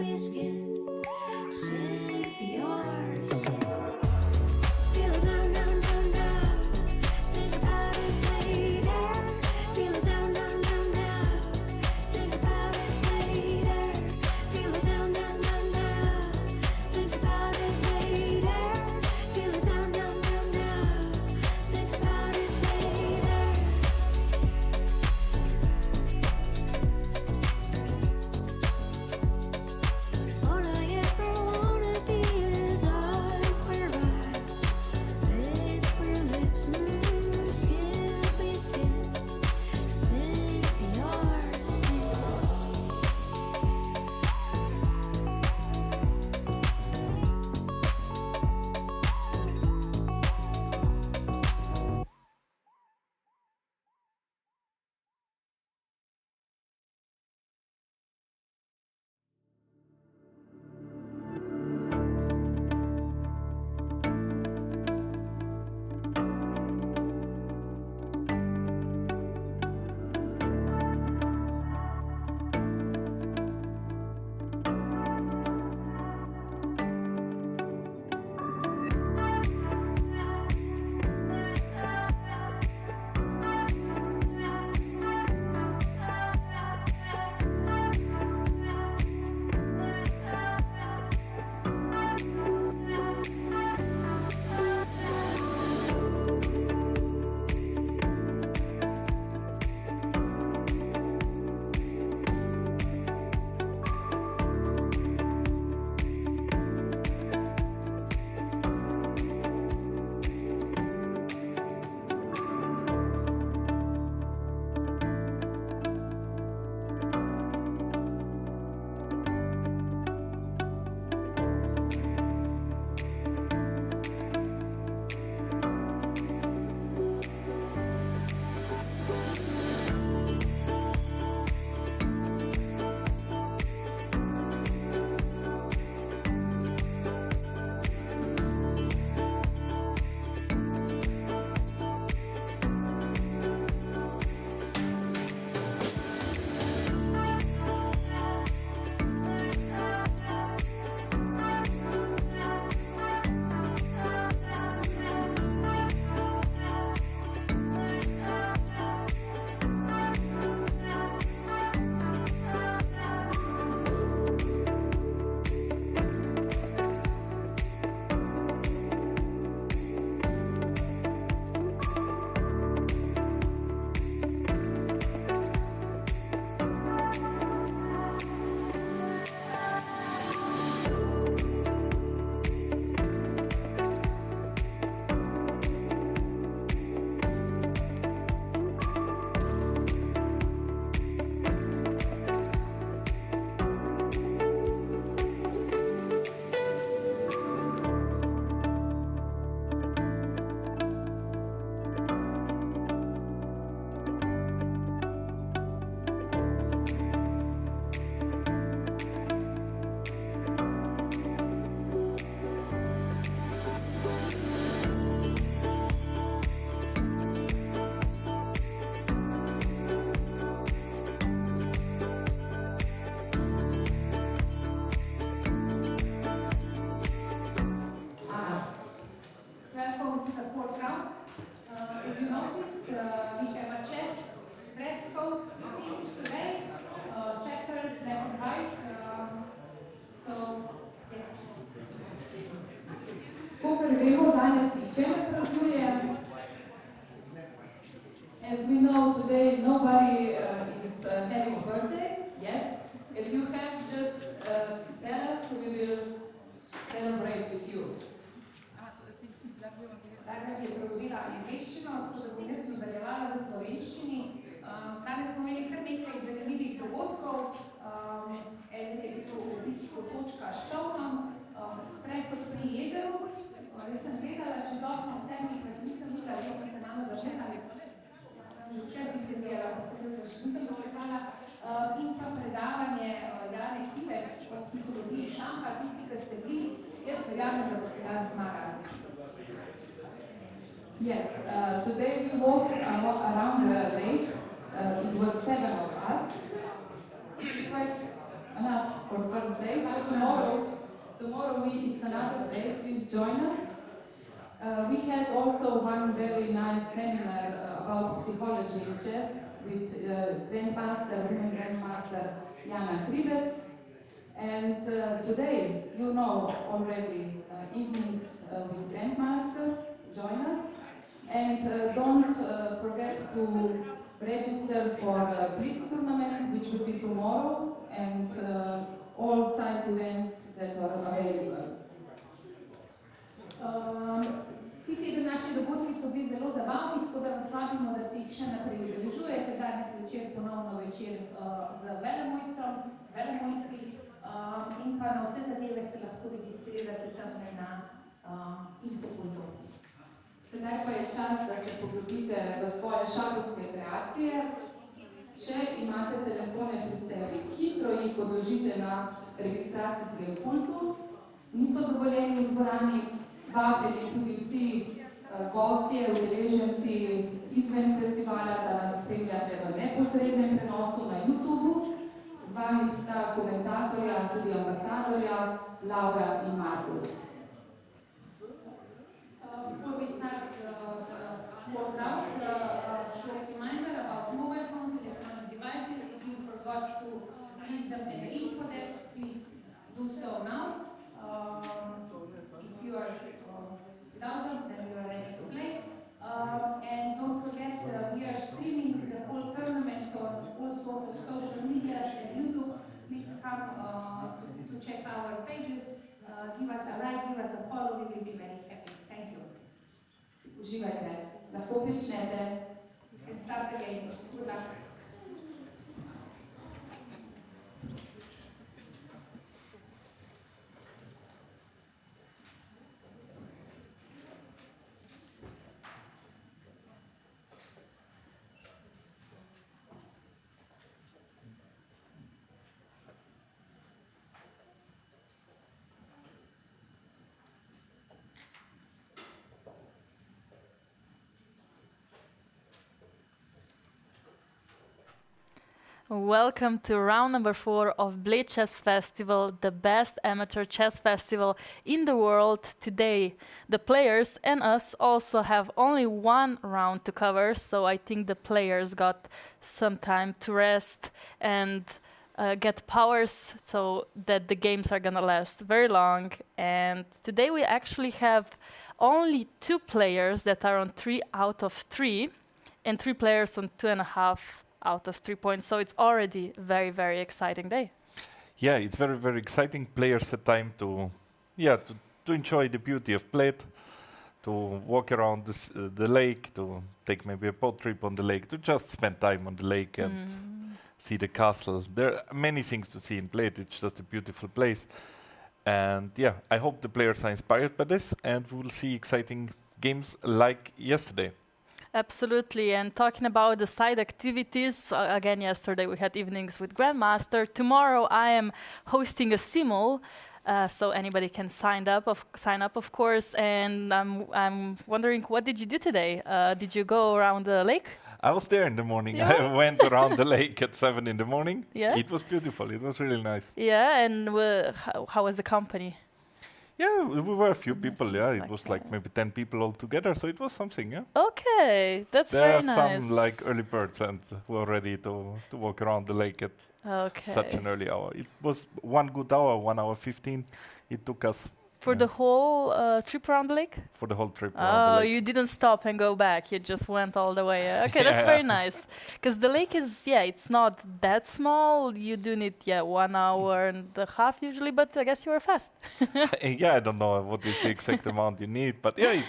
for your skin, sing for your sin. Feel it down, down, down, down. Think about it later. Feel it down, down, down, down. Think about it later. Feel it down, down, down, down. Think about it later. Feel it down, down, down, down. Think about it later. All I ever wanna be is eyes for your eyes, lips for your lips, skin for your skin, sing for your sin. Welcome to the fourth round. As you noticed, we have a chess dress code team today. Checkers, left and right. So, yes. Kakor vemo, danes nihče ne praznuje. As we know today, nobody is having a birthday yet. If you have, just tell us, we will celebrate with you. Takrat je prevzela angleščino, tako da bom jaz nadaljevala v slovenščini. Danes smo imeli kar nekaj zanimivih dogodkov. Eden je bil obisk otočka s čolnom, sprehod pri jezeru. Jaz sem gledala čudovno vse, pa sem nisem bila, da ste nama začetali. Že včasih sem gledala, tako da še nisem dočekala. In pa predavanje Jane Kivec o psihologiji šanka, tisti, ki ste bili, jaz verjamem, da boste danes zmagali. Yes, today we walked around the lake. It was 7 of us. Quite enough for first day. So tomorrow it's another day. Please join us. We had also one very nice seminar about psychology in chess with women Grandmaster Jana Krivec. And today, you know already, evenings with Grandmasters, join us. And don't forget to register for Blitz tournament, which will be tomorrow, and all side events that are available. Vsi ti naši dogodki so bili zelo zabavni, tako da vas vabimo, da se jih še naprej udeležujete. Danes večer ponovno večer z velemojstrom, velemojstri in pa na vse zadeve se lahko registrirate tam na infokultu. Sedaj pa je čas, da se poglobite v svoje šahovske kreacije. Če imate telefone pri sebi, hitro jih odložite na registracijskem pultu. Niso dovoljeni v dvorani, vabljeni tudi vsi gostje, udeleženci izven festivala, da nas spremljate v neposrednem prenosu na YouTubeu. Z vami sta komentatorja, tudi ambasadorja, Laura in Markus. Before we start the program, a short reminder about mobile phones, electronic devices. If you forgot to leave them at the info desk, please do so now. If you are without them, then you are ready to play. And don't forget, we are streaming the whole tournament on all sorts of social medias and YouTube. Please come to check our pages. Give us a like, give us a follow. We will be very happy. Thank you. Uživajte, lahko pričnete. You can start the games. Good luck. Welcome to round number 4 of Bled Chess Festival, the best amateur chess festival in the world. Today, the players and us also have only one round to cover, so I think the players got some time to rest and get powers so that the games are gonna last very long. And today we actually have only 2 players that are on 3 out of 3 and 3 players on 2.5 out of 3 points, so it's already a very, very exciting day. Yeah, it's very, very exciting. Players had time to enjoy the beauty of Bled, to walk around the lake, to take maybe a boat trip on the lake, to just spend time on the lake and see the castle. There are many things to see in Bled. It's just a beautiful place. And yeah, I hope the players are inspired by this and we'll see exciting games like yesterday. Absolutely, and talking about the side activities, again yesterday we had evenings with Grandmaster. Tomorrow I am hosting a simul, so anybody can sign up of course, and I'm wondering, what did you do today? Did you go around the lake? I was there in the morning. Yeah. I went around the lake at 7 in the morning. Yeah? It was beautiful. It was really nice. Yeah, and how was the company? Yeah, we were a few people. Yeah, it was Okay. like maybe 10 people all together. So it was something. Yeah. Okay, that's There very are nice. some like early birds and who are ready to walk around the lake at Okay. such an early hour. It was 1 good hour, 1 hour 15. It took us For the whole trip around the lake? for the whole trip around Oh, the lake. you didn't stop and go back. You just went all the way. Okay, that's very nice. Because the lake is, it's not that small. You do need, 1 hour and a half usually, but I guess you were fast. Yeah, I don't know what is the exact amount you need, but yeah,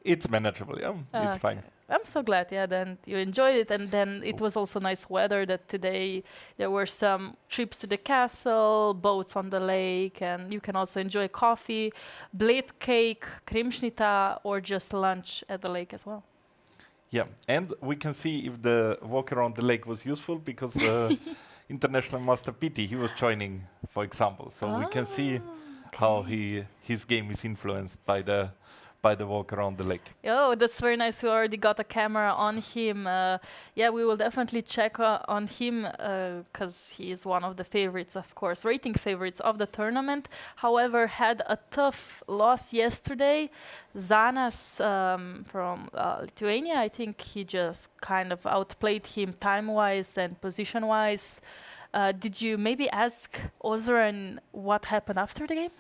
it's manageable. Yeah, it's fine. Okay. I'm so glad, then you enjoyed it. And then it was also nice weather that today there were some trips to the castle, boats on the lake, and you can also enjoy coffee, blade cake, krimšnita, or just lunch at the lake as well. Yeah, and we can see if the walk around the lake was useful because International Master Pity, he was joining, for example. So we can see how his game is influenced by by the walk around the lake. Oh, that's very nice. We already got a camera on him. Yeah, we will definitely check on him because he is one of the favorites, of course, rating favorites of the tournament. However, had a tough loss yesterday. Zanas from Lithuania, I think he just kind of outplayed him time-wise and position-wise. Did you maybe ask Ozran what happened after the game?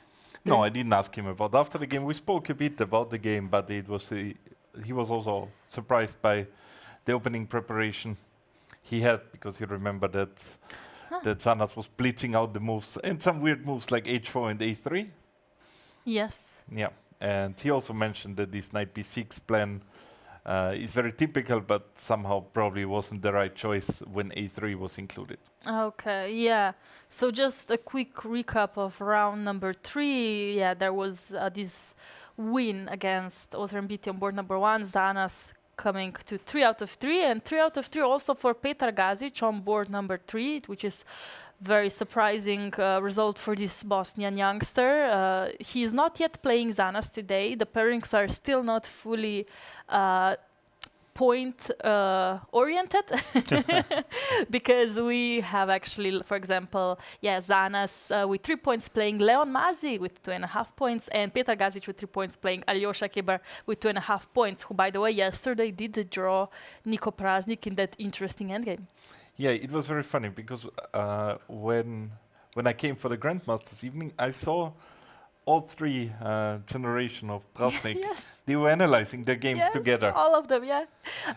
No, I didn't ask him about after the game. We spoke a bit about the game, but it was he was also surprised by the opening preparation he had, because you remember that that Zanas was blitzing out the moves and some weird moves like h4 and a3. Yes. Yeah, and he also mentioned that this knight b6 plan is very typical, but somehow probably wasn't the right choice when a3 was included. Okay, yeah. So just a quick recap of round number 3. Yeah, there was this win against Ozran Biti on board number 1. Zanas coming to 3 out of 3, and 3 out of 3 also for Petar Gazic on board number 3, which is very surprising result for this Bosnian youngster. He is not yet playing Zanas today. The pairings are still not fully point oriented because we have actually, for example, Zanas with 3 points playing Leon Mazi with 2.5 points, and Petar Gazic with 3 points playing Aljosha Kebar with 2.5 points, who, by the way, yesterday did draw Niko Praznik in that interesting endgame. Yeah, it was very funny because when I came for the Grandmasters evening, I saw all 3 generation of Praznik. Yes. They were analyzing their games Yes, together. all of them, yeah.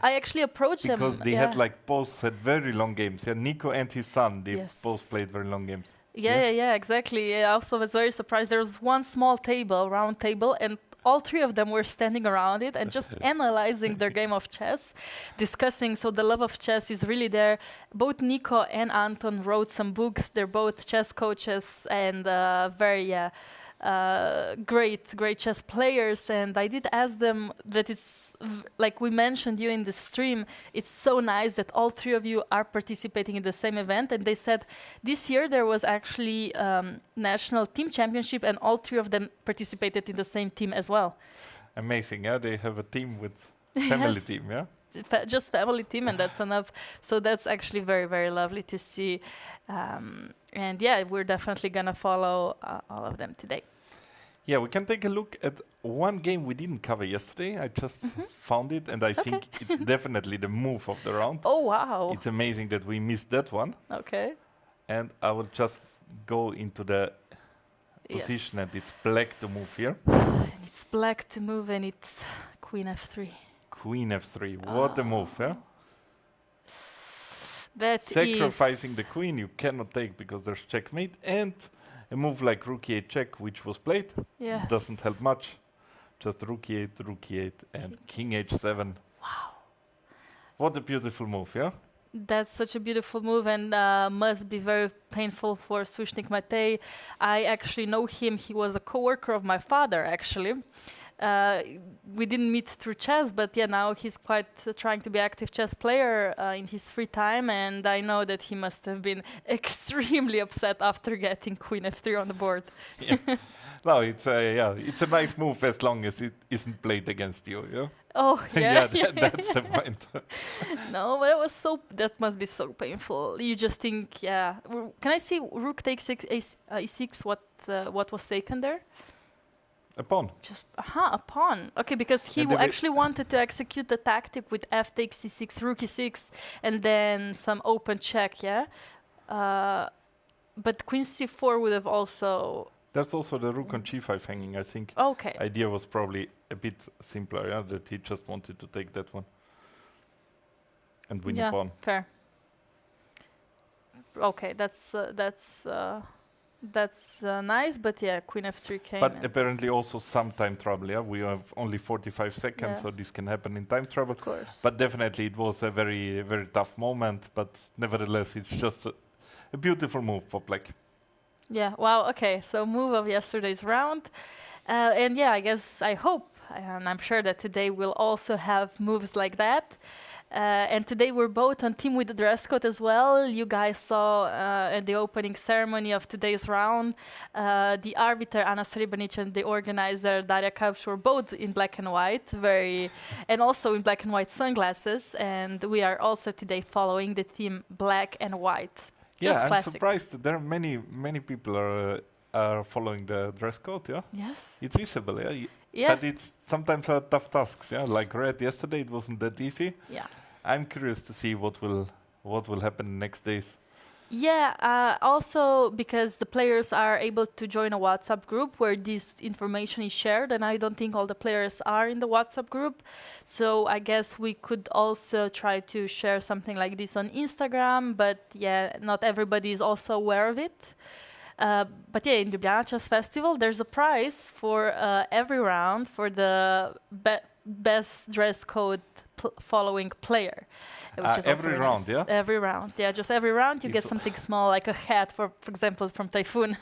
I actually approached them. Because they had like both had very long games. Yeah, Nico and his son, they Yes. both played very long games. Yeah, exactly. I also was very surprised. There was one small table, round table, and all 3 of them were standing around it and just analyzing their game of chess, discussing. So the love of chess is really there. Both Nico and Anton wrote some books. They're both chess coaches and very great chess players. And I did ask them that it's like we mentioned you in the stream, it's so nice that all 3 of you are participating in the same event. And they said this year there was actually national team championship and all 3 of them participated in the same team as well. Amazing, yeah? They have a team with family Yes. team, yeah? Just family team, and that's enough. So that's actually very, very lovely to see. And yeah, we're definitely going to follow all of them today. Yeah, we can take a look at one game we didn't cover yesterday. I just found it, and I think it's definitely the move of the round. Oh, wow. It's amazing that we missed that one. Okay. And I will just go into the position, and it's black to move here. And it's black to move, and it's queen f3. Queen f3, what a move, yeah? That Sacrificing is the queen you cannot take because there's checkmate, and a move like rook e8 check, which was played, yes. doesn't help much. Just rook e8, and king h7. Wow. What a beautiful move, yeah? That's such a beautiful move, and must be very painful for Sushnik Matej. I actually know him. He was a co-worker of my father, actually. We didn't meet through chess, but yeah, now he's quite trying to be active chess player in his free time, and I know that he must have been extremely upset after getting queen f3 on the board. Yeah. No, it's a nice move as long as it isn't played against you, yeah? Oh, yeah. That's the point. No, but that must be so painful. You just think, yeah. Can I see rook takes e6, what was taken there? A pawn. Just a pawn. Okay, because he actually wanted to execute the tactic with f takes c6, rook e6, and then some open check, yeah? But queen c4 would have also... There's also the rook on g5 hanging, I think. Okay. Idea was probably a bit simpler, yeah? That he just wanted to take that one. And win the pawn. Fair. Okay, that's nice, but yeah, queen f3 came. But apparently also some time trouble, yeah? We have only 45 seconds, so this can happen in time trouble. Of course. But definitely it was a very, very tough moment, but nevertheless it's just a beautiful move for black. Yeah, wow, okay, so move of yesterday's round. And yeah, I hope, and I'm sure that today we'll also have moves like that. And today we're both on team with the dress code as well. You guys saw at the opening ceremony of today's round, the arbiter Ana Srebrenic and the organizer Daria Kapš were both in black and white, and also in black and white sunglasses. And we are also today following the theme black and white. Just Yeah, I'm classic. surprised that there are many people are following the dress code. Yeah, Yes. it's visible. Yeah, Yeah. but it's sometimes tough tasks. Yeah, like Red yesterday, it wasn't that easy. Yeah. I'm curious to see what will happen next days. Yeah, also because the players are able to join a WhatsApp group where this information is shared, and I don't think all the players are in the WhatsApp group. So I guess we could also try to share something like this on Instagram, but yeah, not everybody is also aware of it. But yeah, in the Bled Chess Festival, there's a prize for every round for the best dress code following player. Which is Every also round, nice. yeah? Every round, yeah. Just every round you get It's- something small, like a hat, for example, from Typhoon.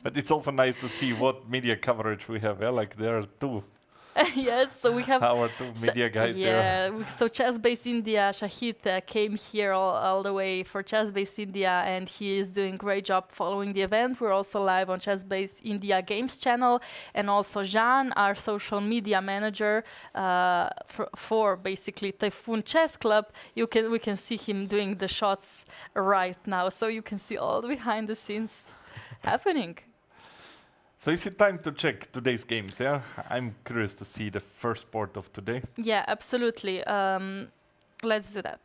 But it's also nice to see what media coverage we have. Yeah, like there are two Yes, so we have our two media guys there. Yeah, so Chess Base India, Shahid came here all the way for Chess Base India, and he is doing great job following the event. We're also live on Chess Base India Games channel, and also Jean, our social media manager for basically Typhoon Chess Club. We can see him doing the shots right now, so you can see all the behind the scenes happening. So is it time to check today's games? Yeah, I'm curious to see the first board of today. Yeah, absolutely. Let's do that.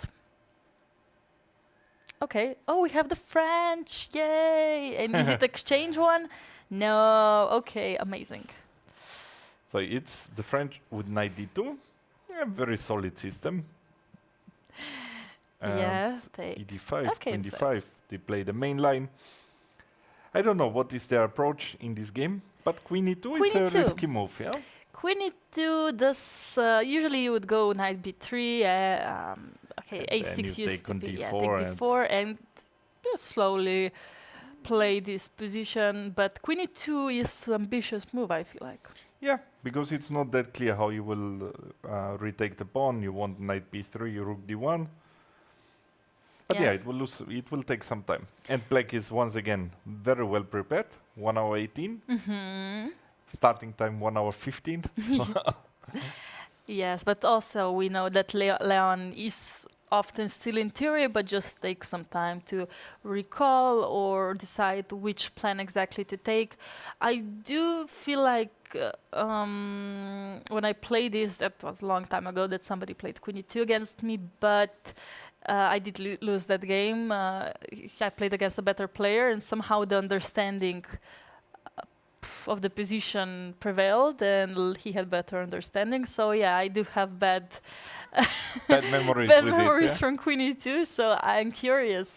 Okay. Oh, we have the French. Yay! And is it exchange one? No. Okay, amazing. So it's the French with knight d2. Yeah, very solid system. Yeah, And takes. ed5, Okay, queen so- d5. They play the main line. I don't know what is their approach in this game, but queen e2 is Queen a E2. risky move, yeah? Queen e2 does usually you would go knight b3. Okay, And then a6 you used take to on be d4 take d4 and just slowly play this position. But queen e2 is an ambitious move, I feel like. Yeah, because it's not that clear how you will retake the pawn. You want knight b3, you rook d1. But yeah, Yes. it will take some time. And black is once again very well prepared. 1 hour 18. Mm-hmm. Starting time 1 hour 15. Yes, but also we know that Leon is often still in theory, but just takes some time to recall or decide which plan exactly to take. I do feel like when I played this, that was a long time ago that somebody played Queen E2 against me, but I did lose that game. I played against a better player, and somehow the understanding of the position prevailed, and he had better understanding. So yeah, I do have bad Bad memories bad with memories it. Yeah? from Queen E2. So I'm curious,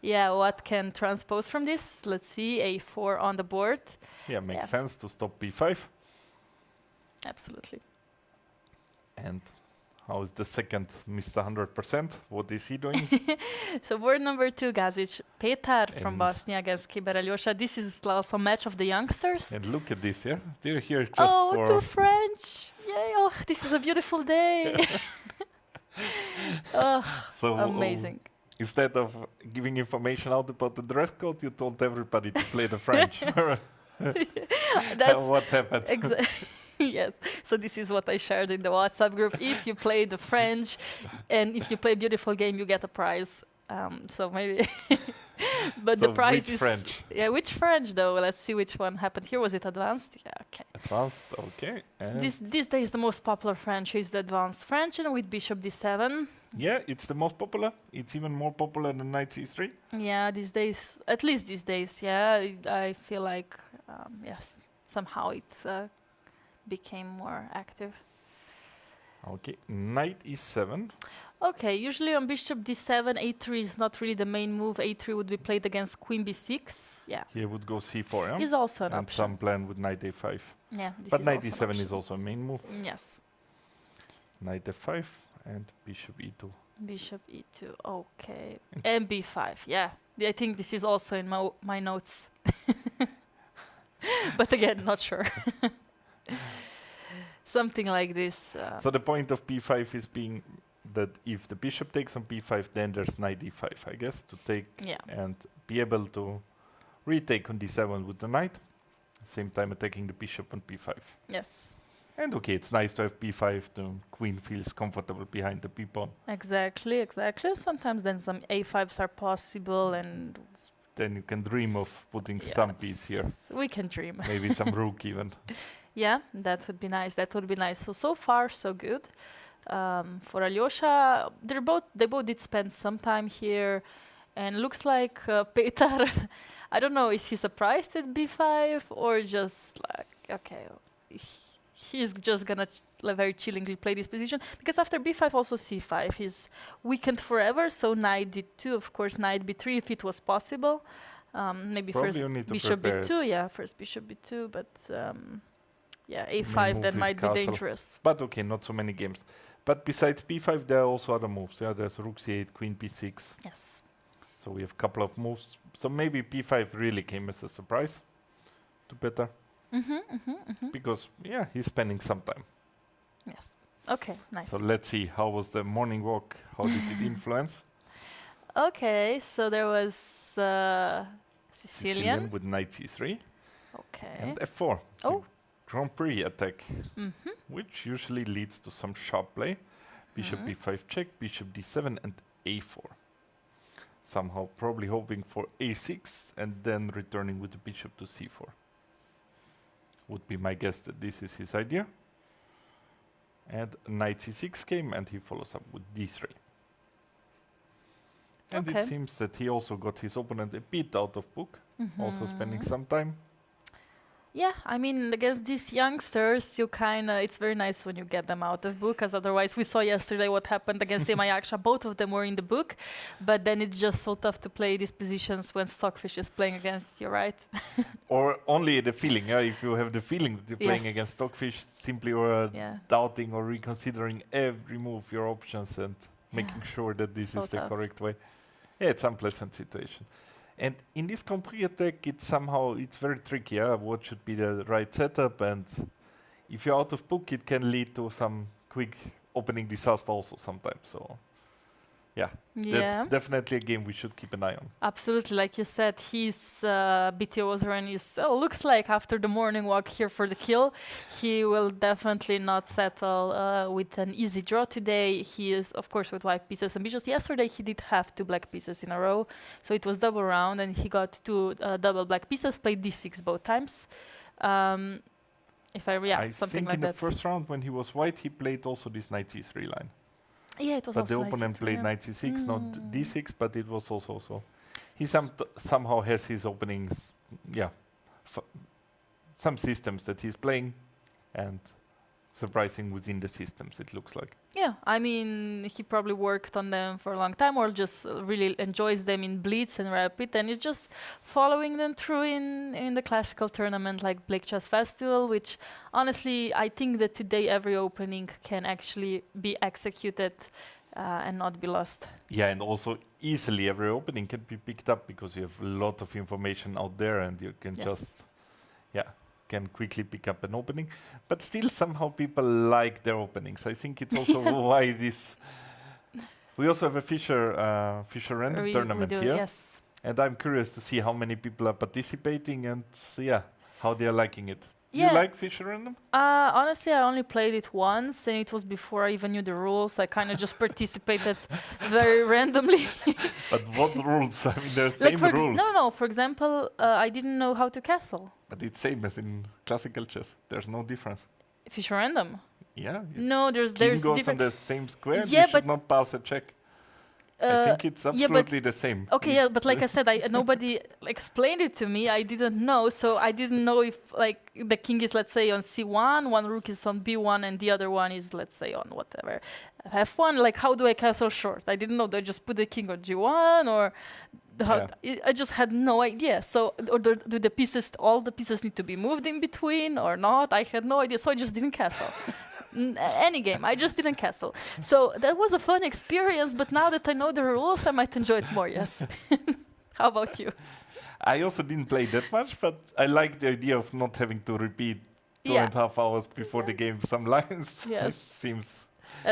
yeah, what can transpose from this? Let's see, A4 on the board. Yeah, makes Yeah. sense to stop b5. Absolutely. And how is the second Mr. 100%? What is he doing? So board number 2, Gazic, Petar from And- Bosnia against Kiber Alyosha. This is also a match of the youngsters. And look at this, yeah? They're here just Oh, for... two French! Yay! Oh, this is a beautiful day. Oh, So amazing. instead of giving information out about the dress code, you told everybody to play the French. That's What happened? Yes. So this is what I shared in the WhatsApp group. If you play the French, and if you play a beautiful game, you get a prize. So maybe, but So the prize which is French? Yeah, which French though? Let's see which one happened here. Was it advanced? Yeah. Okay. Advanced, okay. And These days the most popular French is the advanced French, and with Bishop D7. yeah, it's the most popular. It's even more popular than knight c3. Yeah, these days, at least these days, yeah, I feel like yes, somehow it became more active. Okay, knight e7. Okay, usually on Bishop D7, A3 is not really the main move. A3 would be played against Queen B6. Yeah, Here would go c4, yeah? is also an And option. some plan with knight a5. Yeah, this But is knight also an e7 is option. also a main move. Yes, Knight f5 and bishop e2. Bishop E2. Okay, and B5. Yeah, I think this is also in my notes. But again, not sure. Something like this. So the point of b5 is that if the bishop takes on b5, then there's knight d5, I guess, to take Yeah. and be able to retake on d7 with the knight, same time attacking the bishop on b5. Yes. And okay, it's nice to have b5, the queen feels comfortable behind the b-pawn. Exactly, exactly. Sometimes then some a5s are possible, and Then you can dream of putting some piece here, we can dream. maybe some rook even. Yeah, that would be nice. That would be nice. So far, so good. For Alyosha, they both did spend some time here, and looks like Petar. I don't know, is he surprised at b5 or just like, okay, he's just gonna very chillingly play this position, because after b5 also c5 he's weakened forever. So knight d2, of course, knight b3 if it was possible. Maybe Probably first you need to bishop prepare b2. Yeah, first bishop b2, but yeah, a5 move that with might be castle. dangerous. But okay, not so many games. But besides b5, there are also other moves. Yeah, there's rook c8, queen b6. Yes. So we have a couple of moves. So maybe b5 really came as a surprise to Petar. Because, yeah, he's spending some time. Yes. Okay, nice. So let's see, how was the morning walk? How did it influence? Okay, so there was Sicilian. with knight c3 Okay. and f4. the Oh. Grand Prix attack, which usually leads to some sharp play. Bishop b5 check, bishop d7 and a4. Somehow probably hoping for a6 and then returning with the bishop to c4. Would be my guess that this is his idea. And knight c6 came and he follows up with d3. And Okay. it seems that he also got his opponent a bit out of book, also spending some time. Yeah, I mean, against these youngsters, it's very nice when you get them out of book, because otherwise we saw yesterday what happened against Emayaksha. Both of them were in the book, but then it's just so tough to play these positions when Stockfish is playing against you, right? Or only the feeling, if you have the feeling that you're playing Yes. against Stockfish, simply or Yeah. doubting or reconsidering every move, your options, and making sure that this So is the tough. correct way. Yeah, it's unpleasant situation. And in this Grand Prix attack, it's very tricky. What should be the right setup? And if you're out of book, it can lead to some quick opening disaster also sometimes. So, yeah, Yeah. that's definitely a game we should keep an eye on. Absolutely, like you said, his BTO's run looks like after the morning walk here for the kill, he will definitely not settle with an easy draw today. He is, of course, with white pieces ambitious. Yesterday he did have 2 black pieces in a row, so it was double round, and he got 2 double black pieces, played d6 both times. I Something think like in that. the first round when he was white, he played also this knight c3 line. Yeah, it was But the also nice opponent to played hear. knight c6, not d6, but it was also so. He somehow has his openings, some systems that he's playing, and surprising within the systems, it looks like. Yeah, I mean, he probably worked on them for a long time, or just really enjoys them in Blitz and Rapid, and is just following them through in the classical tournament like Bled Chess Festival, which honestly, I think that today every opening can actually be executed and not be lost. Yeah, and also easily every opening can be picked up because you have a lot of information out there and you can Yes. can quickly pick up an opening. But still somehow people like their openings. I think it's also why this... We also have a Fisher random We tournament do, here. yes. And I'm curious to see how many people are participating and how they are liking it. Do Yeah. you like Fisher random? Honestly, I only played it once, and it was before I even knew the rules. I kind of just participated very randomly. But what rules? I mean, they're Like same rules. No. For example, I didn't know how to castle. But it's same as in classical chess. There's no difference. Fisher random. Yeah. No, King there's goes on different. the same square, and Yeah, you should but- not pass a check. I think it's yeah, but- absolutely the same. Okay, yeah, but like I said, nobody explained it to me. I didn't know, so I didn't know if like the king is, let's say, on c1, one rook is on b1, and the other one is, let's say, on whatever f1. Like, how do I castle short? I didn't know. Do I just put the king on g1, or I just had no idea. So, or do all the pieces need to be moved in between or not? I had no idea, so I just didn't castle. Any game, I just didn't castle. So that was a fun experience, but now that I know the rules, I might enjoy it more, yes. How about you? I also didn't play that much, but I like the idea of not having to repeat two Yeah. and a half hours before the game some lines. Yes. Seems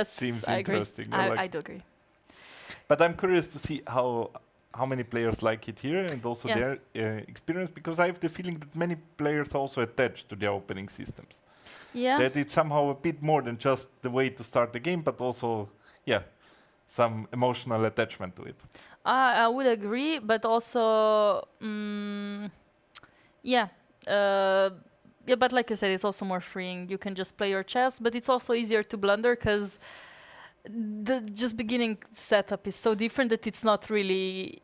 Seems I agree. interesting. I do agree. But I'm curious to see how many players like it here and also Yeah. their experience, because I have the feeling that many players also attached to their opening systems. Yeah. That it's somehow a bit more than just the way to start the game, but also, yeah, some emotional attachment to it. I would agree, but also, yeah, yeah. But like I said, it's also more freeing. You can just play your chess, but it's also easier to blunder because the just beginning setup is so different that it's not really.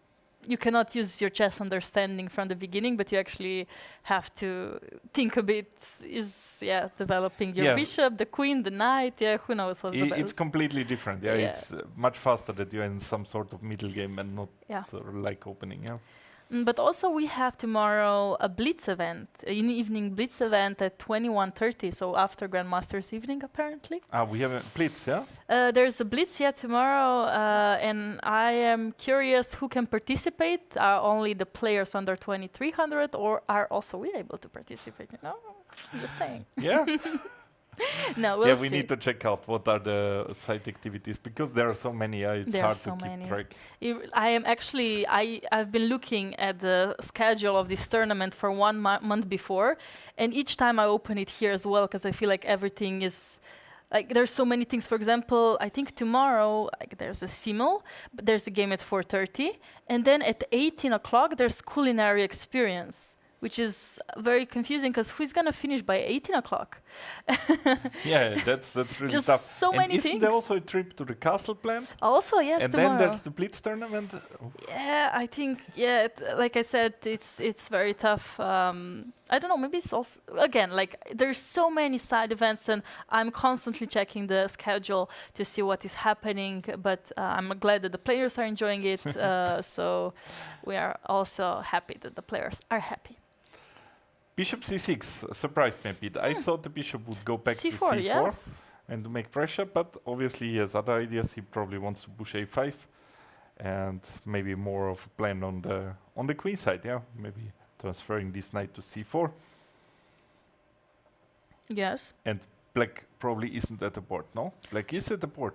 You cannot use your chess understanding from the beginning, but you actually have to think a bit. Developing your Yeah. bishop, the queen, the knight. Yeah, who knows what's the It's best. completely different. Yeah, Yeah. it's much faster that you're in some sort of middle game and not Yeah. like opening. Yeah. But also we have tomorrow a Blitz event, an evening Blitz event at 21:30, so after Grandmaster's evening apparently. We have a Blitz, yeah? There's a Blitz tomorrow, and I am curious who can participate. Are only the players under 2300 or are also we able to participate? You know, I'm just saying. Yeah. No, we'll Yeah, see. we need to check out what are the site activities because there are so many. It's There are hard so to keep many. track. I am actually I've been looking at the schedule of this tournament for 1 month before, and each time I open it here as well because I feel like everything is like there's so many things. For example, I think tomorrow there's a simul, but there's a game at 4:30, and then at 18 o'clock there's culinary experience, which is very confusing because who's gonna finish by 18 o'clock? Yeah, that's really Just tough. so And many isn't things. there also a trip to the castle plant? Also, yes, And tomorrow. then there's the Blitz tournament. Yeah, I think like I said, it's very tough. I don't know. Maybe it's also again like there's so many side events, and I'm constantly checking the schedule to see what is happening. But I'm glad that the players are enjoying it. So we are also happy that the players are happy. Bishop c6 surprised me a bit. I thought the bishop would go back to C4, c4 yes. and to make pressure, but obviously he has other ideas. He probably wants to push a5 and maybe more of a plan on the queen side. Yeah, maybe transferring this knight to c4. Yes. And black probably isn't at the board. No, black is at the board.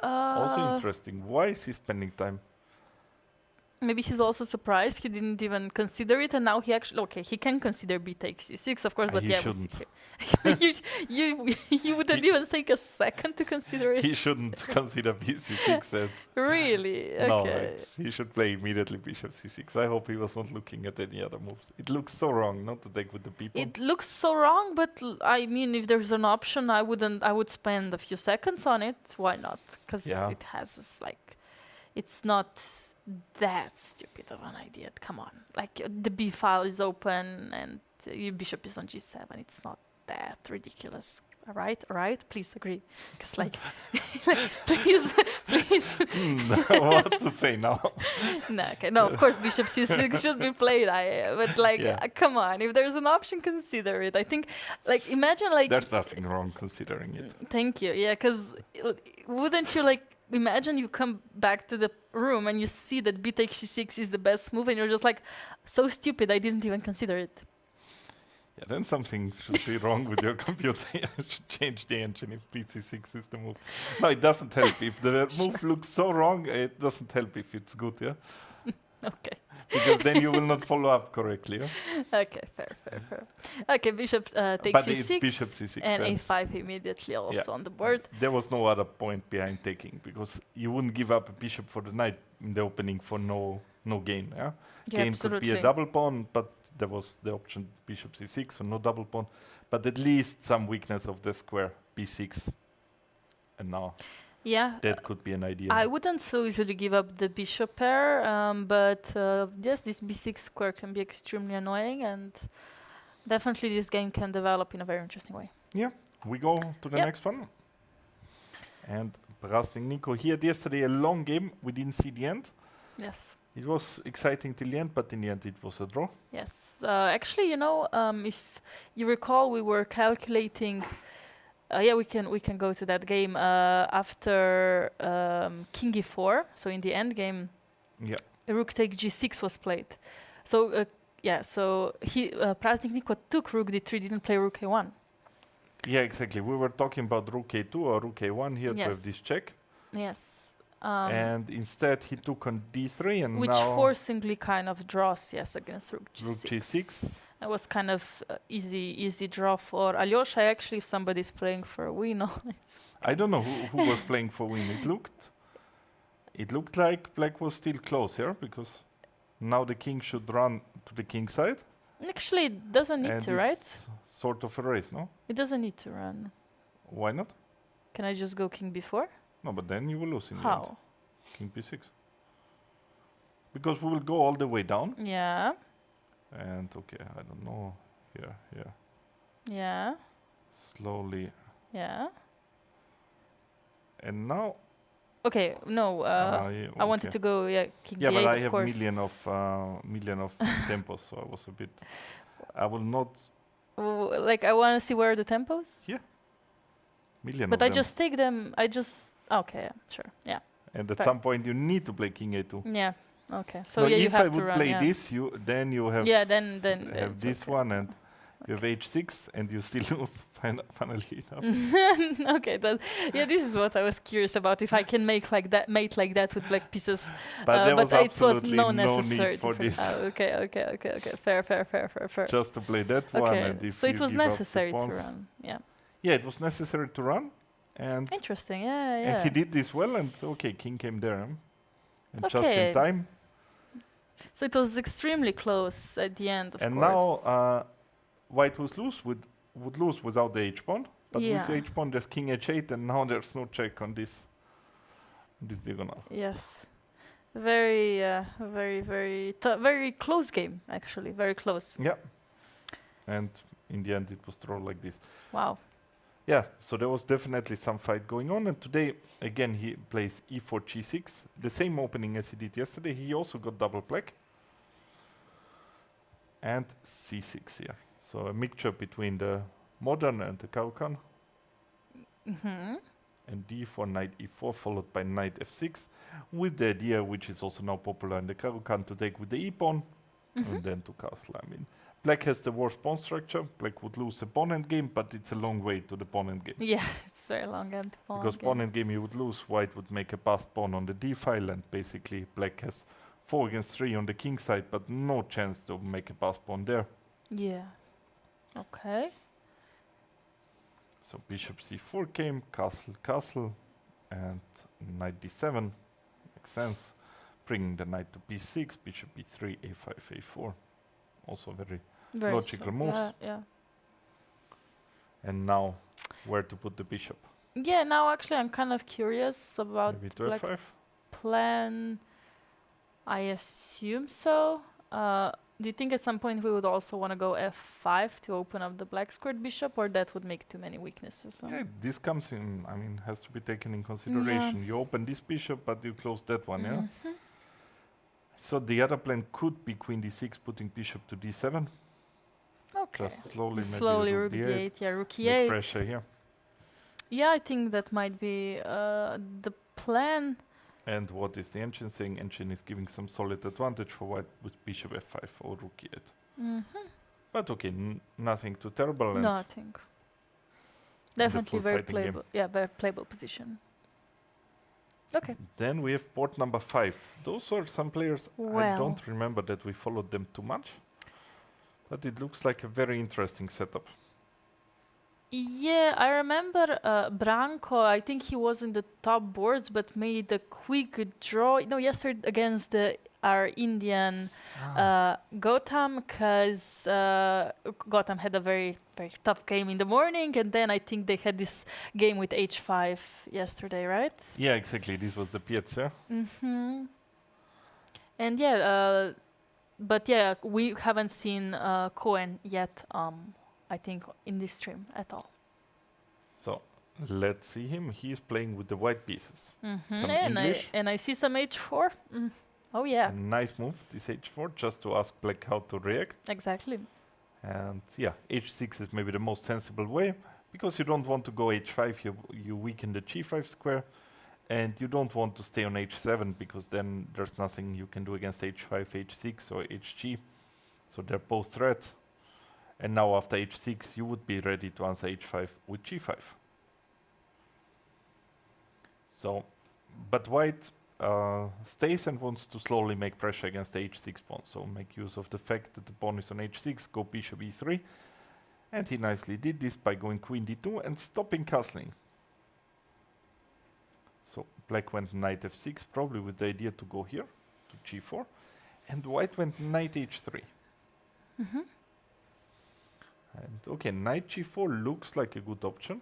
Also interesting. Why is he spending time? Maybe he's also surprised he didn't even consider it, and now he actually he can consider b takes c6, of course, but He yeah, we'll shouldn't. see here. you wouldn't even take a second to consider it. He shouldn't consider bc6. Really? No, Okay. he should play immediately bishop c6. I hope he was not looking at any other moves. It looks so wrong not to take with the b pawn. It looks so wrong, but I mean, if there's an option, I would spend a few seconds on it. Why not? Because Yeah. it has this, like, it's not that stupid of an idea. Come on, like the b file is open and your bishop is on g7. It's not that ridiculous. All right. Please agree, because like, please. What to say now? No, okay. No, of course, bishop c6 should be played. But like, Yeah. come on, if there's an option, consider it. I think, like, imagine like. There's nothing wrong considering it. Thank you. Yeah, because wouldn't you like imagine you come back to the room and you see that b takes c6 is the best move, and you're just like, so stupid, I didn't even consider it. Yeah, then something should be wrong with your computer. You should change the engine if bc6 is the move. No, it doesn't help. If the move looks so wrong, it doesn't help if it's good, yeah? Okay. Because then you will not follow up correctly, yeah? Okay, fair. Okay, bishop takes But c6. it's bishop c6. and a5 immediately also Yeah. on the board. There was no other point behind taking, because you wouldn't give up a bishop for the knight in the opening for no gain, yeah? Yeah, Gain could be a absolutely. double pawn, but there was the option bishop c6, so no double pawn. But at least some weakness of the square b6. And now Yeah. that could be an idea. I wouldn't so easily give up the bishop pair, but yes, this b6 square can be extremely annoying, and definitely this game can develop in a very interesting way. Yeah, we go to the Yep. next one. And Brasting Nico, he had yesterday a long game. We didn't see the end. Yes. It was exciting till the end, but in the end it was a draw. Yes. Actually, you know, if you recall, we were calculating. Yeah, we can go to that game after King e4. So in the end game, Yeah. Rook takes g6 was played. So yeah, so he Praznik Niko took Rook d3, didn't play Rook a1. Yeah, exactly. We were talking about rook a2 or rook a1 here to Yes. have this check. Yes. And instead he took on d3 and Which now forcingly kind of draws, yes, against rook g6. rook g6. It was kind of easy draw for Alyosha. Actually, if somebody's playing for a win. I don't know who was playing for win. It looked like black was still close here because now the king should run to the king side. Actually, it doesn't need And to, right? it's sort of a race, no? It doesn't need to run. Why not? Can I just go king b4? No, but then you will lose in the end. How? King b6. Because we will go all the way down. Yeah. And okay, I don't know. Here, here. Yeah. Slowly. Yeah. And now. Okay, no, yeah, I wanted okay. to go, king Yeah, b8, but I of have course. million of tempos, so I was a bit. I will not Like, I want to see where are the tempos? million. But of I them. just take them, okay, sure, yeah. And at fair. some point you need to play king a2. Yeah, okay. So No, yeah, you if have I to would run, play yeah. this, then you have then have it's this okay. one, and you have h6, and you still lose. Funnily enough. Okay, this is what I was curious about. If I can make like that, mate like that with black pieces, But there was it was absolutely no no necessary need for difference. this. Okay. Fair. Just to play that one, Okay, and if so you it was give up the necessary to pawns- run. Yeah, Yeah, it was necessary to run, and interesting. Yeah. and he did this well, and okay, king came there, and just Okay. in time. So it was extremely close at the end, of And course. now white would lose without the h pawn, but with Yeah. the h pawn there's king h8, and now there's no check on this diagonal. Yes, very close game actually. Very close. Yeah, and in the end it was drawn like this. Wow. Yeah, so there was definitely some fight going on, and today again he plays e4 g6, the same opening as he did yesterday. He also got double black, and c6 here. So a mixture between the modern and the Caucan, Mm-hmm. and d4, knight e4, followed by knight f6, with the idea, which is also now popular in the Caucan, to take with the e-pawn, and then to castle. I mean, black has the worst pawn structure. Black would lose the pawn endgame, but it's a long way to the pawn endgame. Yeah, it's very long and Because pawn endgame you would lose, white would make a passed pawn on the d file, and basically black has 4 against 3 on the king side, but no chance to make a passed pawn there. Yeah. Okay. So bishop c4 came, castle, and knight d7, makes sense. Bringing the knight to b6, bishop b3, a5, a4. Also very logical strong. moves. Yeah. And now, where to put the bishop? Yeah. Now actually, I'm kind of curious about Maybe to black f5? plan. I assume so. Do you think at some point we would also want to go f5 to open up the black squared bishop, or that would make too many weaknesses? Yeah, this comes in, I mean, has to be taken in consideration. You open this bishop, but you close that one, yeah? So the other plan could be queen d6, putting bishop to d7. Okay. Just slowly, maybe Slowly rook rook d8. d8. Yeah, rook Make e8. pressure here. Yeah, I think that might be the plan. And what is the engine saying? Engine is giving some solid advantage for white with bishop f5 or rook e8. But okay, nothing too terrible. And No, I think definitely full very fighting game. playable. Yeah, very playable position. Okay. then we have board number 5. Those are some players, I Well. don't remember that we followed them too much. But it looks like a very interesting setup. Yeah, I remember Branko. I think he was in the top boards, but made a quick draw. No, yesterday against our Indian Gautam, because Gautam had a very tough game in the morning, and then I think they had this game with h5 yesterday, right? Yeah, exactly. This was the Piazza. Mm-hmm. And yeah, but yeah, we haven't seen Cohen yet. I think in this stream at all. So let's see him. He is playing with the white pieces. Some And English. I see some h4. Oh yeah, A nice move, this h4, just to ask black how to react. exactly. And yeah, h6 is maybe the most sensible way, because you don't want to go h5, you weaken the g5 square, and you don't want to stay on h7, because then there's nothing you can do against h5, h6, or hg. So they're both threats. And now after h6, you would be ready to answer h5 with g5. So, but white stays and wants to slowly make pressure against the h6 pawn. So make use of the fact that the pawn is on h6, go bishop e3. And he nicely did this by going queen d2 and stopping castling. So black went knight f6, probably with the idea to go here, to g4. And white went knight h3. And okay, knight g4 looks like a good option.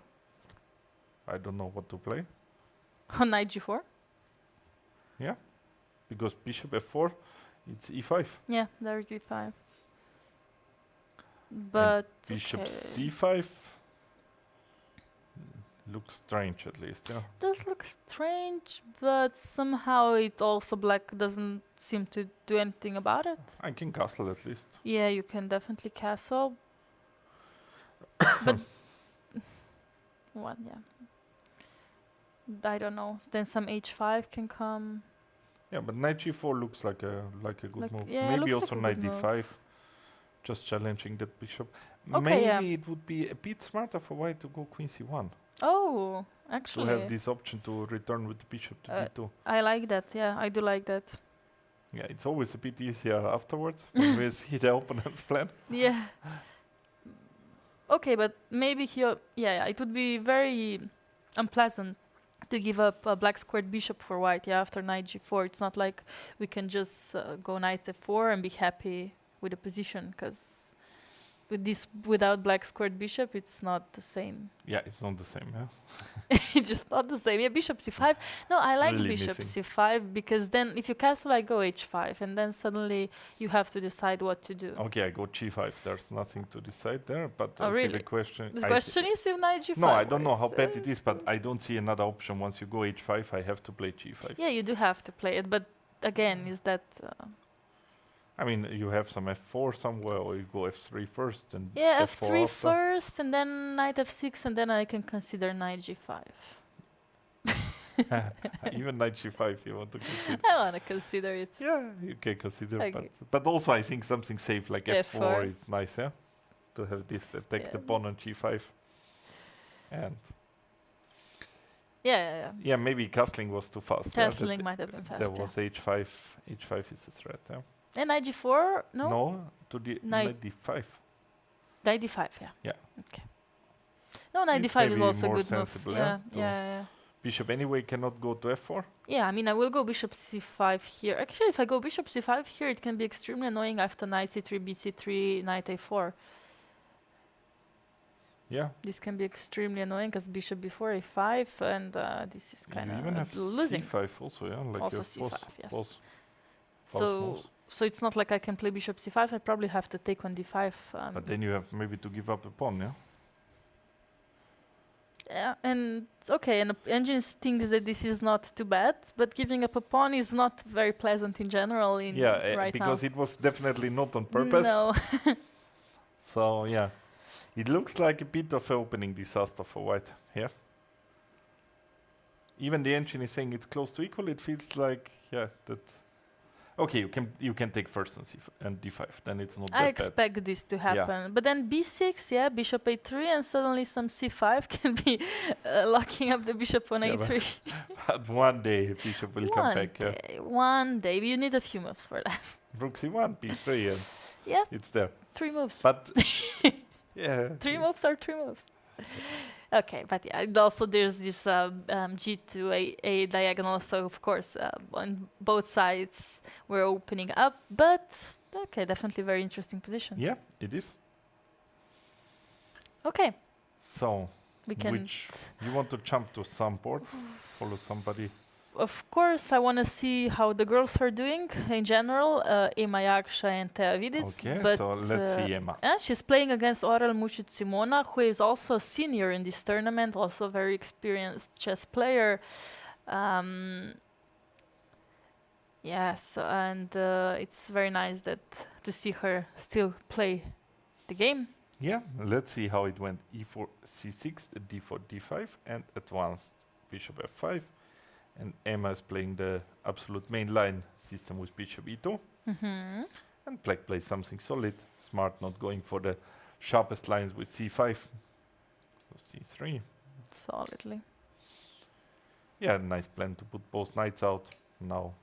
I don't know what to play. On knight g4? Yeah, because bishop f4, it's e5. Yeah, there's e5. But Bishop okay. c5 looks strange at least, yeah. Does look strange, but somehow it also black doesn't seem to do anything about it. I can castle at least. Yeah, you can definitely castle. But what? Yeah. I don't know. Then some h5 can come. Yeah, but knight g4 looks like a good Like- move. yeah, Maybe looks also like a knight good d5, just challenging that bishop. Okay, Maybe yeah. it would be a bit smarter for white to go queen c1 Oh, to actually, have this option to return with the bishop to d2. I like that. Yeah, I do like that. Yeah, it's always a bit easier afterwards when we see the opponent's plan. Yeah. Okay, but maybe here, yeah, it would be very unpleasant to give up a black squared bishop for white. Yeah, after knight g4, it's not like we can just go knight f4 and be happy with the position, because with this without black squared bishop, it's not the same. Yeah, it's not the same, yeah. It's just not the same. Yeah, bishop c5. No, I It's like really bishop missing. c5 because then if you castle, I go h5, and then suddenly you have to decide what to do. Okay, I go g5. There's nothing to decide there, but Oh, okay, really? the question. The I question is if knight g5. no, I don't know how works. bad it is, but I don't see another option. Once you go h5, I have to play g5. Yeah, you do have to play it, but again, is that I mean, you have some f4 somewhere, or you go f3 first and yeah, f4 f3 after. first, and then knight f6, and then I can consider knight g5. Even knight g5, you want to consider. I want to consider it. Yeah, you can consider, Okay. but also I think something safe like f4 F4. is nice, yeah, to have this attack the Yeah. pawn on g5, and Yeah. yeah, maybe castling was too fast. yeah, that Castling might have been fast. there Yeah. was h5. H5 is a threat. Yeah. And knight g4? No? No, to the Knight- knight d5. Knight d5, yeah. Yeah. Okay. No, knight It's d5 is maybe also a more good move. sensible, Yeah, yeah, yeah. Bishop anyway cannot go to f4. Yeah, I mean, I will go bishop c5 here. Actually, if I go bishop c5 here, it can be extremely annoying after knight c3, bc3, knight a4. Yeah. This can be extremely annoying because bishop before a5, and this is You kind even have of losing. c5 also, yeah, like Also your c5, boss, yes. boss So, moves. so it's not like I can play bishop c5. I probably have to take on d5. But then you have maybe to give up a pawn, yeah. Yeah, and okay, and engine thinks that this is not too bad, but giving up a pawn is not very pleasant in general. In Yeah, right because now. it was definitely not on purpose. No. So yeah, it looks like a bit of an opening disaster for white here. Even the engine is saying it's close to equal. It feels like that. Okay, you can take first and and d5. Then it's not I that bad. expect this to happen, but then b6, yeah, bishop a3, and suddenly some c5 can be locking up the bishop on Yeah, but a3. But one day bishop will come back. Yeah. One day, you need a few moves for that. Rook c1, b3, and Yeah, it's there. 3 moves. But yeah, 3 moves are 3 moves. Okay, but yeah, and also there's this g to a diagonal, so of course on both sides we're opening up, but okay, definitely very interesting position. Yeah, it is. Okay, So we can. which you want to jump to some board, follow somebody. Of course, I want to see how the girls are doing in general, Ema Jakša and Thea Vidic. Okay, but, so let's see Emma. she's playing against Aurel Mušić Simona, who is also a senior in this tournament, also a very experienced chess player. Yes, and it's very nice to see her still play the game. Yeah, let's see how it went. e4, c6, d4, d5, and advanced bishop f5. And Emma is playing the absolute main line system with bishop e2. Mm-hmm. And black plays something solid, smart, not going for the sharpest lines with c5. So c3. Solidly. Yeah, nice plan to put both knights out. Now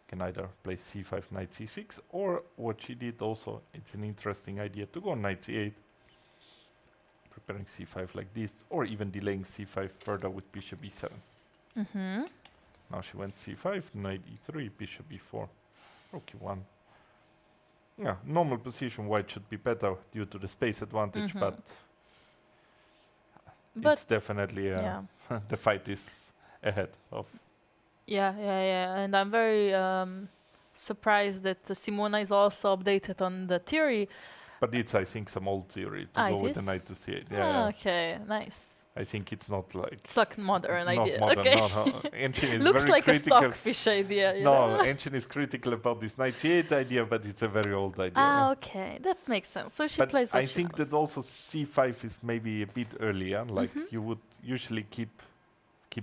can either play c5, knight c6, or what she did also, it's an interesting idea to go knight c8, preparing c5 like this, or even delaying c5 further with bishop e7. Mm-hmm. Now she went c5, knight e3, bishop e4, rook e1. Yeah, normal position white should be better due to the space advantage, Mhm. but But it's definitely yeah. the fight is ahead of. Yeah. And I'm very surprised that Simona is also updated on the theory. But it's, I think, some old theory to Ah, go it with the is? knight to c8. Ah, Yeah, okay, nice. I think it's not like It's like modern not idea. modern. Okay. Ancient is Looks very like critical. a stockfish idea. You No, know? Ancient is critical about this knight c8 idea, but it's a very old idea. Ah, okay, that makes sense. So she But plays what I she think knows. that also c5 is maybe a bit earlier. Like Mhm. you would usually keep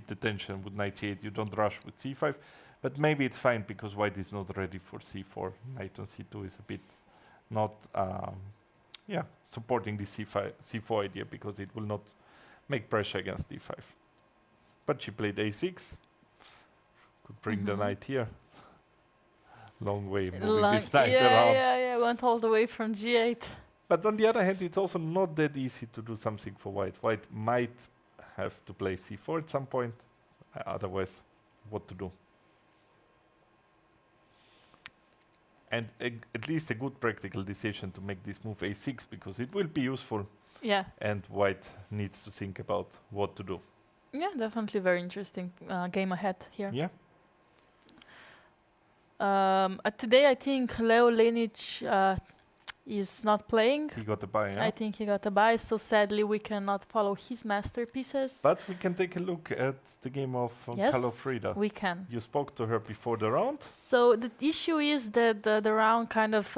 the tension with knight c8. You don't rush with c5, but maybe it's fine because white is not ready for c4. Knight on c2 is a bit not supporting the c4 idea because it will not make pressure against d5. But she played a6. Could bring the Mhm. knight here. Long way moving Like- this knight around. yeah, went all the way from g8. But on the other hand, it's also not that easy to do something for white. White might have to play c4 at some point. Otherwise, what to do? And at least a good practical decision to make this move a6 because it will be useful Yeah, and white needs to think about what to do. yeah, definitely very interesting game ahead here. Yeah? Today, I think Leo Lenic is not playing. He got a buy, yeah? I think he got a buy, so sadly we cannot follow his masterpieces. But we can take a look at the game of yes, Carlo Frida. we can. You spoke to her before the round. So the issue is that the round kind of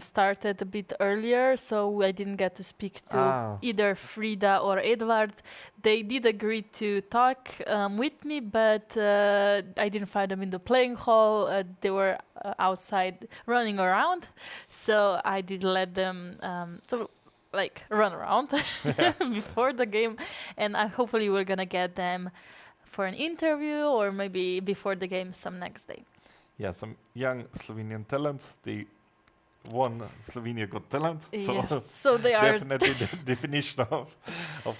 started a bit earlier, so I didn't get to speak to either Frida or Edvard. They did agree to talk with me, but I didn't find them in the playing hall. They were outside running around, so I did let them run around before the game, and hopefully we're gonna get them for an interview or maybe before the game some next day. Yeah, some young Slovenian talents. They won Slovenia Got Talent. So Yes, so they are. definitely the definition of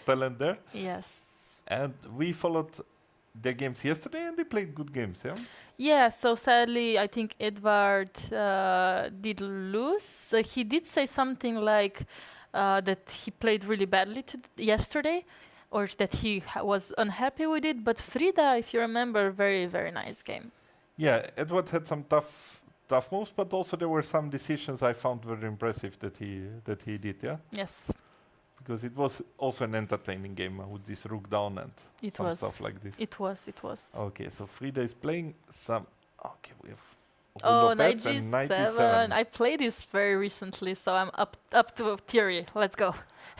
talent there. Yes. And we followed their games yesterday and they played good games, yeah? Yeah, so sadly, I think Edvard did lose. He did say something like that he played really badly yesterday, or that he was unhappy with it. But Frida, if you remember, very, very nice game. Yeah, Edward had some tough moves, but also there were some decisions I found very impressive that he did, yeah? Yes, Because it was also an entertaining game with this rook down and it some was. stuff like this. It was. Okay, so Frida is playing some. Okay, we have Oh, Lopez knight and knight g7. e7. I played this very recently, so I'm up to theory. Let's go.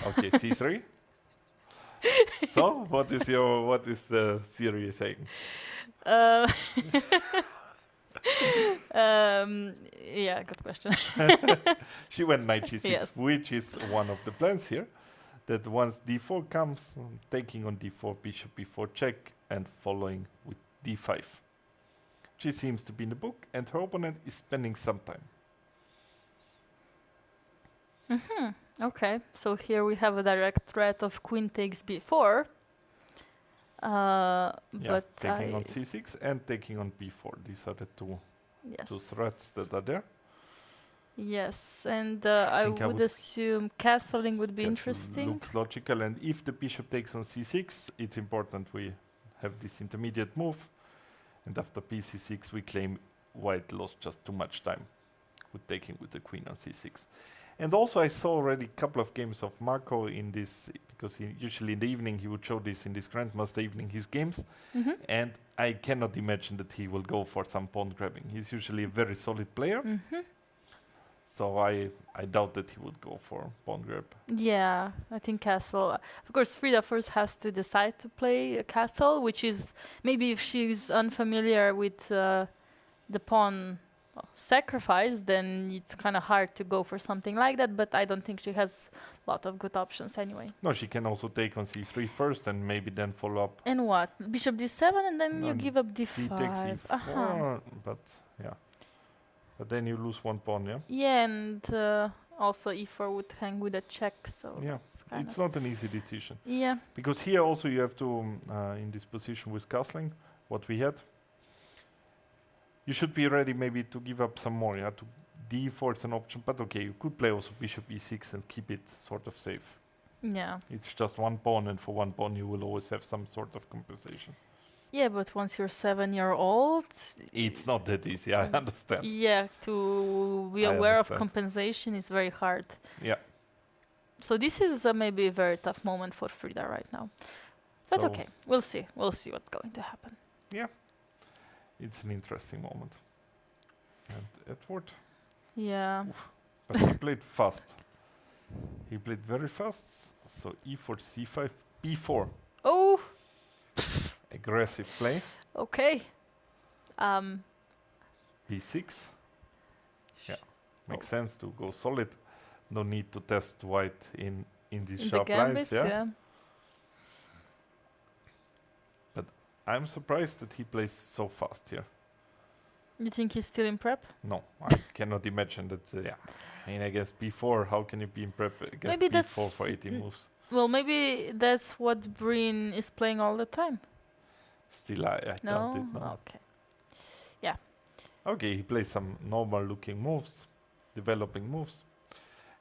Okay, c3. So, what is the theory saying? Uh, yeah, good question. She went knight g6, Yes. which is one of the plans here. That once d4 comes, taking on d4, bishop b4 check, and following with d5. She seems to be in the book, and her opponent is spending some time. Okay, so here we have a direct threat of queen takes b4. Yeah, But taking on c6 and taking on b4. These are the two yes. threats that are there. Yes, and I think I would would assume castling would be Guess interesting. Looks logical, and if the bishop takes on c6, it's important we have this intermediate move. And after bc6, we claim white lost just too much time with taking with the queen on c6. And also, I saw already a couple of games of Marco in this, because usually in the evening he would show this in this Grandmaster evening, his games. Mhm. And I cannot imagine that he will go for some pawn grabbing. He's usually a very solid player. So I doubt that he would go for pawn grab. Yeah, I think castle. Of course, Frida first has to decide to play a castle, which is maybe if she's unfamiliar with the pawn sacrifice, then it's kind of hard to go for something like that. But I don't think she has a lot of good options anyway. No, she can also take on c3 first and maybe then follow up. And what? Bishop d7, and then No, you give up She takes d5. e4, but yeah. But then you lose one pawn, yeah? Yeah, and also e4 would hang with a check, so Yeah, that's kind it's of... not an easy decision. Yeah. Because here also you have to, in this position with castling, what we had, you should be ready maybe to give up some more. Yeah, to d4 it's an option, but okay, you could play also bishop e6 and keep it sort of safe. Yeah. It's just one pawn, and for one pawn you will always have some sort of compensation. Yeah, but once you're 7-year-old, It's not that easy, I understand. yeah, to be I aware of understand. compensation is very hard. Yeah. So this is maybe a very tough moment for Frida right now. But So okay, we'll see. We'll see what's going to happen. it's an interesting moment. And Edward, Yeah. but he played fast. He played very fast. So e4, c5, b4. Oh, Aggressive play. okay. b6. Yeah, makes sense to go solid. No need to test white in these In the sharp lines. gambits, Yeah. yeah. I'm surprised that he plays so fast here. You think he's still in prep? No, I cannot imagine that. Yeah, I mean, against b4, how can you be in prep against Maybe b4 for that's 18 moves? Well, maybe that's what Breen is playing all the time. Still, I No? doubt it. No. Okay. Okay, he plays some normal-looking moves, developing moves,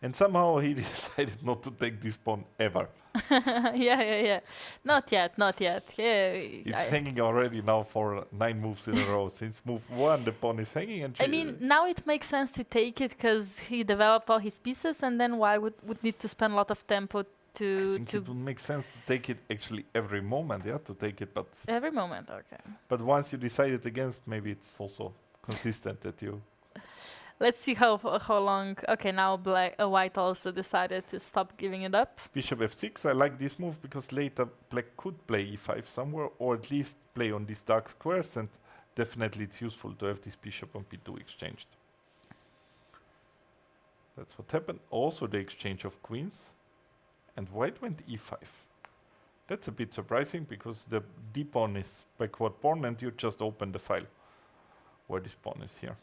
and somehow he decided not to take this pawn ever. Yeah. Not yet, not yet. Yeah. It's hanging already now for 9 moves in a row. Since move 1, the pawn is hanging, and I mean, now it makes sense to take it because he developed all his pieces, and then why would need to spend a lot of tempo I to think it would make sense to take it actually every moment, yeah, to take it. every moment. Okay. But once you decide it against, maybe it's also consistent that you. Let's see how long. Okay, now white also decided to stop giving it up. Bishop f6. I like this move because later black could play e5 somewhere, or at least play on these dark squares, and definitely it's useful to have this bishop on b2 exchanged. That's what happened. Also the exchange of queens, and white went e5. That's a bit surprising because the d pawn is backward pawn, and you just open the file where this pawn is here.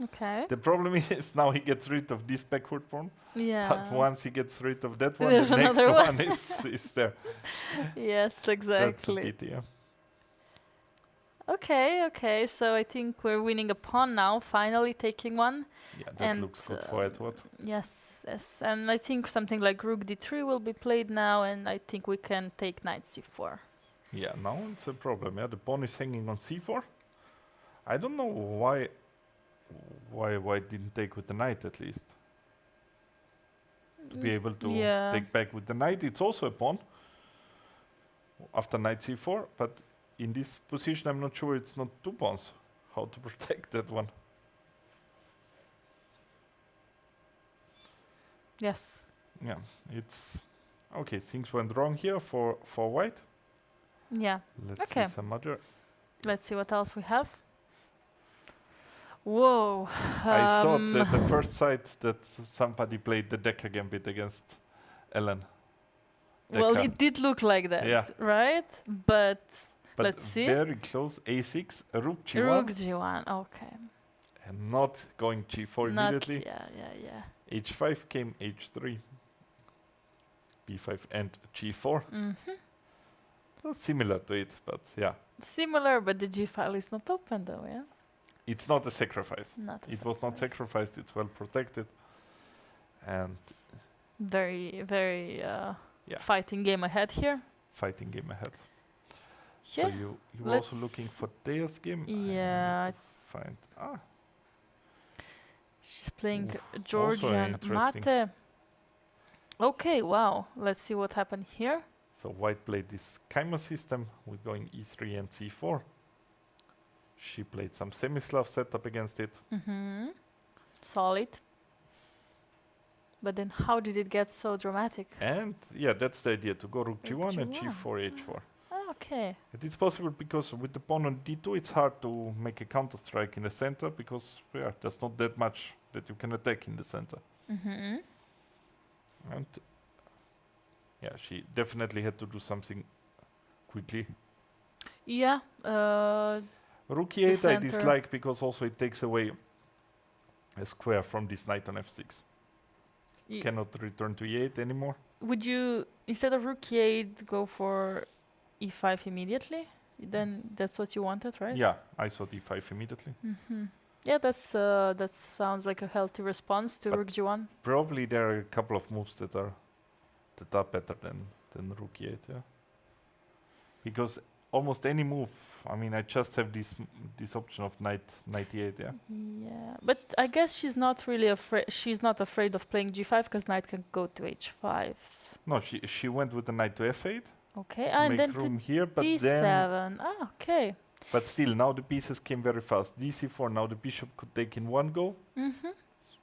Okay. The problem is now he gets rid of this backward pawn, Yeah. but once he gets rid of that one, There's the next another one is there. Yes, That's a exactly. pity, yeah. Okay. So I think we're winning a pawn now, finally taking one. Yeah, that And, looks good for Edward. Yes. And I think something like rook d3 will be played now, and I think we can take knight c4. Yeah, now it's a problem. Yeah, the pawn is hanging on c4. I don't know why it didn't take with the knight at least. To be able to Yeah. take back with the knight, it's also a pawn after knight c4, but in this position I'm not sure it's not 2 pawns. How to protect that one? Yes. Yeah, it's okay. Things went wrong here for white. Yeah. Let's Okay. see some other. Let's see what else we have. Whoa. I thought at the first sight that somebody played the Decker gambit against Ellen. Well, Decker. it did look like that, Yeah. right? But But let's see. very close. A6, rook g1, Rook g1. Okay. and not going g4 Not, immediately. yeah. H5 came h3, b5 and g4. So similar to it, but yeah, Similar, but the G file is not open though, yeah? it's not a sacrifice. Not a It was not sacrifice. sacrificed. It's well protected, and Very Yeah. fighting game ahead here. fighting game ahead. Yeah. So you were also let's- looking for Thea's game. Yeah, I need to find she's playing Oof, Georgian interesting. mate. Okay, wow. Let's see what happened here. So white played this Kaima system with going e3 and c4. She played some Semislav setup against it. Solid. But then how did it get so dramatic? And yeah, that's the idea, to go rook Rook g1 and G1. g4, h4. Okay. And it's possible because with the pawn on d2, it's hard to make a counter strike in the center because there's not that much that you can attack in the center. Mm-hmm. And she definitely had to do something quickly. Yeah. Rook The e8 I center. dislike because also it takes away a square from this knight on f6. y- Cannot return to e8 anymore. Would you, instead of rook e8, go for e5 immediately? Then that's what you wanted, right? Yeah, I saw d5 immediately. Mm-hmm. Yeah, that sounds like a healthy response to But- rook g1. Probably there are a couple of moves that are better than rook e8, yeah. Because almost any move, I mean, I just have this option of knight e8, yeah. Yeah, but I guess she's not really afraid. She's not afraid of playing g5 because knight can go to h5. No, she went with the knight to f8, Okay, and make then room to here, but d7. then, Okay. but still, now the pieces came very fast. dc4, now the bishop could take in one go, Mm-hmm.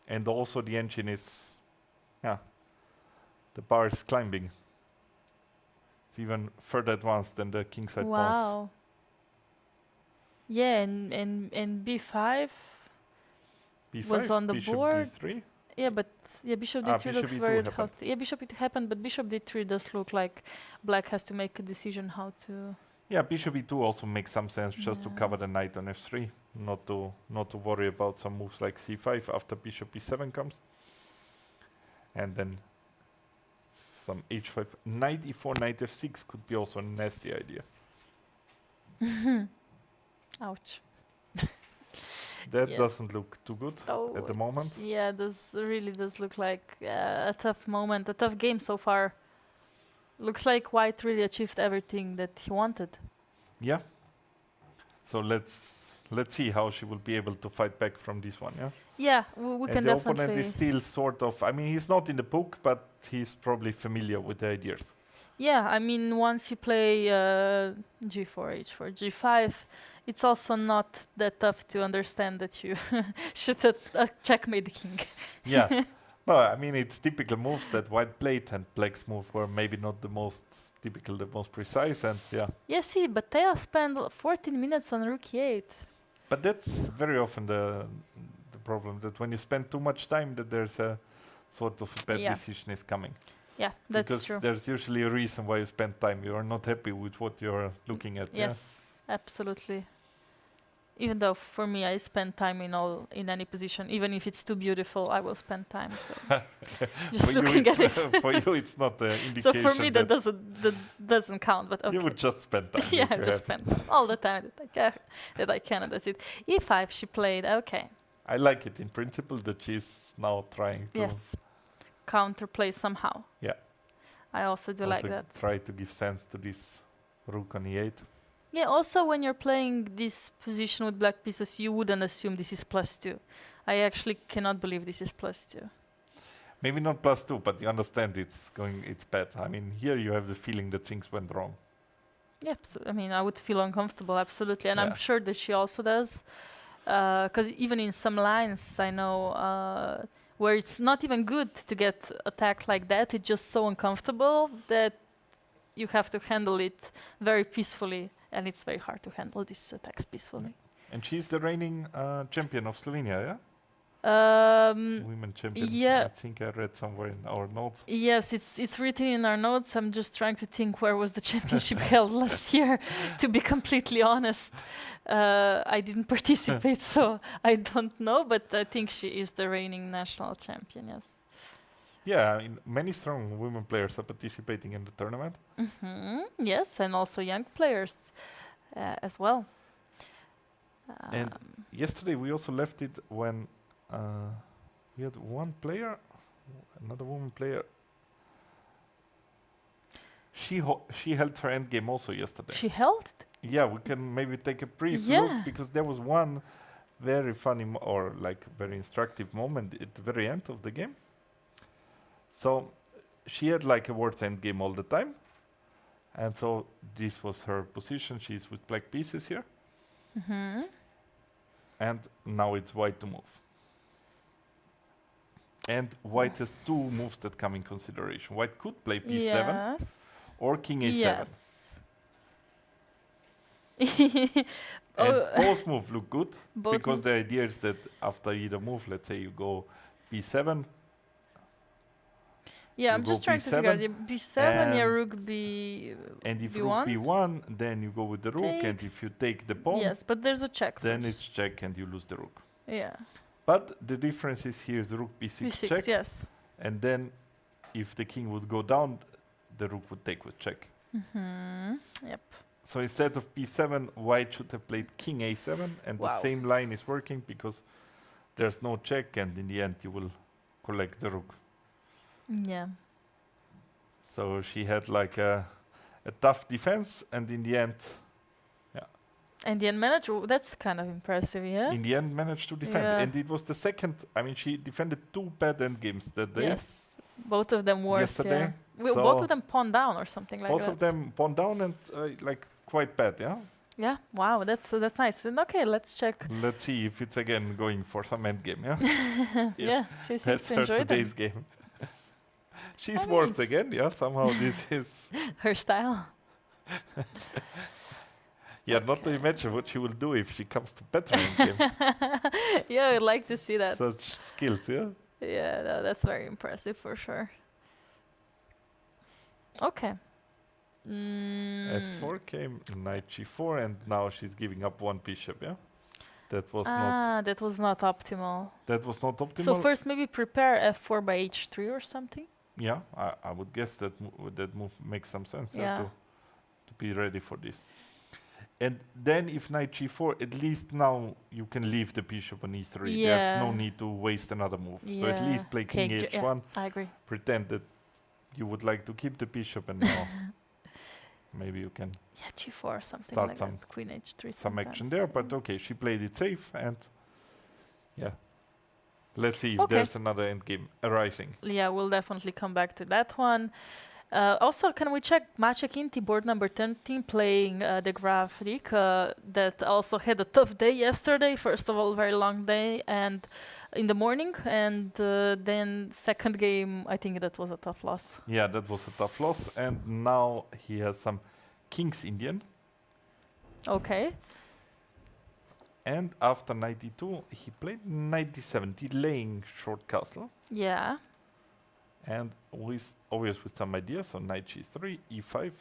and also the engine is, the bar is climbing. It's even further advanced than the kingside pawns. Wow. Yeah, and b5 b5, was on the bishop board. d3. Yeah, but bishop Ah, d3 bishop looks e2 very happened. healthy. Yeah, bishop e2 happened, but bishop d3 does look like black has to make a decision how to. Yeah, bishop e2 also makes some sense just to Yeah. cover the knight on f3, not to worry about some moves like c5 after bishop e7 comes. And then some h5, knight e4, knight f6 could be also a nasty idea. Ouch. That Yes. doesn't look too good Oh, at the moment. yeah, this really does look like a tough moment, a tough game so far. Looks like White really achieved everything that he wanted. Yeah. So let's see how she will be able to fight back from this one, yeah? Yeah, we And can the definitely. opponent is still sort of, I mean, he's not in the book, but he's probably familiar with the ideas. Yeah, I mean, once you play g4, h4, g5, it's also not that tough to understand that you should checkmate the king. Yeah. No, I mean, it's typical moves that white played and black's move were maybe not the most typical, the most precise, and yeah. Yeah, see, but Thea spent 14 minutes on rook e8. But that's very often the problem, that when you spend too much time, that there's a sort of a bad Yeah. decision is coming. Yeah, that's because true. there's usually a reason why you spend time. You are not happy with what you're looking at. Yes, absolutely. Even though for me, I spend time in any position, even if it's too beautiful, I will spend time. So Yeah. just For you looking at it. it's for you, it's not an So indication. for me, that doesn't count. But okay. You would just spend time. Yeah, if you just have. spend all the time that I can, and that's it. E5 she played. Okay. I like it in principle that she's now trying to Yes. Counterplay somehow. Yeah. I also do like also that. try to give sense to this rook on e8. Yeah, also when you're playing this position with black pieces, you wouldn't assume this is +2. I actually cannot believe this is +2. Maybe not +2, but you understand it's bad. I mean, here you have the feeling that things went wrong. Yeah, I mean, I would feel uncomfortable, absolutely. And I'm Yeah. sure that she also does. Because even in some lines, I know where it's not even good to get attacked like that. It's just so uncomfortable that you have to handle it very peacefully. And it's very hard to handle these attacks peacefully. And she's the reigning champion of Slovenia, yeah? Women champion. yeah. I think I read somewhere in our notes. Yes, it's written in our notes. I'm just trying to think where was the championship held last year. To be completely honest, I didn't participate, so I don't know. But I think she is the reigning national champion. Yes. Yeah, I mean, many strong women players are participating in the tournament. Yes, and also young players as well. And yesterday we also left it when we had one player, another woman player. She held her endgame also yesterday. She held. Yeah, we can maybe take a brief Yeah. look because there was one very funny or like very instructive moment at the very end of the game. So she had like a worse endgame all the time, and so this was her position. She's with black pieces here, and now it's white to move. And white has two moves that come in consideration. White could play b7 Yes. or king a7. Yes. And Oh, both moves look good both because moves. the idea is that after either move, let's say you go b7, Yeah, you I'm go just trying to figure out. b7, Yeah, b7, yeah, and rook b and if b1 rook b1, then you go with the rook, and if takes. you take the pawn, Yes, but there's a check then first. it's check and you lose the rook. Yeah, But the difference is here is rook b6 b6. check, Yes. and then if the king would go down, the rook would take with check. Yep. So instead of b7, white should have played king a7, and the Wow. same line is working because there's no check, and in the end you will collect the rook. Yeah. So she had like a tough defense, and in the end, And the manager. That's kind of impressive. Yeah. in the end managed to defend. Yeah. And it was the second. I mean, she defended 2 bad endgames that day. Yes. Both of them worse. Yesterday, Yeah. Both so of them pawn down or something like Both that. of them pawn down and like quite bad. Yeah. Yeah. Wow. That's nice. And okay, let's check. Let's see if it's again going for some endgame. Yeah. Yeah. She seems That's to her enjoy them. today's game. She's I worse mean- again. Yeah. Somehow this is. Her style. Yeah. Not to imagine what she will do if she comes to better endgame. Yeah, I'd like to see that. Such skills. Yeah. Yeah, that's very impressive for sure. Okay. F4 came, knight g4, and now she's giving up one bishop. Yeah. That was not. That was not optimal. That was not optimal. So first, maybe prepare f4 by h3 or something. Yeah, I would guess that that move makes some sense. Yeah. To be ready for this. And then if knight g4, at least now you can leave the bishop on e3. There's no Yeah. need to waste another move. So at Yeah. least play king Okay, h1, I agree. pretend that you would like to keep the bishop, and now maybe you can Yeah, g4 or something Start like some- that. Queen h3. some action sometimes. there. But okay, she played it safe, and yeah. Let's see if Okay. there's another endgame arising. Yeah, we'll definitely come back to that one. Also, can we check Maciek Inti, board number 13, playing the Grafik, that also had a tough day yesterday. First of all, very long day, and in the morning, and then second game, I think that was a tough loss. Yeah, that was a tough loss, and now he has some kings Indian. Okay. And after 92, he played 97, delaying short castle, Yeah. and with always with some ideas. So knight g3, e5,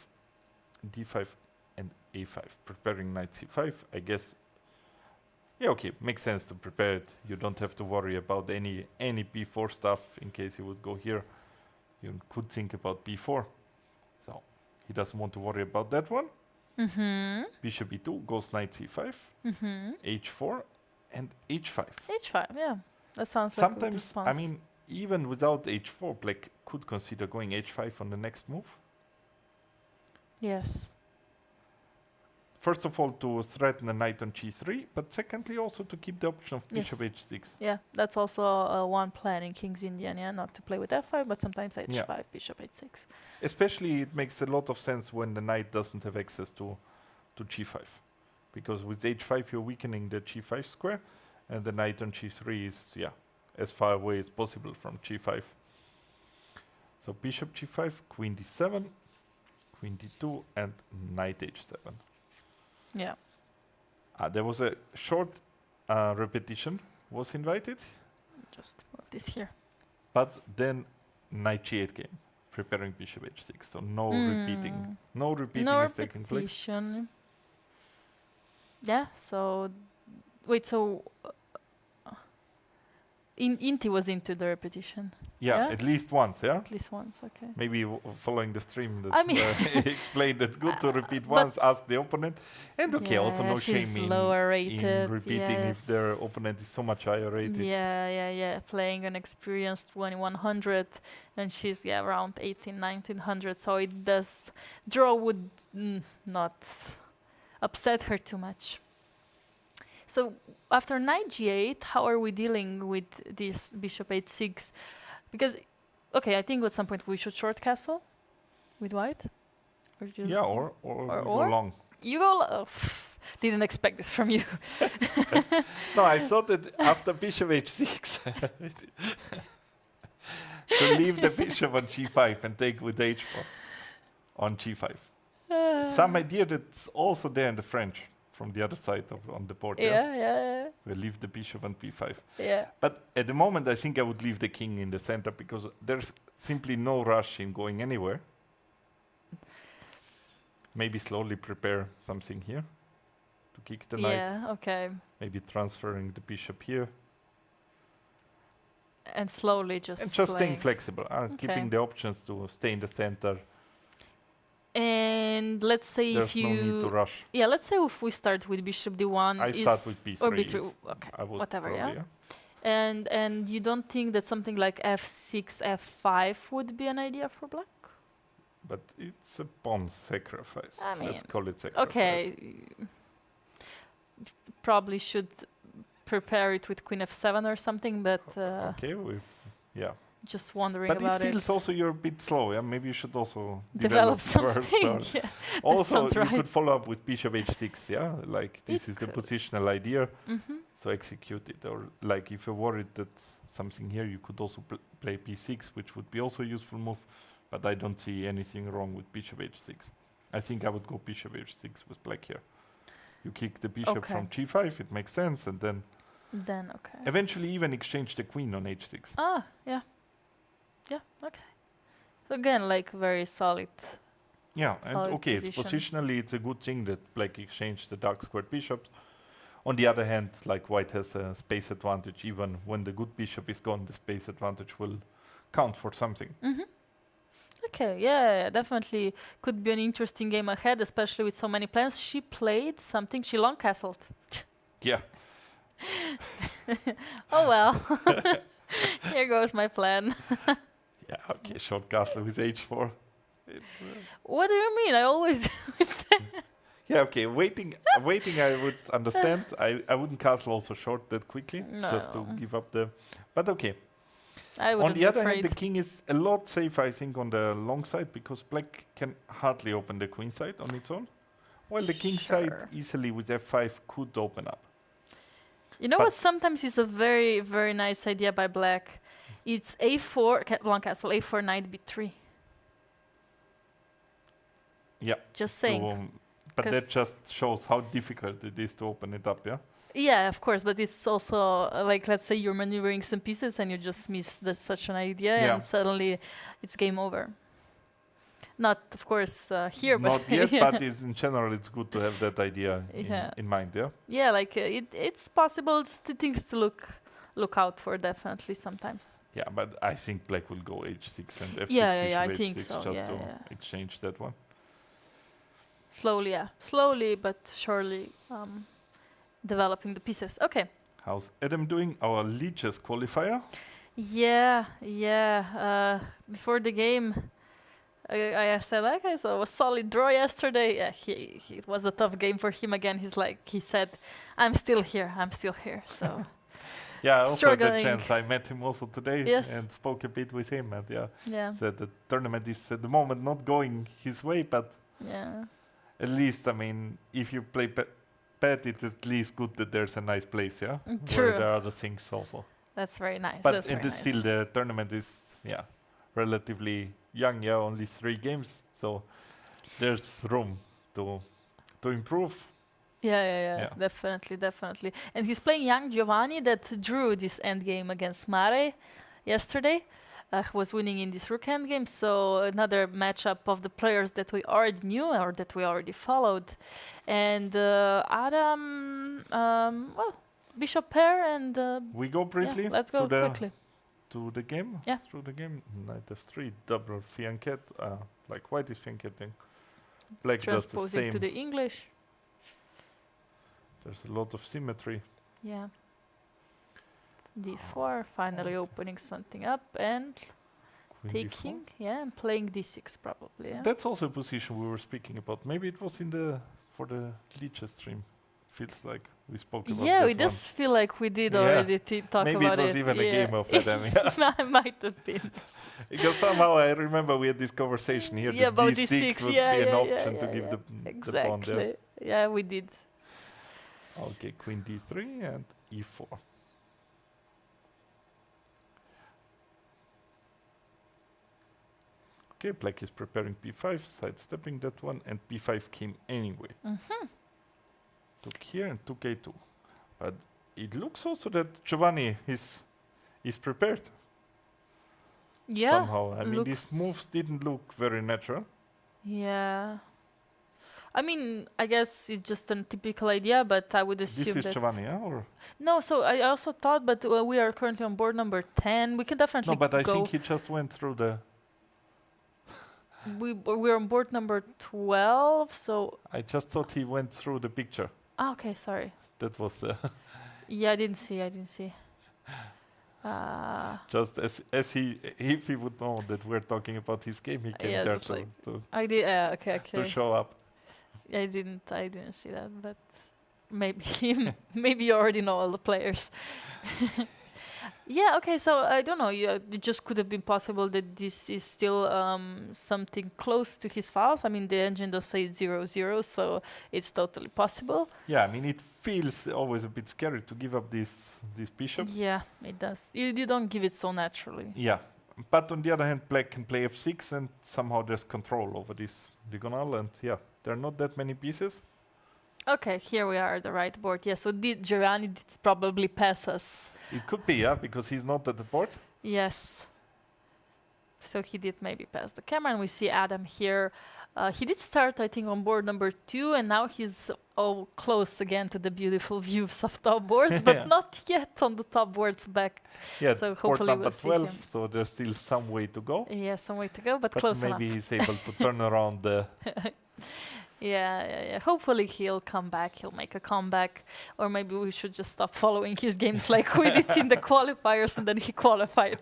d5, and a5, preparing knight c5. I guess. Yeah, okay, makes sense to prepare it. You don't have to worry about any b4 stuff in case he would go here. You could think about b4. So he doesn't want to worry about that one. Mm-hmm. Bishop e2 goes knight c5, Mm-hmm. h4, and h5. h5, yeah. That sounds like a good Sometimes, response. I mean, even without h4, black could consider going h5 on the next move. Yes. First of all, to threaten the knight on g3, but secondly, also to keep the option of Yes. bishop h6. Yeah, that's also one plan in King's Indian, yeah, not to play with f5, but sometimes h5, Yeah. bishop h6. Especially, it makes a lot of sense when the knight doesn't have access to g5. Because with h5, you're weakening the g5 square, and the knight on g3 is, yeah, as far away as possible from g5. So bishop g5, queen d7, queen d2, and knight h7. Yeah. There was a short repetition was invited, Just move this here. but then knight g8 came, preparing bishop h6. So no repeating. No repeating No is taking place. repetition. Yeah, so wait, so Inti was into the repetition Yeah, Yeah? at least once, yeah? at least once, okay. Maybe following the stream that I mean- explained that good to repeat but- once, ask the opponent. And okay, also Yeah, no she's shame lower in rated, repeating if their yes. opponent is so much higher rated. Yeah, playing an experienced 2100 and she's around 1900, so it does draw would not upset her too much. So after knight g8, how are we dealing with this bishop h6? Because, okay, I think at some point we should short castle with white. Or do you- Yeah, or we Or- go or? long. You go. Didn't expect this from you. No, I thought that after bishop h6, to leave the bishop on g5 and take with h4 on g5. Some idea that's also there in the French from the other side on the board. Yeah. We leave the bishop on b5. Yeah. But at the moment, I think I would leave the king in the center because there's simply no rush in going anywhere. Maybe slowly prepare something here to kick the knight. Yeah, okay. Maybe transferring the bishop here. And slowly just And just staying playing. flexible, keeping Okay. the options to stay in the center. And let's say There's if no need to you... rush. Yeah, let's say if we start with bishop d1. I start with b3. Or b3, okay. I would Whatever, probably, yeah. And you don't think that something like f6, f5 would be an idea for black? But it's a pawn sacrifice. I Let's mean, call it sacrifice. Okay. Probably should prepare it with queen f7 or something, but Okay, yeah. just wondering But about it feels also you're a bit slow. Yeah, maybe you should also Develop first, something. or- Yeah. Also, sounds you right. could follow up with bishop h6. Yeah, like this You is the could. positional idea. Mm-hmm. So execute it. Or like if you're worried that something here, you could also play b6, which would be also a useful move. But I don't see anything wrong with bishop h6. I think I would go bishop h6 with black here. You kick the bishop Okay. from g5, it makes sense, and then Then, okay. eventually even exchange the queen on h6. Ah, yeah. Yeah, okay. So again, like very solid. Yeah, and Solid okay, position. positionally it's a good thing that black exchanged the dark squared bishops. On the other hand, like white has a space advantage. Even when the good bishop is gone, the space advantage will count for something. Mm-hmm. Okay, yeah, definitely could be an interesting game ahead, especially with so many plans. She played something, she long castled. Yeah, Oh well. Here goes my plan. yeah, okay, short castle with h4. What do you mean? I always do it. Yeah, okay, waiting I would understand. I wouldn't castle also short that quickly, just to No. give up the... But okay. I On would the be other afraid. hand, the king is a lot safer, I think, on the long side, because black can hardly open the queen side on its own, while the king side Sure. easily with f5 could open up. You know But- what sometimes is a very, very nice idea by black? It's a4, long castle, a4, knight, b3. Yeah. Just saying. But that 'Cause- just shows how difficult it is to open it up, yeah? Yeah, of course, but it's also like, let's say you're maneuvering some pieces and you just miss such an idea Yeah. and suddenly it's game over. Not, of course, here, but Not yet, yeah. but in general, it's good to have that idea Yeah. in mind, yeah? Yeah, like it's possible, it's the things to look out for definitely sometimes. Yeah, but I think black will go h6 and f6, Yeah, I bishop think h6 so, just yeah, to yeah. exchange that one. Slowly, yeah. Slowly but surely developing the pieces. Okay. How's Adam doing? Our Lead Chess qualifier? Yeah. Before the game, I said, okay, so it was solid draw yesterday. Yeah, it was a tough game for him again. He said, I'm still here. So Yeah, I also had the Struggling. chance. I met him also today Yes. and spoke a bit with him. And yeah, said the tournament is at the moment not going his way, but yeah. at least, I mean, if you play bad, it's at least good that there's a nice place, yeah? True. Where there are other things also. That's very nice. But That's very still, nice. the tournament is, relatively young, only 3 games. So there's room to improve. Yeah. Definitely. And he's playing young Giovanni that drew this endgame against Mare yesterday. Was winning in this rook endgame. So another matchup of the players that we already knew or that we already followed. And Adam, bishop pair and We go briefly let's go quickly. to the game. Yeah. Through the game. Knight f3, double fianchet, like white is fianchetting. Black does the Transposing same. to the English. There's a lot of symmetry. Yeah. d4, finally opening something up and Queen d4. taking. Yeah, and playing d6 probably. Yeah. That's also a position we were speaking about. Maybe it was for the Lead Chess stream. Feels like we spoke about Yeah, that we one. just feel like we did Yeah. already talk Maybe about it was even a game of Adam. Yeah. It might have been. Because somehow I remember we had this conversation here. Yeah, that about d6 d6. would Yeah, be an yeah, option yeah, to give yeah. the pawn there. Exactly. Yeah, we did. Okay, queen d3 and e4. Okay, black is preparing b5, sidestepping that one, and b5 came anyway. Took here and took a2. But it looks also that Giovanni is prepared Yeah. somehow. I mean, look- these moves didn't look very natural. Yeah. I mean, I guess it's just a typical idea, but I would This assume is that. Giovanni, yeah? Or No, so I also thought, but we are currently on board number 10. We can definitely no, but I go. think he just went through the. We're on board number 12, so. I just thought he went through the picture. Ah, okay, sorry. That was the Yeah, I didn't see. just as he if he would know that we're talking about his game, he came Yeah, there just to, like- to I did. Okay. to show up. I didn't see that, but maybe maybe you already know all the players. Yeah, okay, so I don't know, it just could have been possible that this is still something close to his files. I mean, the engine does say 0-0, so it's totally possible. Yeah, I mean, it feels always a bit scary to give up this bishop. Yeah, it does. You don't give it so naturally. Yeah, but on the other hand, black can play f6, and somehow there's control over this diagonal, and yeah, there are not that many pieces. Okay, here we are at the right board. Yeah, so Giovanni did probably pass us. It could be, yeah, because he's not at the board. Yes. So he did maybe pass the camera, and we see Adam here. He did start, I think, on board number 2, and now he's all close again to the beautiful views of top boards, but not yet on the top boards back. Yeah, So board hopefully number we'll see 12, him. so there's still some way to go. Yeah, some way to go, but But close maybe enough. he's able to turn around the. Yeah. Hopefully he'll come back. He'll make a comeback, or maybe we should just stop following his games like we did in the qualifiers, and then he qualified.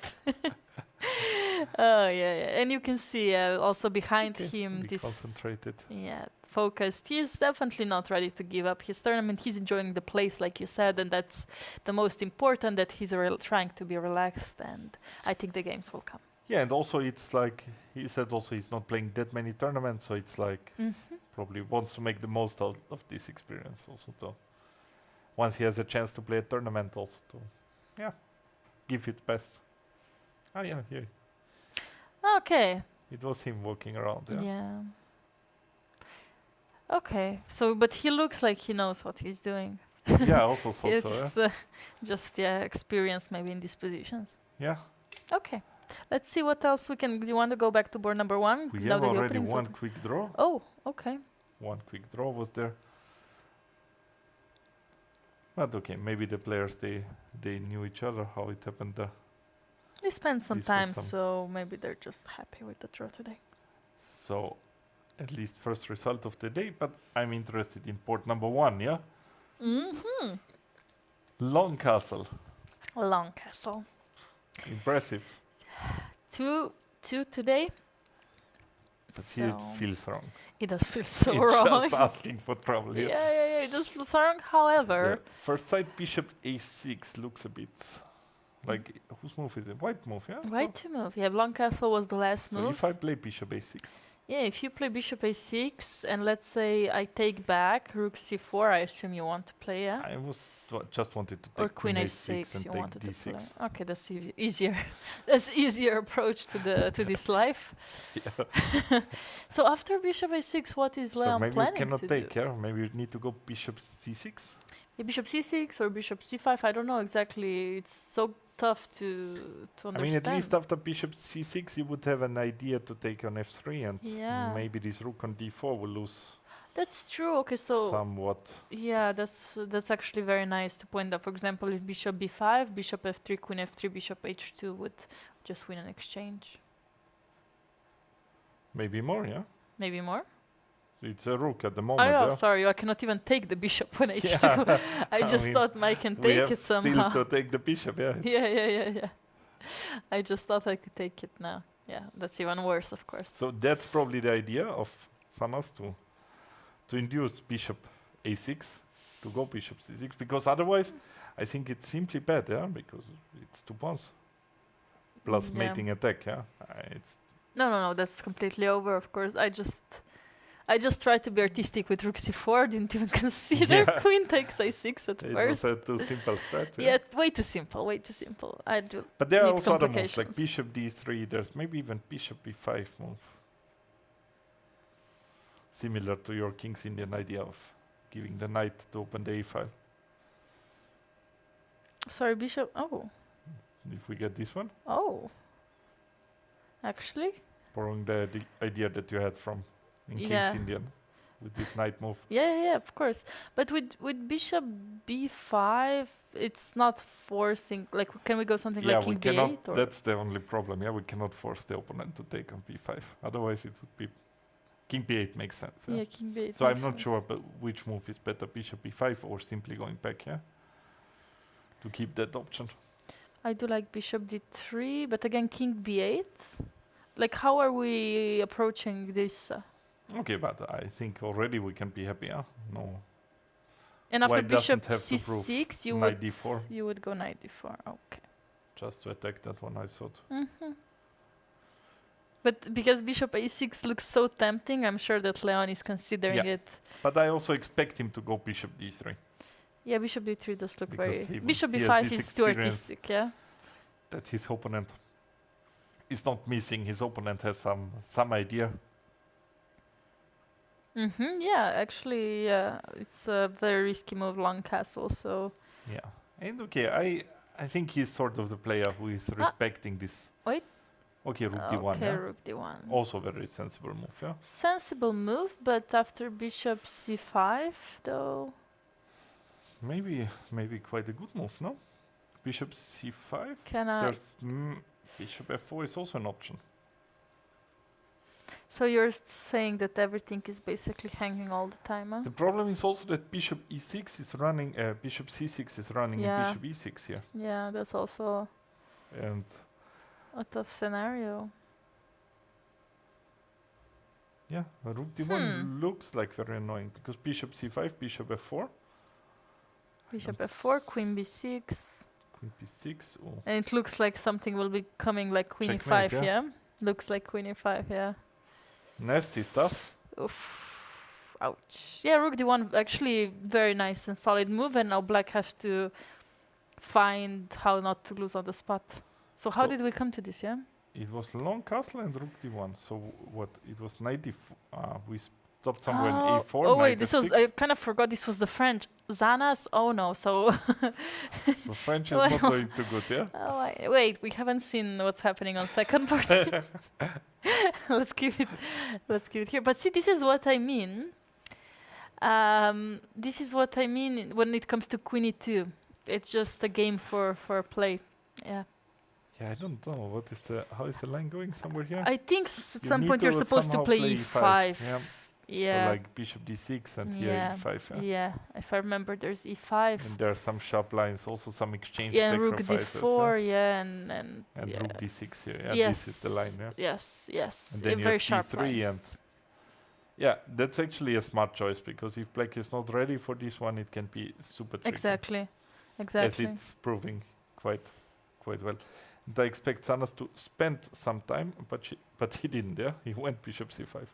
Oh yeah, and you can see also behind him Be this. concentrated. Yeah, focused. He's definitely not ready to give up his tournament. He's enjoying the place, like you said, and that's the most important. That he's trying to be relaxed, and I think the games will come. Yeah, and also it's like he said. Also, he's not playing that many tournaments, so it's like probably wants to make the most out of this experience. Also, to once he has a chance to play a tournament, also to give it best. Ah, yeah, here Okay. it was him walking around. Yeah. Yeah. Okay. So, but he looks like he knows what he's doing. Yeah, I also thought It's so. Yeah. just experience maybe in these positions. Yeah. Okay. Let's see what else we can. Do you want to go back to board number 1? We now have that the already opening's one open? quick draw. Oh, okay. One quick draw was there. But okay, maybe the players they knew each other, how it happened there. They spent some This was time, some- so maybe they're just happy with the draw today. So at least first result of the day, but I'm interested in port number 1, yeah? Long castle. Long castle. Impressive. Two today. But here So- it feels wrong. It does feel so It's wrong. just asking for trouble here. Yeah, it does feel so wrong. However, The first side bishop a6 looks a bit like whose move is it? White move, yeah? right to move. Yeah, long castle was the last So move. if I play bishop a6, Yeah, if you play bishop a6, and let's say I take back rook c4, I assume you want to play, yeah? I was just wanted to take Or queen a6, and you take wanted to play. d6. Okay, that's easier. That's easier approach to this life. So after bishop a6, what is So Leon maybe you planning cannot to take, do? yeah? Maybe you need to go bishop c6. Yeah, bishop c6 or bishop c5, I don't know exactly. It's so tough to I understand. mean, at least after bishop c6, you would have an idea to take on f3, and Yeah. maybe this rook on d4 will lose That's true. Okay, so somewhat. yeah, that's actually very nice to point out. For example, if bishop b5, bishop f3, queen f3, bishop h2 would just win an exchange. Maybe more, yeah? Maybe more. It's a rook at the Oh, moment, yeah, yeah? sorry, I cannot even take the bishop on h2. Yeah. I just mean, thought I can we take have it somehow. still to take the bishop, yeah? Yeah. I just thought I could take it now. Yeah, that's even worse, of course. So that's probably the idea of Sanas to induce bishop a6 to go bishop c6, because otherwise I think it's simply bad, yeah, because it's 2 pawns plus Yeah. mating attack, yeah. It's No, that's completely over, of course. I just tried to be artistic with rook c4, didn't even consider Yeah. queen takes a6 at It first. was a too simple strat. Yeah, way too simple, way too simple. I do. But there are need also other moves like complications. bishop d3. There's maybe even bishop b5 move. Similar to your King's Indian idea of giving the knight to open the a file. Sorry, bishop. Oh, If we get this one, oh. Actually, borrowing the idea that you had from in Yeah. King's Indian with this knight move. yeah, of course. But with bishop b5, it's not forcing. Like, can we go something Yeah, like we king cannot. b8? Or That's the only problem. Yeah, we cannot force the opponent to take on b5. Otherwise, it would be king b8 makes sense. yeah, king b8. So I'm makes not sense. sure but which move is better, bishop b5 or simply going back here to keep that option. I do like bishop d3, but again, king b8. Like, how are we approaching this? Okay, but I think already we can be happy. Huh? No, And after White doesn't bishop have to prove c6, you knight would d4 you would go knight d4. Okay. just to attack that one. I thought. But because bishop a6 looks so tempting, I'm sure that Leon is considering Yeah. it. But I also expect him to go bishop d3. Yeah, bishop d3 does look Because very. he Bishop he has b5 this is too experience. artistic, yeah. That his opponent is not missing. His opponent has some idea. Yeah, actually, yeah, it's a very risky move, long castle. So Yeah, and okay, I think he's sort of the player who is respecting this. wait. Okay, rook d1. okay, Yeah? rook d1. Also very sensible move. Yeah. Sensible move, but after bishop c5, though. Maybe quite a good move, no? Bishop c5. Can I? There's bishop f4 is also an option. So you're saying that everything is basically hanging all the time, huh? The problem is also that bishop e6 is running, bishop c6 is running Yeah. in bishop e6 here, Yeah, that's also and a tough scenario. yeah, rook d1 looks like very annoying because bishop c5, bishop f4, Bishop f4, queen b6. queen b6. Oh, And it looks like something will be coming like queen Checkmate, e5, yeah. yeah? Looks like queen e5, yeah. nasty stuff. Oof. Ouch. Yeah, rook d1, actually very nice and solid move, and now black has to find how not to lose on the spot. So how So- did we come to this, yeah? It was long castle and rook d1. So what? It was knight d4. We stopped somewhere in a4. Oh wait, knight this was, f6. I kind of forgot this was the French. Zanas? Oh no, so... So French is Well- not doing too good, yeah. Oh, wait, we haven't seen what's happening on second part. let's keep it here. But see, this is what I mean. This is what I mean when it comes to queen e2. It's just a game for play. Yeah. Yeah, I don't know. What is how is the line going? Somewhere here. I think at You some need point you're to supposed to somehow play play e5. Yeah. Yeah. So like bishop d6 and here Yeah. e5. Yeah. Yeah. If I remember, there's e5. And there are some sharp lines, also some exchange Yeah, and rook sacrifices. d4. Yeah, and And yeah. rook d6 here. Yeah, Yes. this is the line. Yeah. Yes. And then you very have sharp d3 lines. and yeah, that's actually a smart choice because if black is not ready for this one, it can be super tricky. Exactly. As it's proving quite well. And I expect Sanas to spend some time, but he didn't. Yeah, he went bishop c5.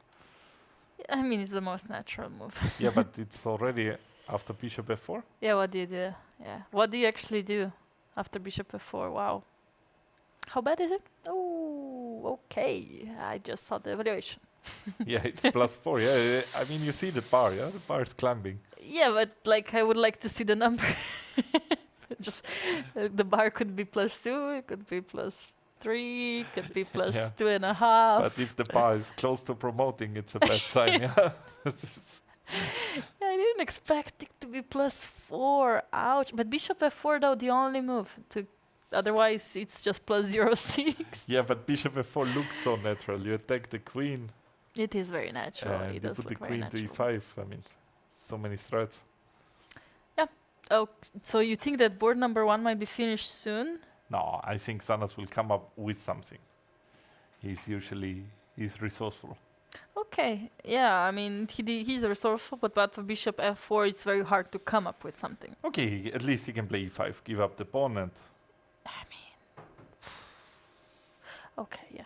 I mean, it's the most natural move. Yeah, but it's already after bishop f4. Yeah, what do you do? Yeah. What do you actually do after bishop f4? Wow. How bad is it? Oh, okay. I just saw the evaluation. Yeah, it's +4. Yeah, I mean, you see the bar. Yeah, the bar is climbing. Yeah, but like I would like to see the number. Just the bar could be +2, it could be +3, it could be plus Yeah. 2.5. But if the bar is close to promoting, it's a bad sign. Yeah. Yeah, I didn't expect it to be +4. Ouch. But bishop f4 though, the only move to. Otherwise, it's just +0.6. Yeah, but bishop f4 looks so natural. You attack the queen, It is very natural. and It you does put the look very queen to natural. e5. I mean, so many threats. Oh, so you think that board number 1 might be finished soon? No, I think Sanas will come up with something. He's resourceful. Okay, yeah, I mean, he's resourceful, but after bishop f4, it's very hard to come up with something. Okay, at least he can play e5, give up the pawn, and Okay, yeah.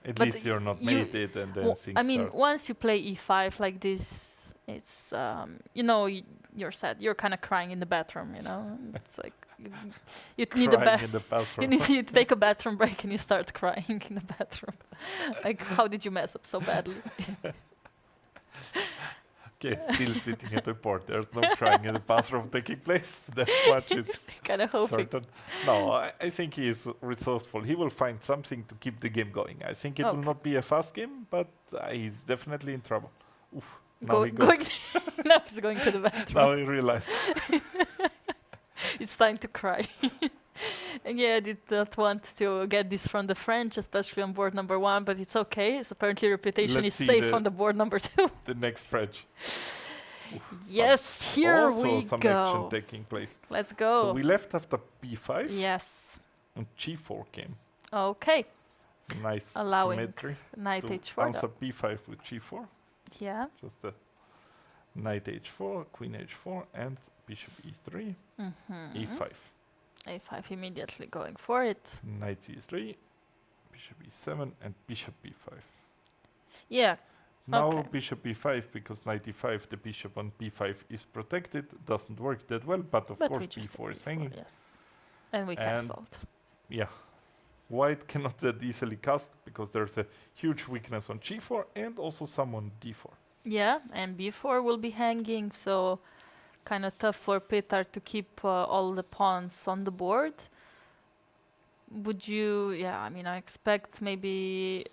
At But least you're not you- mated and then Well, things I mean, start. once you play e5 like this, it's you know you're sad. You're kind of crying in the bathroom. You know, it's like you need a Crying bath. in the bathroom. You need to take a bathroom break and you start crying in the bathroom. Like, how did you mess up so badly? Okay, still sitting at the port. There's no crying in the bathroom taking place. That much it's Kind of hoping. certain. No, I think he is resourceful. He will find something to keep the game going. I think it will Okay. not be a fast game, but he's definitely in trouble. Oof. Now Go, he goes. going now he's going to the bathroom. Now he realized. It's time to cry. And yeah, I did not want to get this from the French, especially on board number 1, but it's okay. It's apparently reputation Let's is see safe the- on the board number 2. The next French. Yes, here Also we some go. action taking place. Let's So go. we left after b5 Yes. and g4 came. Okay. Nice Allowing symmetry Knight to h4. answer b5 with g4. Yeah. Just a knight h4, queen h4, and bishop e3, Mm-hmm. e5, a5 immediately going for it. knight c3, bishop e7, and bishop b5. Yeah. Now Okay. bishop b5, because knight e5, the bishop on b5 is protected, doesn't work that well, but of But course we just b4 did is hanging. Yes. And we And cancelled. Yeah, white cannot that easily cast, because there's a huge weakness on g4 and also some on d4. Yeah, and b4 will be hanging, so kind of tough for Petar to keep all the pawns on the board. Would you? Yeah, I mean, I expect maybe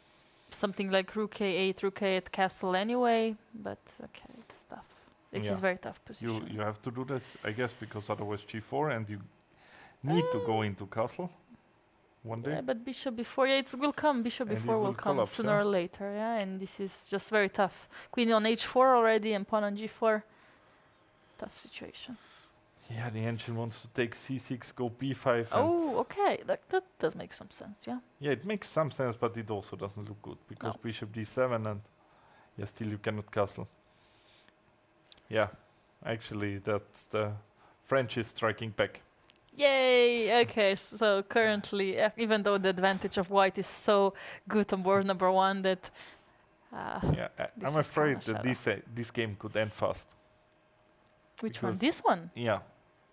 something like rook a8, rook a8 castle anyway, but okay, it's tough. This Yeah. is very tough position. You have to do this, I guess, because otherwise g4, and you need to go into castle one day. Yeah, but bishop before, yeah, it will come. Bishop And it before will will come collapse, sooner yeah. or later, yeah. And this is just very tough. Queen on h4 already and pawn on g4. Tough situation. Yeah, the ancient wants to take c6, go b5. Oh, and okay. That does make some sense, yeah. yeah, it makes some sense, but it also doesn't look good because No. bishop d7 and yeah, still you cannot castle. Yeah, actually, that's the French is striking back. Yay! Okay, so currently, even though the advantage of white is so good on board number 1 that Yeah, This I'm is afraid kinda that this game could end fast. which one? because- This one? Yeah,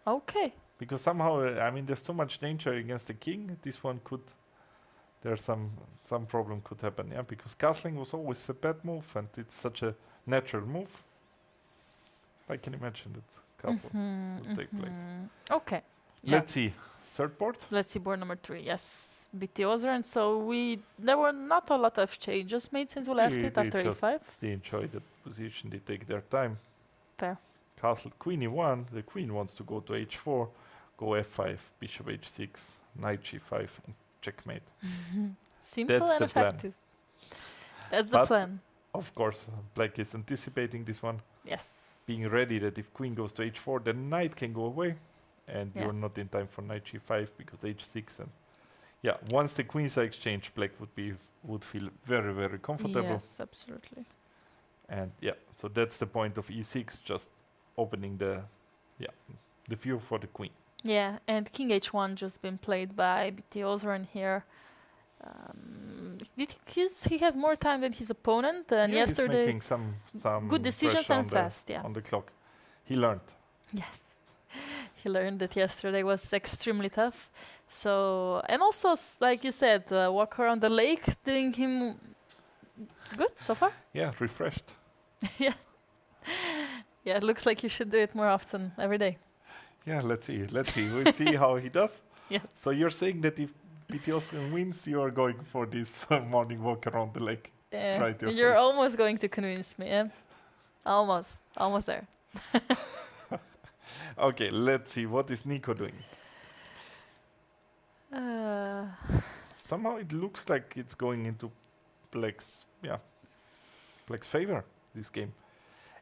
Okay. because somehow I mean there's so much danger against the king. This one could there's some problem could happen. Yeah, because castling was always a bad move, and it's such a natural move. I can imagine that castle will take place. Okay. Yeah. Let's see, third board. Let's see board number 3. Yes, BT Ozer, and so there were not a lot of changes made since we left They- it they after just e5. They enjoy the position. They take their time. Fair. Castle queen e1. The queen wants to go to h4, go f5, bishop h6, knight g5, and checkmate. Simple That's and the plan. effective. That's the But- plan. Of course, black is anticipating this one, Yes. being ready that if queen goes to h4, the knight can go away, and Yeah. you're not in time for knight g5 because h6 and yeah. Once the queens are exchanged, black would feel very very comfortable, Yes, absolutely. and yeah. So that's the point of e6, just opening the view for the queen. Yeah, and King H1 just been played by BT Ozran here. He has more time than his opponent, and Yeah, he's yesterday making some good decisions pressure and fast. Yeah. on the clock. He learned. Yes. He learned that yesterday was extremely tough. So, and also, like you said, walk around the lake doing him good so far. Yeah, refreshed. Yeah. Yeah, it looks like you should do it more often, every day. Yeah, let's see. We'll see how he does. Yeah. So you're saying that if PT Oscar wins, you are going for this morning walk around the lake. Try it You're yourself. almost going to convince me. Yeah? Almost there. Okay, let's see. What is Nico doing? Somehow it looks like it's going into black's favor, this game.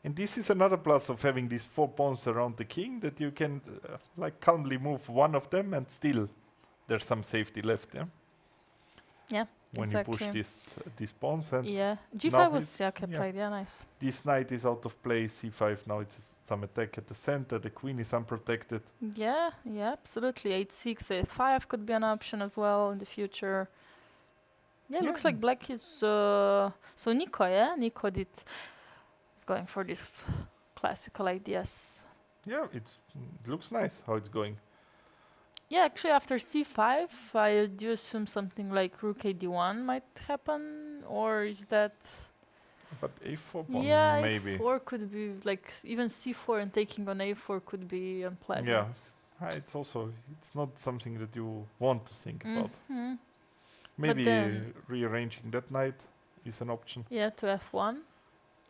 And this is another plus of having these 4 pawns around the king, that you can like calmly move one of them and still there's some safety left, yeah? Yeah, When you push exactly. these pawns, and Yeah, G5 now was he's- okay yeah. played. Yeah, nice. this knight is out of place, c5, now it's some attack at the center, the queen is unprotected. Yeah, absolutely. 8-6, 8-5 could be an option as well in the future. Yeah, Yeah. looks like black is so Nico, yeah? Nico is going for this classical ideas. Yeah, it looks nice how it's going. Yeah, actually after c5, I do assume something like rook ad1 might happen, or is that... But a4 pawn, Yeah, maybe. a4 could be, like, even c4 and taking on a4 could be unpleasant. Yeah. It's also, it's not something that you want to think about. Mhm. Maybe then- rearranging that knight is an option. Yeah, to f1.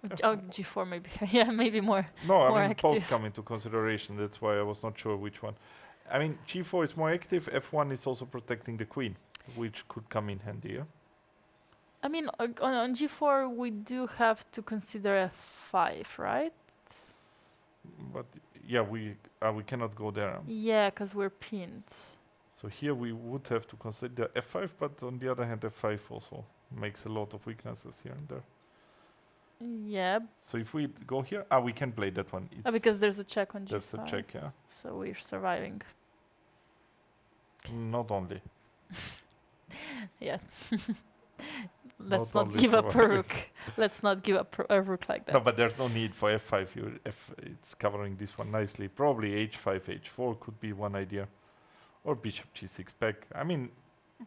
F- Oh, g4 maybe. Yeah, maybe more. No, I More mean both active. come into consideration. That's why I was not sure which one. I mean g4 is more active. F1 is also protecting the queen, which could come in handy. Yeah. I mean, on g4 we do have to consider f5, right? But yeah, we cannot go there. Yeah, because we're pinned. So here we would have to consider f5, but on the other hand, f5 also makes a lot of weaknesses here and there. Yeah, So if we go here, we can play that one. It's because there's a check on g5. there's a check, yeah. So we're surviving. Not only. Yeah. Let's Not not only give up a surviving. rook. Let's not give up a rook like that. No, but there's no need for f5. It's covering this one nicely. Probably h5, h4 could be one idea. Or bishop g6 back. I mean,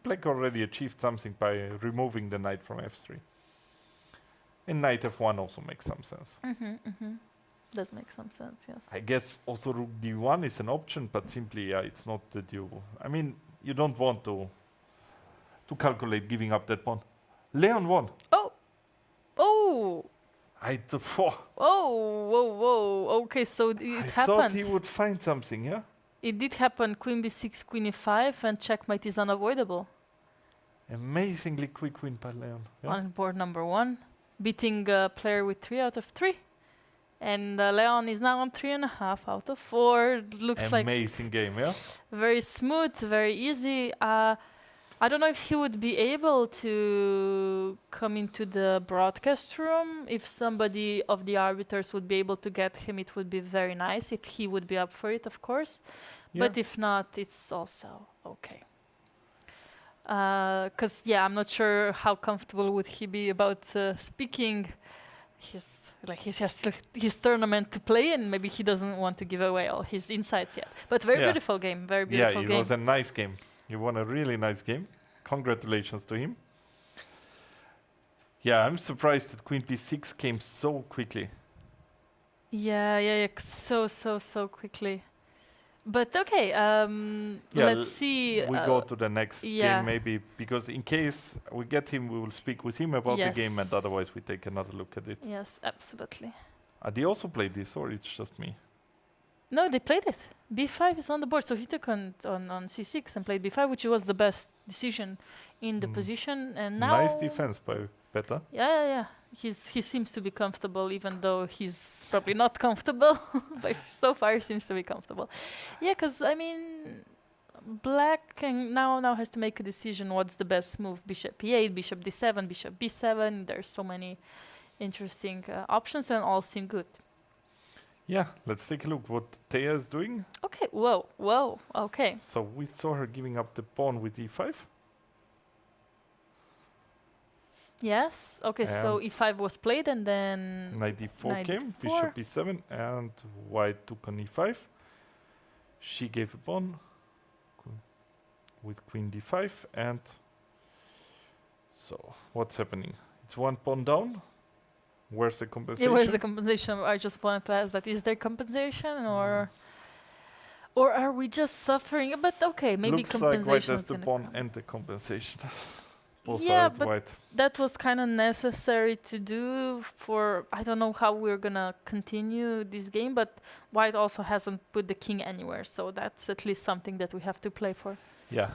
black already achieved something by removing the knight from f3. And knight f1 also makes some sense. Does make some sense, yes. I guess also rook d1 is an option, but simply, yeah, it's not that you... I mean, you don't want to calculate giving up that pawn. Leon won. Oh! Oh! I Oh! Whoa, whoa. Okay, so it thought he happened. would find something, yeah? It did happen. Queen b6, queen e5, and checkmate is unavoidable. Amazingly quick win by Leon. Yeah? On board number 1, beating a player with 3 out of 3. And Leon is now on 3.5 out of 4. Looks like Amazing game, yeah? very smooth, very easy. I don't know if he would be able to come into the broadcast room. If somebody of the arbiters would be able to get him, it would be very nice. If he would be up for it, of course. Yeah. But if not, it's also okay. Because, yeah, I'm not sure how comfortable would he be about speaking. He has his tournament to play, and maybe he doesn't want to give away all his insights yet. But very Yeah. beautiful game, very Yeah, beautiful it game. was a nice game. He won a really nice game. Congratulations to him. Yeah, I'm surprised that Queen b6 came so quickly. Yeah, so quickly. But okay, Yeah, let's see. We go to the next yeah. game maybe, because in case we get him, we will speak with him about the game, and Yes. otherwise we take another look at it. Yes, absolutely. They also played this, or it's just me? No, they played it. B5 is on the board, so he took on c6 and played b5, which was the best decision in the position. And now, Nice defense by Beta. Yeah. He seems to be comfortable, even though he's probably not comfortable. But so far, he seems to be comfortable. Yeah, because I mean, black can now has to make a decision. What's the best move? Bishop e8, bishop d7, bishop b7. There's so many interesting options, and all seem good. Yeah, let's take a look what Thea is doing. Okay. Whoa. Okay. So we saw her giving up the pawn with e5. Yes. Okay. So And e5 was played, and then Knight d4 Knight came, d4. bishop e7, and white took on e5. She gave a pawn with queen d5, and so what's happening? It's one pawn down. Where's the compensation? yeah, where's the compensation? I just wanted to ask that. Is there compensation, or are we just suffering? But okay, maybe Looks like compensation. white has is the gonna pawn come. and the compensation. Both Yeah, are at but white. That was kind of necessary to do for, I don't know how we're gonna continue this game, but white also hasn't put the king anywhere, so that's at least something that we have to play for. Yeah,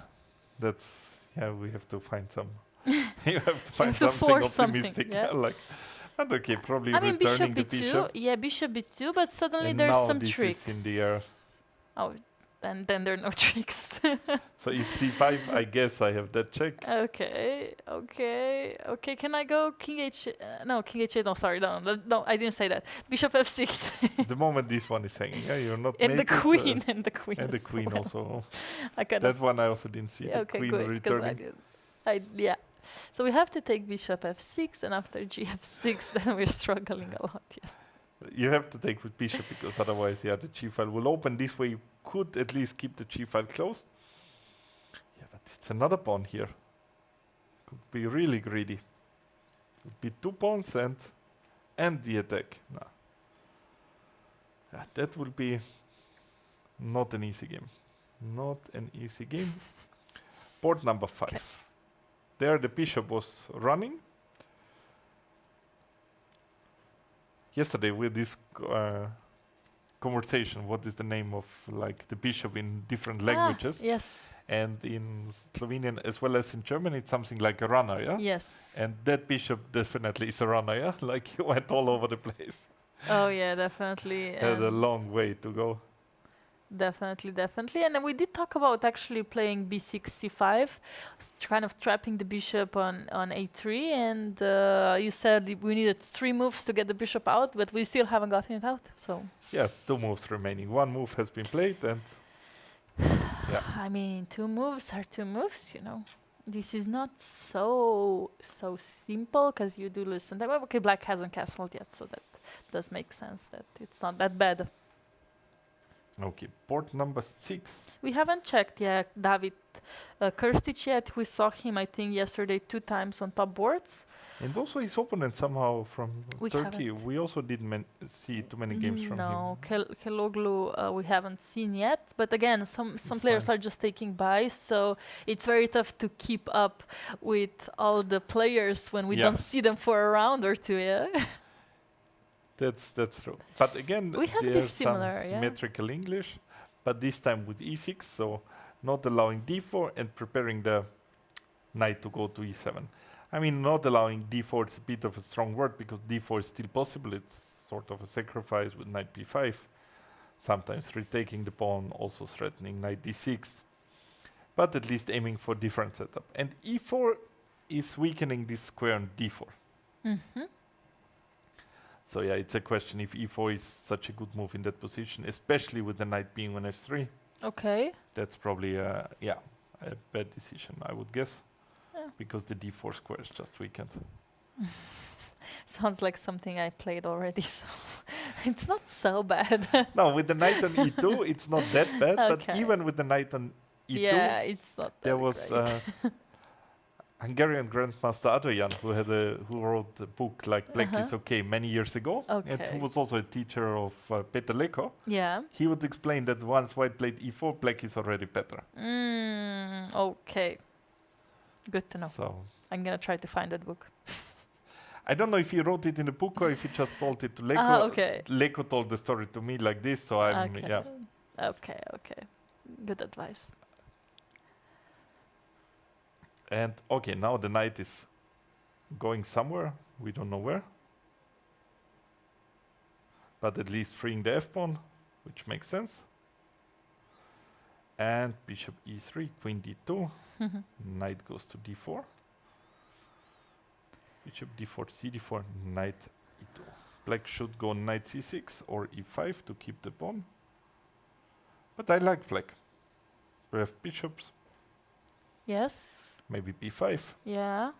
we have to find some. You have to find have to something force something, optimistic. yeah. But okay, probably I mean, bishop returning the b2, bishop. yeah, bishop b2, but suddenly And there's now some this tricks. is in the air. Oh, and then there are no tricks. So if c5, I guess I have that check. Okay. Can I go king h? No, king h8. No, sorry, no, I didn't say that. Bishop f6. The moment this one is hanging, yeah, you're not and the mated, queen, and the queen. and the as queen well. also. I kind That one I also didn't see. Yeah, The okay, queen good. 'Cause returning. yeah. So we have to take bishop f6, and after gf6, then we're struggling a lot. Yes. You have to take with bishop because otherwise, yeah, the g file will open. This way, you could at least keep the g file closed. Yeah, but it's another pawn here. Could be really greedy. Could be 2 pawns and the attack. No. Yeah, that will be not an easy game. Not an easy game. Board number 5. Okay. There the bishop was running. Yesterday with this conversation, what is the name of like the bishop in different languages? Yes. And in Slovenian as well as in German, it's something like a runner, yeah? Yes. And that bishop definitely is a runner, yeah? Like he went all over the place. Oh yeah, definitely. Had a long way to go. Definitely, definitely. And then we did talk about actually playing b6, c5, kind of trapping the bishop on a3. And you said we needed 3 moves to get the bishop out, but we still haven't gotten it out. So Yeah, 2 moves remaining. 1 move has been played and yeah. I mean, 2 moves are 2 moves, you know. This is not so simple because you do listen. Well, okay, black hasn't castled yet, so that does make sense that it's not that bad. Okay, board number 6. We haven't checked yet David Krstic yet. We saw him, I think, yesterday 2 times on top boards. And also his opponent somehow from We Turkey. haven't. We also didn't see too many games from No, him. Keloglu we haven't seen yet. But again, some players fine. are just taking buys, so it's very tough to keep up with all the players when we Yeah. don't see them for a round or 2. Yeah. That's true. But again, We have this there's some similar, yeah. symmetrical English, but this time with e6, so not allowing d4 and preparing the knight to go to e7. I mean, not allowing d4 is a bit of a strong word because d4 is still possible. It's sort of a sacrifice with knight b5. Sometimes retaking the pawn, also threatening knight d6. But at least aiming for different setup. And e4 is weakening this square on d4. Mm-hmm. So yeah, it's a question if e4 is such a good move in that position, especially with the knight being on f3. Okay. That's probably a bad decision, I would guess, Yeah. because the d4 square is just weakened. Sounds like something I played already, so it's not so bad. Now with the knight on e2, it's not that bad, but Okay. even with the knight on e2, Yeah, it's not that there was great. Hungarian Grandmaster Adrian who wrote a book like Black is Okay many years ago, and Okay. who was also a teacher of Peter Leko. Yeah. He would explain that once white played e4, black is already better. Okay. Good to know. So I'm gonna try to find that book. I don't know if he wrote it in a book or if he just told it to Leko. Okay. Leko told the story to me like this, so I'm Okay. yeah. Okay. Good advice. And okay, now the knight is going somewhere. We don't know where. But at least freeing the f-pawn, which makes sense. And bishop e3, queen d2. Knight goes to d4. Bishop d4, cd4, knight e2. Black should go knight c6 or e5 to keep the pawn. But I like black. We have bishops, Yes. maybe b5. Yeah.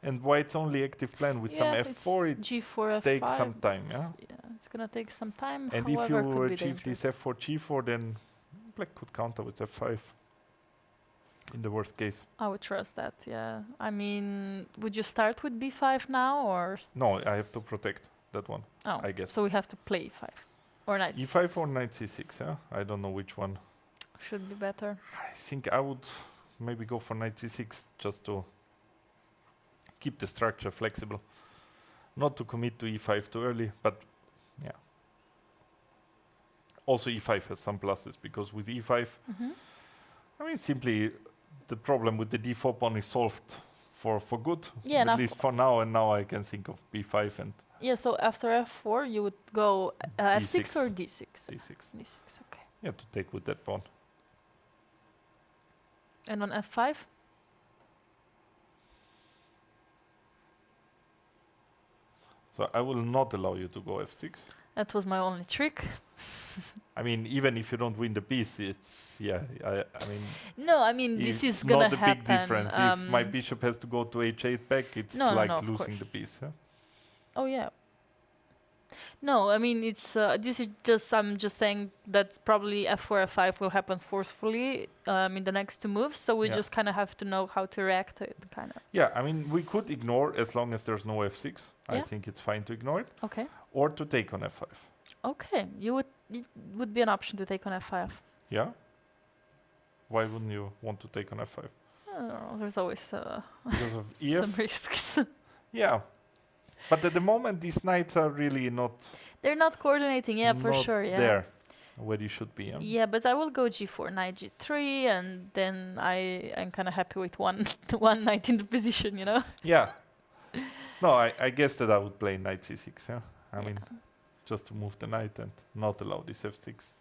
And white's only active plan with some Yeah, f4, it's it G4, F5. takes some time, yeah? It's gonna take some time. And if however, you could be achieve dangerous. this f4, g4, then black could counter with f5 in the worst case. I would trust that. Yeah. I mean, would you start with B5 now or? No, I have to protect that one, Oh, I guess. so we have to play E5 or knight e5 C6. or knight c6, yeah? I don't know which one. Should be better. I think I would maybe go for knight c6 just to keep the structure flexible. Not to commit to e5 too early, but yeah. Also e5 has some pluses because with e5, I mean simply the problem with the d4 pawn is solved for good, Yeah, at now least for now, and now I can think of b5 and Yeah, so after F4 you would go F6 or D6? c6. D6, okay. Yeah, to take with that pawn. And on F5? So I will not allow you to go f6. That was my only trick. I mean, even if you don't win the piece, it's I mean, No, I mean this it's is gonna not a happen. big difference. If my bishop has to go to h8 back, it's No, like of losing the course. piece. Yeah? Oh yeah. No, I mean it's this is just I'm just saying that probably f4 f5 will happen forcefully in the next two moves. So we Yeah. just kind of have to know how to react to it, kind of. Yeah, I mean, we could ignore as long as there's no f6. I Yeah. think it's fine to ignore it, Okay. or to take on f5. Okay, it would be an option to take on f5. Yeah. Why wouldn't you want to take on f5? I don't know, there's always Because of some ef. risks. Yeah. But at the moment, these knights are really not. They're not coordinating, yeah, for not sure, yeah. There, where you should be. Yeah. Yeah, but I will go g4, knight g3, and then I'm kind of happy with one knight in the position, you know. Yeah. No, I guess that I would play knight c6. Yeah. I mean, just to move the knight and not allow this f6.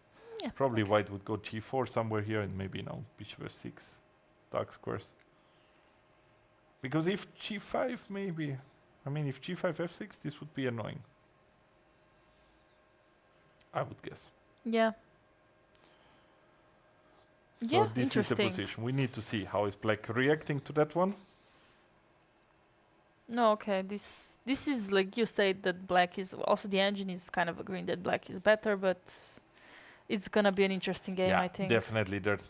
Yeah, Probably white would go g4 somewhere here, and maybe now bishop f6, dark squares. Because if g5, maybe. I mean, if g5 f6, this would be annoying. I would guess. Yeah. So Yeah, this is the interesting. position. We need to see how is black reacting to that one. No, okay. This is like you said that black is also the engine is kind of agreeing that black is better, but it's gonna be an interesting game, yeah, I think. definitely. There's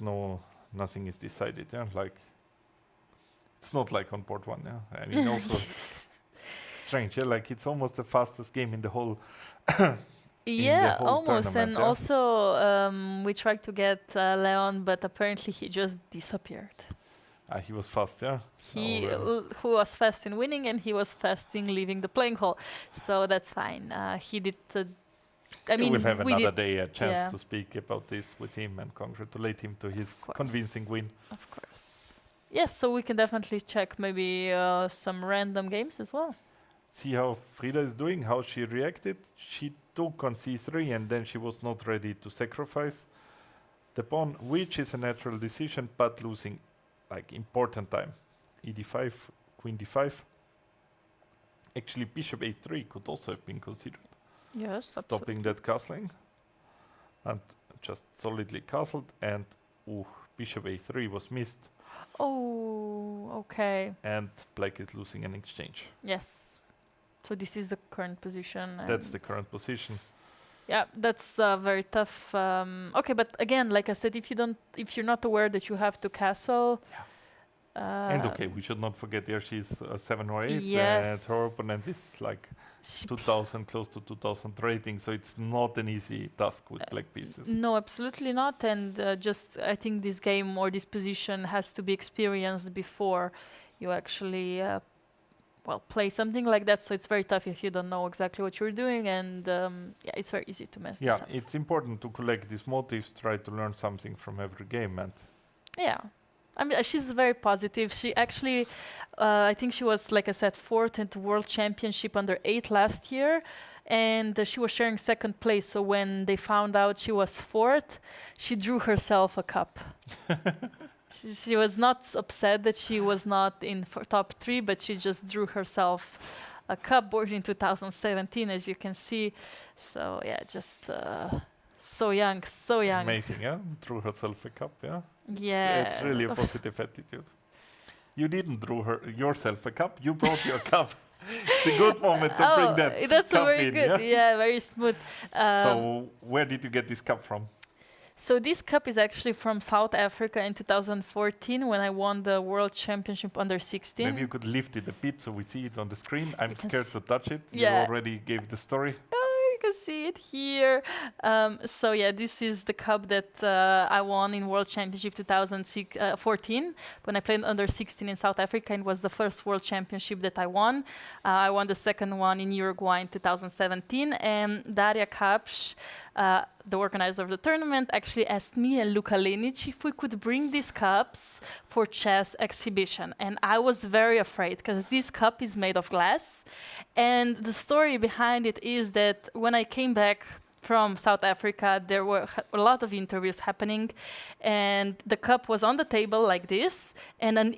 nothing is decided. Yeah, like it's not like on board one. Yeah, I mean also strange. Yeah, like it's almost the fastest game in the whole. Yeah, whole almost. tournament, And yeah. also, we tried to get Leon, but apparently he just disappeared. He was fast. Yeah. He So, who was fast in winning, and he was fast in leaving the playing hall. So that's fine. He did. I mean, we'll have we another did, day a chance yeah. to speak about this with him and congratulate him to his course. convincing win. of course. Yes, so we can definitely check maybe some random games as well. See how Frida is doing, how she reacted. She took on c3 and then she was not ready to sacrifice the pawn, which is a natural decision, but losing like important time. ed5, queen d5. Actually, bishop a3 could also have been considered. Yes, Stopping that castling. And just solidly castled, and bishop a3 was missed, Oh, okay. and black is losing an exchange. Yes. So this is the current position. That's and the current position. yeah, that's very tough. Okay, but again, like I said, if you're not aware that you have to castle. And okay, we should not forget there she's 7 or 8, yes. and her opponent is like she 2000, close to 2000 rating, so it's not an easy task with black pieces. No, absolutely not. And just I think this game or this position has to be experienced before you actually play something like that. So it's very tough if you don't know exactly what you're doing, and yeah, it's very easy to mess Yeah, this up. it's important to collect these motives, try to learn something from every game, and Yeah. I mean, she's very positive. She actually, I think she was, like I said, 4th at the World Championship under 8 last year. And she was sharing 2nd place. So when they found out she was 4th, she drew herself a cup. She was not upset that she was not in top 3, but she just drew herself a cup board in 2017, as you can see. So yeah, just so young, so young. amazing, yeah? Drew herself a cup, yeah? Yeah. It's really a positive attitude. You didn't draw yourself a cup, you brought your cup. It's a good moment to bring that that's cup very in, good. yeah? Very smooth. So where did you get this cup from? So this cup is actually from South Africa in 2014 when I won the World Championship under 16. Maybe you could lift it a bit so we see it on the screen. I'm You can scared to touch it. Yeah. You already gave the story. You can see it here. So yeah, this is the cup that I won in World Championship 2014 when I played under 16 in South Africa. It was the first World Championship that I won. I won the second one in Uruguay in 2017. And Daria Kapsch, the organizer of the tournament, actually asked me and Luka Lenic if we could bring these cups for chess exhibition. And I was very afraid because this cup is made of glass. And the story behind it is that when I came back from South Africa, there were a lot of interviews happening, and the cup was on the table like this, and an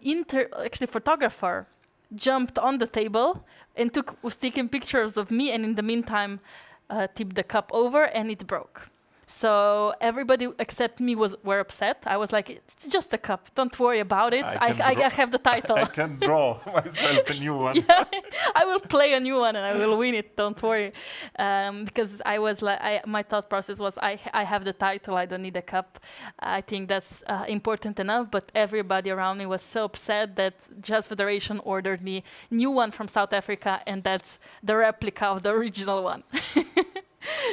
photographer jumped on the table and was taking pictures of me, and in the meantime tipped the cup over and it broke. So everybody except me were upset. I was like, it's just a cup. Don't worry about it. I have the title. I can draw myself a new one. Yeah, I will play a new one and I will win it. Don't worry, because I was like, my thought process was, I have the title. I don't need a cup. I think that's important enough. But everybody around me was so upset that Chess Federation ordered me new one from South Africa, and that's the replica of the original one.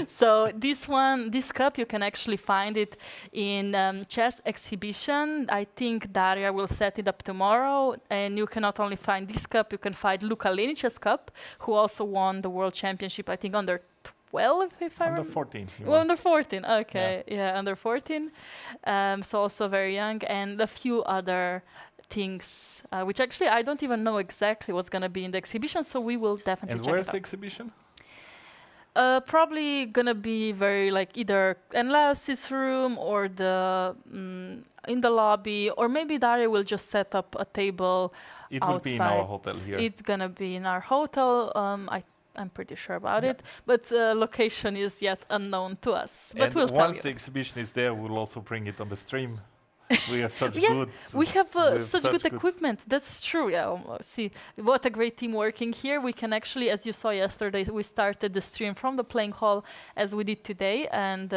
So this cup, you can actually find it in chess exhibition. I think Daria will set it up tomorrow, and you can not only find this cup, you can find Luka Linić's cup, who also won the world championship, I think under 12, if I Under remember. 14. Well, under 14, okay, yeah, under 14. So also very young, and a few other things, which actually I don't even know exactly what's going to be in the exhibition, so we will definitely And check where's it the out. exhibition? Probably gonna be very like either analysis room or the in the lobby, or maybe Daria will just set up a table It will be in our outside. hotel here. It's gonna be in our hotel. I'm pretty sure about Yeah. it, but location is yet unknown to us. But And we'll tell once you. the exhibition is there, we'll also bring it on the stream. We have such Yeah, good. We have we have such good equipment. That's true. Yeah. See, what a great team working here. We can actually, as you saw yesterday, we started the stream from the playing hall as we did today, and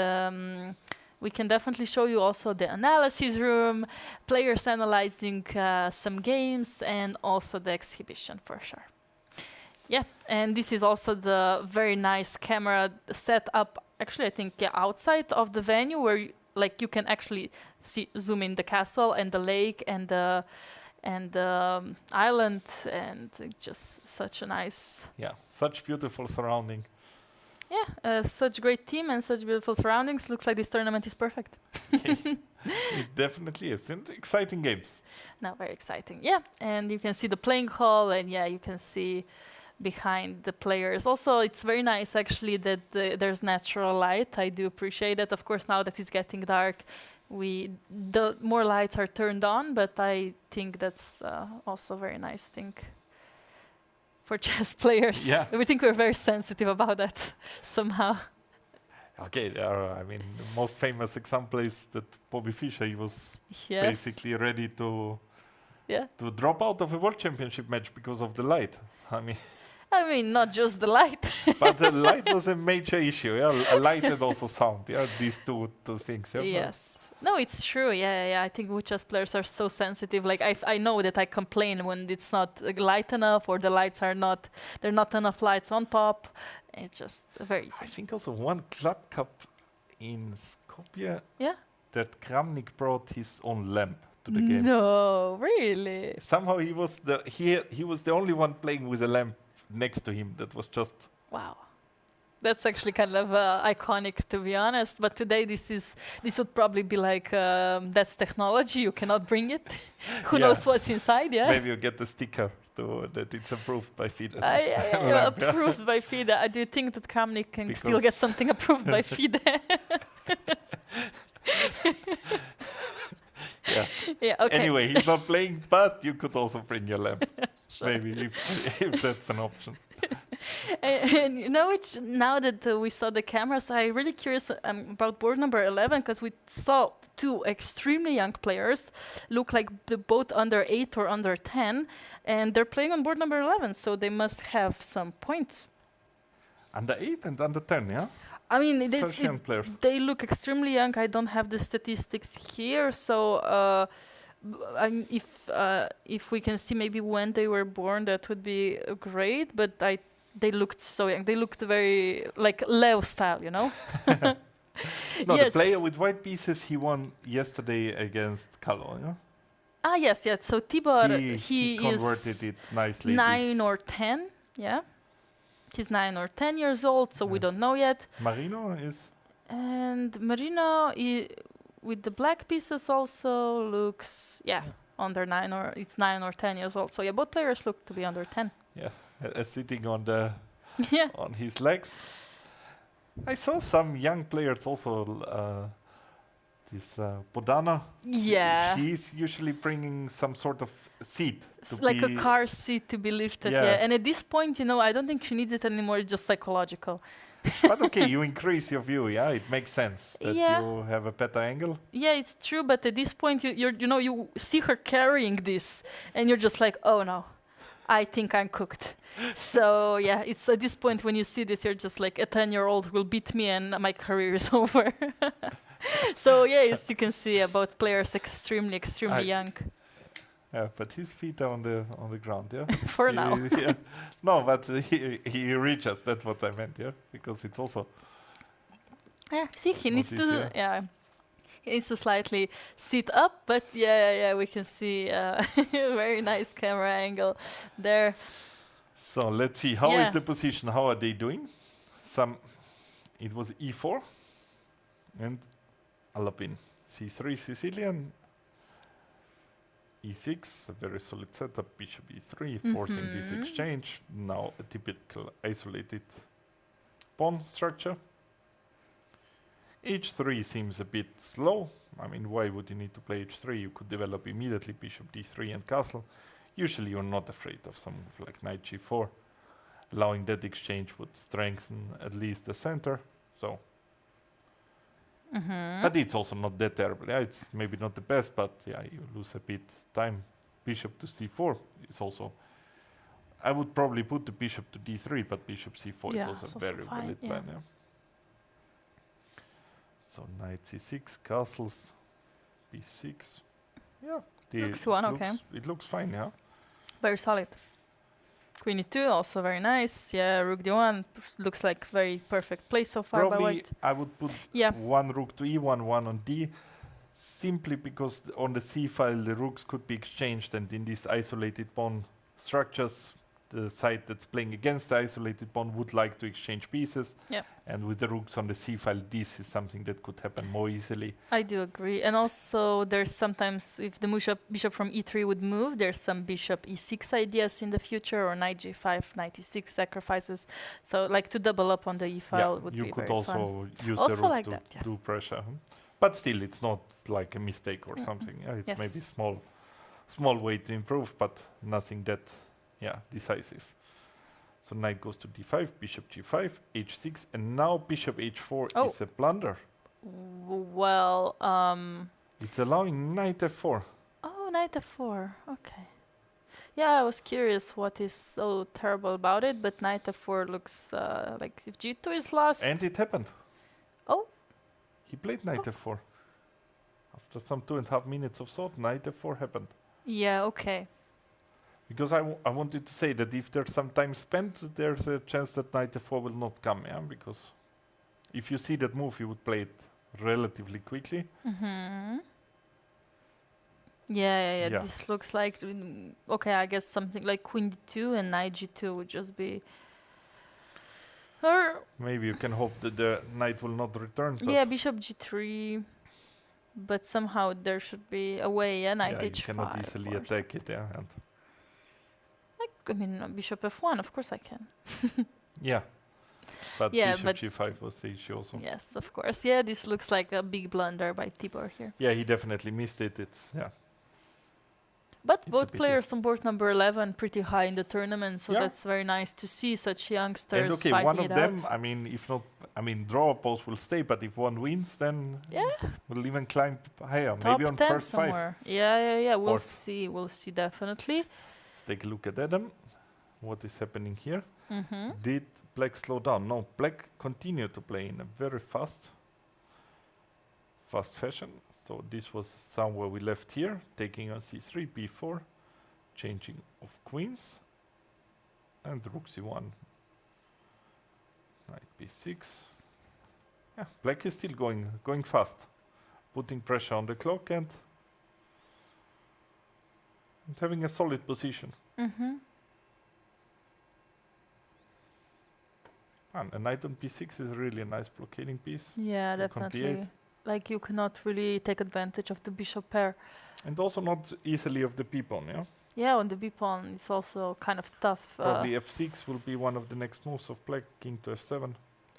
we can definitely show you also the analysis room, players analyzing some games, and also the exhibition for sure. Yeah, and this is also the very nice camera set up. Actually, I think outside of the venue where you can actually zoom in the castle and the lake and the island, and it's just such a nice. Yeah, such beautiful surrounding. Yeah, such great team and such beautiful surroundings. Looks like this tournament is perfect. It definitely is. And exciting games. Now, very exciting. Yeah, and you can see the playing hall, and yeah, you can see behind the players. Also, it's very nice actually that there's natural light. I do appreciate it. Of course, now that it's getting dark, the more lights are turned on, but I think that's also a very nice thing for chess players. Yeah. We think we're very sensitive about that somehow. Okay, I mean, the most famous example is that Bobby Fischer, he was Yes. basically ready to Yeah. drop out of a world championship match because of the light. I mean, not just the light. But the light was a major issue. Yeah, light and also sound. Yeah, these two things. Yeah, Yes. No, it's true. Yeah. I think we chess players are so sensitive. Like I know that I complain when it's not light enough, or the lights are not. There are not enough lights on top. It's just very I easy. think also one club cup in Skopje Yeah. that Kramnik brought his own lamp to the game. No, really. Somehow he was the only one playing with a lamp next to him. That was just Wow. That's actually kind of iconic, to be honest. But today, this would probably be like that's technology. You cannot bring it. Who Yeah. knows what's inside? Yeah. maybe you get the sticker that it's approved by FIDE. Approved by FIDE. Do you think that Kramnik can still Because- get something approved by FIDE? Yeah. Yeah. Okay. Anyway, he's not playing, but you could also bring your lamp. Sure. Maybe if that's an option. And you know, now that we saw the cameras, I'm really curious about board number 11, because we saw two extremely young players, look like both under 8 or under 10, and they're playing on board number 11, so they must have some points. Under 8 and under 10, yeah? I mean, Such young players. they look extremely young. I don't have the statistics here, so if we can see maybe when they were born, that would be great. But they looked so young. They looked very like Leo style, you know. No, Yes. the player with white pieces, he won yesterday against Kalo, yeah? Ah, yes. So Tibor, He converted is it nicely. 9 or 10. Yeah, he's 9 or 10 years old, so we Yeah. don't know yet. Marino is... And Marino, with the black pieces, also looks under 9 or it's 9 or 10 years old. So yeah, both players look to be under 10. sitting on the Yeah. on his legs. I saw some young players also This Podana. Yeah. She's usually bringing some sort of seat. It's like a car seat to be lifted, Yeah. yeah. And at this point, I don't think she needs it anymore. It's just psychological. But okay, you increase your view, yeah? It makes sense that Yeah. you have a better angle. Yeah, it's true. But at this point, you see her carrying this, and you're just like, oh no, I think I'm cooked. So yeah, it's at this point when you see this, you're just like, a 10-year-old will beat me, and my career is over. So yeah, as you can see, both players extremely young. Yeah, but his feet are on the ground, yeah? For now. Yeah. No, but he reaches, that's what I meant, yeah? Because it's also... Yeah, see, he needs Notice, to, yeah, he needs to slightly sit up, but yeah, we can see very nice camera angle there. So let's see, how is Yeah. the position? How are they doing? It was e4 and Alapin. c3 Sicilian, e6, a very solid setup, bishop e3, forcing this exchange. Now a typical isolated pawn structure. h3 seems a bit slow. I mean, why would you need to play h3? You could develop immediately bishop d3 and castle. Usually you're not afraid of some move like knight g4. Allowing that exchange would strengthen at least the center. So, but it's also not that terrible. Yeah, it's maybe not the best, but yeah, you lose a bit time. Bishop to c4 is also. I would probably put the bishop to d3, but bishop c4 Yeah, is also it's also very fine, valid yeah. plan. Yeah. So knight c6, castles, b6. Yeah, Looks one, okay. It looks fine. Yeah. Very solid. Queen e2, also very nice. Yeah, rook d1 looks like very perfect play so far by Probably white. I would put Yeah. one rook to e1, one on d, simply because on the c file the rooks could be exchanged, and in these isolated pawn structures, the side that's playing against the isolated pawn would like to exchange pieces. Yeah. And with the rooks on the c file, this is something that could happen more easily. I do agree. And also, there's sometimes, if the bishop from e3 would move, there's some bishop e6 ideas in the future, or knight g5, knight e6 sacrifices. So, like, to double up on the e file would you be could very also fun. use Also the rook like to that, yeah. do pressure. But still, it's not like a mistake or something. Yeah, it's maybe Yes. small way to improve, but nothing that, decisive. So knight goes to d5, bishop g5, h6, and now bishop h4 Oh. is a blunder. Well, It's allowing knight f4. oh, knight f4. Okay. Yeah, I was curious what is so terrible about it, but knight f4 looks like if g2 is lost. And it happened. Oh. He played knight f4. After some 2.5 minutes of thought, knight f4 happened. Yeah, okay. Because I wanted to say that if there's some time spent, there's a chance that knight f4 will not come, yeah? Because if you see that move, you would play it relatively quickly. Yeah. Yeah. This looks like okay. I guess something like queen d2 and knight g2 would just be. Or Maybe you can hope that the knight will not return. But yeah, bishop g3. But somehow there should be a way. Yeah, knight you h5. cannot easily or attack it, yeah. And I mean, bishop f1. Of course I can. yeah. But Yeah, bishop but g5 was the issue also. Yes, of course. Yeah, this looks like a big blunder by Tibor here. Yeah, he definitely missed it. It's But It's a both pity. players on board number 11 pretty high in the tournament, so Yeah. that's very nice to see such youngsters and okay, fighting one of it them, out. draw post will stay, but if one wins, then Yeah. we'll even climb higher, Top maybe on 10 first five. somewhere. Yeah. We'll Or- see. We'll see definitely. Let's take a look at Adam. What is happening here? Mm-hmm. Did Black slow down? No, Black continued to play in a very fast fashion. So this was somewhere we left here, taking on c3, b4, changing of queens, and rook c1, knight b6. Yeah, Black is still going fast, putting pressure on the clock and having a solid position. Mm-hmm. And a knight on b6 is really a nice blockading piece. Yeah, Rook on definitely. d8. Like you cannot really take advantage of the bishop pair. And also not easily of the b-pawn, yeah? Yeah, on the b pawn it's also kind of tough. Probably f6 will be one of the next moves of Black, king to f7.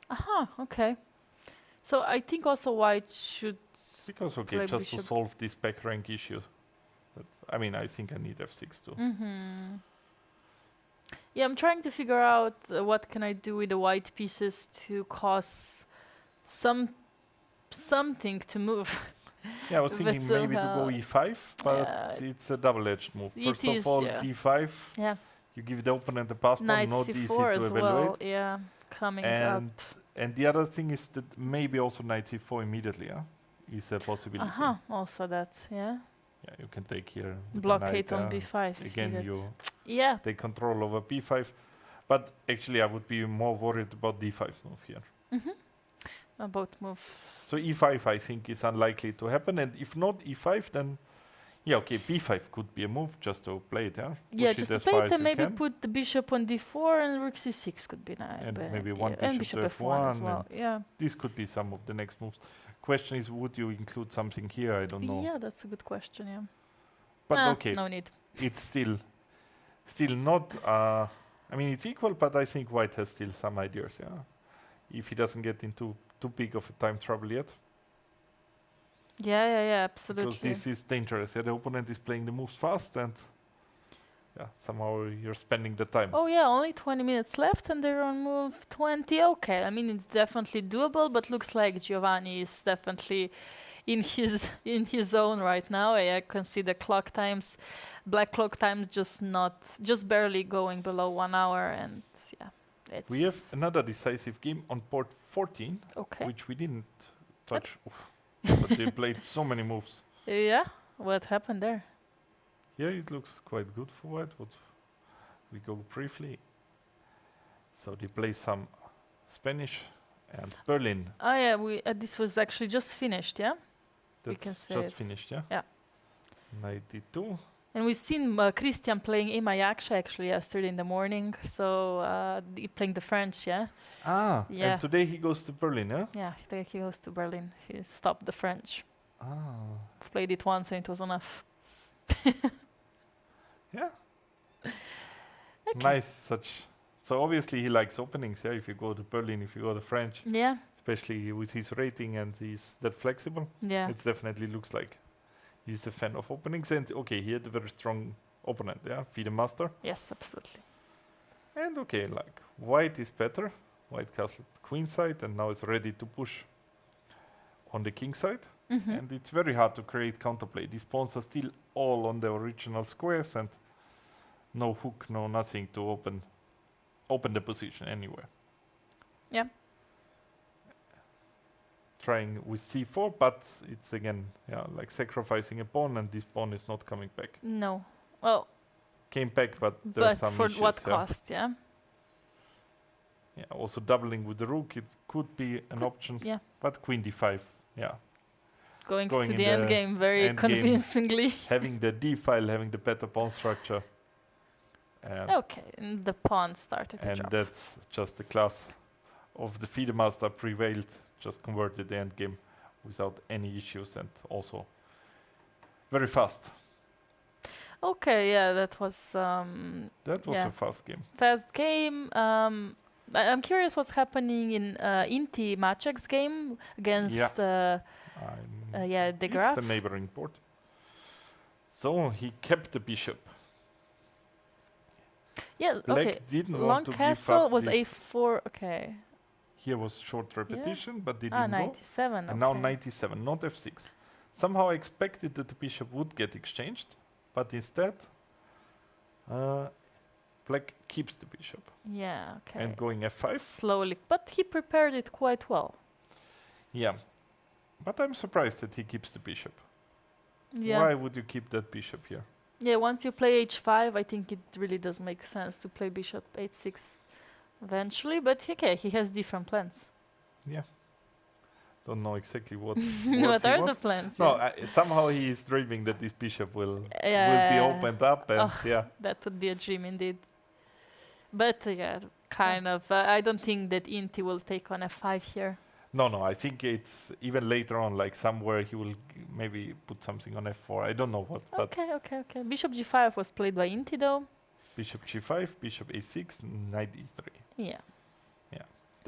Aha, okay. So I think also white should. Because, okay, Play just to bishop. solve this back rank issue. But, I mean, I think I need f6 too. Yeah, I'm trying to figure out what can I do with the white pieces to cause something to move. Yeah, I was But thinking maybe to go somehow- e5, but Yeah, it's a double-edged move. it First is, of all, yeah. d5, Yeah, you give the opponent a passport, knight not easy c4 to as evaluate. well. Yeah, coming And up. and the other thing is that maybe also knight c4 immediately, is a possibility. Also that, yeah. Yeah, you can take here with the Blockade knight, on b5 if again, needed. you Yeah, take control over b5. But actually, I would be more worried about d5 move here. about move. So e5, I think, is unlikely to happen. And if not e5, then, yeah, okay, b5 could be a move just to play it, yeah? Yeah, Push just it to as play far it as and you maybe can. put the bishop on d4 and rook c6 could be nice. And but maybe yeah, one and bishop bishop to f1 as f1 well. and Yeah. This could be some of the next moves. Question is, would you include something here? I don't know. Yeah, that's a good question. Yeah. But Ah, okay, No need. it's still not. I mean, it's equal, but I think white has still some ideas. Yeah, if he doesn't get into too big of a time trouble yet, Yeah, because absolutely. this is dangerous. Yeah, the opponent is playing the moves fast, and yeah, somehow you're spending the time. Oh yeah, only 20 minutes left and they're on move 20. Okay, I mean it's definitely doable, but looks like Giovanni is definitely in his zone right now. I can see the clock times, black clock times just barely going below 1 hour, and yeah, it's We have another decisive game on board 14, okay. which we didn't touch. Oof. But they played so many moves. Yeah, what happened there? Here it looks quite good for white. What we go briefly. So they play some Spanish and Berlin. Oh yeah, we this was actually just finished, yeah. We can That's say just it. finished, yeah. Yeah. 92. And we've seen Christian playing Emayaksha actually yesterday in the morning. So playing the French, yeah. And today he goes to Berlin, yeah. Yeah, he goes to Berlin. He stopped the French. Ah, Played it once and it was enough. yeah. Okay. Nice. So obviously he likes openings, yeah. If you go to Berlin, if you go to French, Yeah, especially with his rating and he's that flexible, yeah. it definitely looks like he's a fan of openings. And okay, he had a very strong opponent, yeah, FIDE master. Yes, absolutely. And okay, like white is better. White castle queen side, and now it's ready to push on the king side. And it's very hard to create counterplay. These pawns are still all on the original squares, and no hook, no nothing to open the position anywhere. Yeah. Trying with c4, but it's again, yeah, like sacrificing a pawn, and this pawn is not coming back. No. Well, Came back, but there's but some for issues. what yeah. cost? Yeah. Yeah, also doubling with the rook, it could be an option. Yeah. But queen d5, yeah. Going Going to in the end the game very end game. convincingly. Having the d file, having the better pawn structure. Okay, and the pawn started to And drop. that's just the class of the FIDE master prevailed, just converted the end game without any issues, and also very fast. Okay, yeah, that was That was yeah. a fast game. fast game. I'm curious what's happening in Inti Maciek's game against De It's Graaf. the neighboring board. So he kept the bishop. Yeah, Black okay. didn't Long want to give castle up was this. a4. Okay. Here was short repetition, but they Ah, didn't go. 97. And now okay. 97, not f6. Somehow I expected that the bishop would get exchanged, but instead, black keeps the bishop. Yeah, okay. And going f5. Slowly, but he prepared it quite well. Yeah. But I'm surprised that he keeps the bishop. Yeah. Why would you keep that bishop here? Yeah, once you play h5, I think it really does make sense to play bishop h6 eventually, but okay, he has different plans. Yeah. Don't know exactly what, What he are the wants. plans? No, Yeah. somehow he is dreaming that this bishop will be Yeah. opened up, and Oh. yeah. That would be a dream indeed. But yeah, kind of. I don't think that Inti will take on f5 here. No, I think it's even later on, like somewhere he will maybe put something on f4. I don't know what, but Okay. Bishop g5 was played by Inti though. bishop g5, bishop a6, knight e3. Yeah.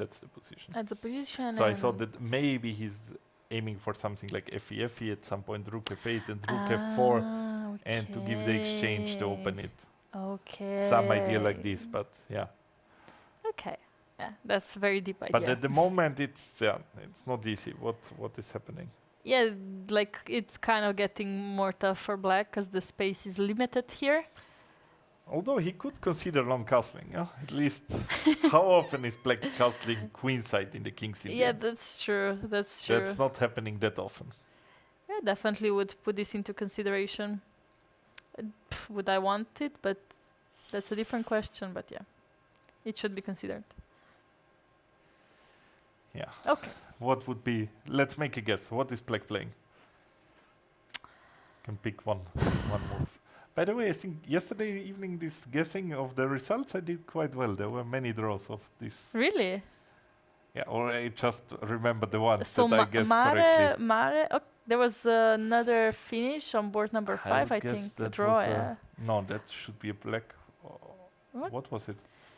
That's the position. At the position. So I and- thought that maybe he's aiming for something like fe at some point, rook f8 and rook f4, Ah, and to give the exchange to open okay. it. Okay. Some idea like this, but yeah. Okay. Yeah, that's very deep idea. But at the moment, it's not easy. What is happening? Yeah, like it's kind of getting more tough for black because the space is limited here. Although he could consider long castling, yeah? At least how often is black castling queenside in the king's Indian? Yeah, that's true. That's true. That's not happening that often. Yeah, definitely would put this into consideration. Would I want it? But that's a different question. But yeah, it should be considered. Yeah. Okay. What would be? Let's make a guess. What is black playing? Can pick one move. By the way, I think yesterday evening, this guessing of the results, I did quite well. There were many draws of this. Really? Yeah, or I just remember the ones So that I guessed correctly. there was another finish on board number 5, would I guess think. A that draw, was yeah. No, that should be a black. What? What was it?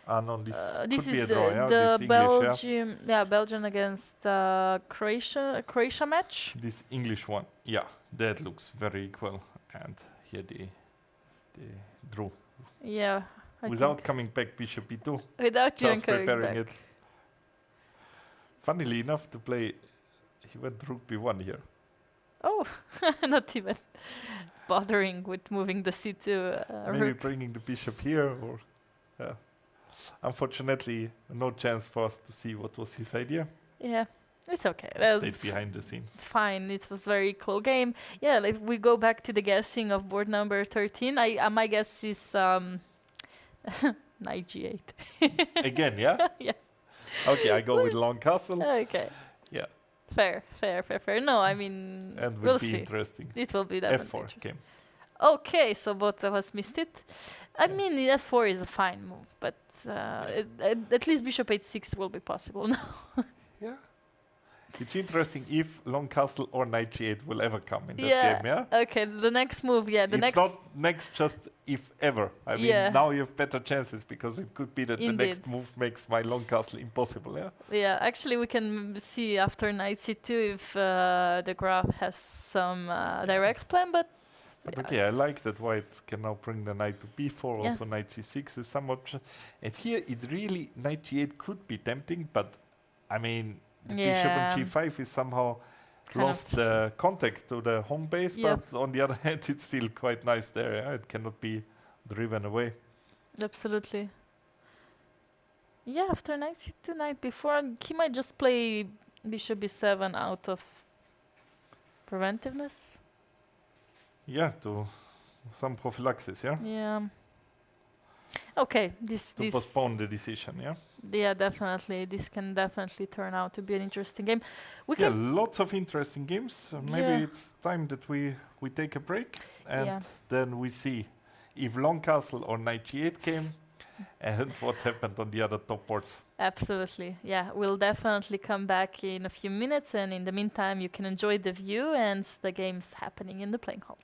Ah, no, this This could be a is draw. Yeah, the this English, yeah. Belgium, Belgium against Croatia match. This English one, yeah, that looks very equal. And here the draw. Yeah. I Without think. coming back bishop e2, Without even just coming preparing back. it. Funnily enough, to play, he went rook b1 here. Oh, not even bothering with moving the c2 Maybe rook. bringing the bishop here, or unfortunately, no chance for us to see what was his idea. Yeah, it's okay. It That's stayed behind the sscenes. fine. It was very cool game. Yeah, if we go back to the guessing of board number 13, my guess is knight g8. Again, yeah? Yes. Okay, I go with long castle, Okay. Yeah. Fair. No, I mean, and will we'll be see. interesting. It will be definitely f4 interesting. came. Okay, so both of us missed it. I mean, f4 is a fine move, but at least bishop h6 will be possible now. Yeah. It's interesting if long castle or knight g8 will ever come in that Yeah. game, yeah? Okay, the next move, the It's next. not next just if ever. I mean, Yeah. now you have better chances because it could be that the next Indeed. move makes my long castle impossible, yeah? Yeah, actually, we can see after knight c2 if the graph has some direct plan, but. But yeah, okay, I it's- like that white can now bring the knight to b4, Yeah. also knight c6 is some option. And here it really, knight g8 could be tempting, but I mean, the bishop Yeah. on g5 is somehow Kind lost of- the contact to the home base, Yeah. but on the other hand, it's still quite nice there, yeah? It cannot be driven away. Absolutely. Yeah, after knight c2, knight b4, he might just play bishop b7 out of preventiveness. Yeah, to some prophylaxis, yeah? Yeah. Okay, this To postpone the decision, yeah? yeah, definitely. This can definitely turn out to be an interesting game. We Yeah, can lots of interesting games. Maybe Yeah. it's time that we take a break and Yeah. then we see if long castle or knight g8 came and what happened on the other top boards. absolutely. Yeah, we'll definitely come back in a few minutes, and in the meantime, you can enjoy the view and the games happening in the playing hall.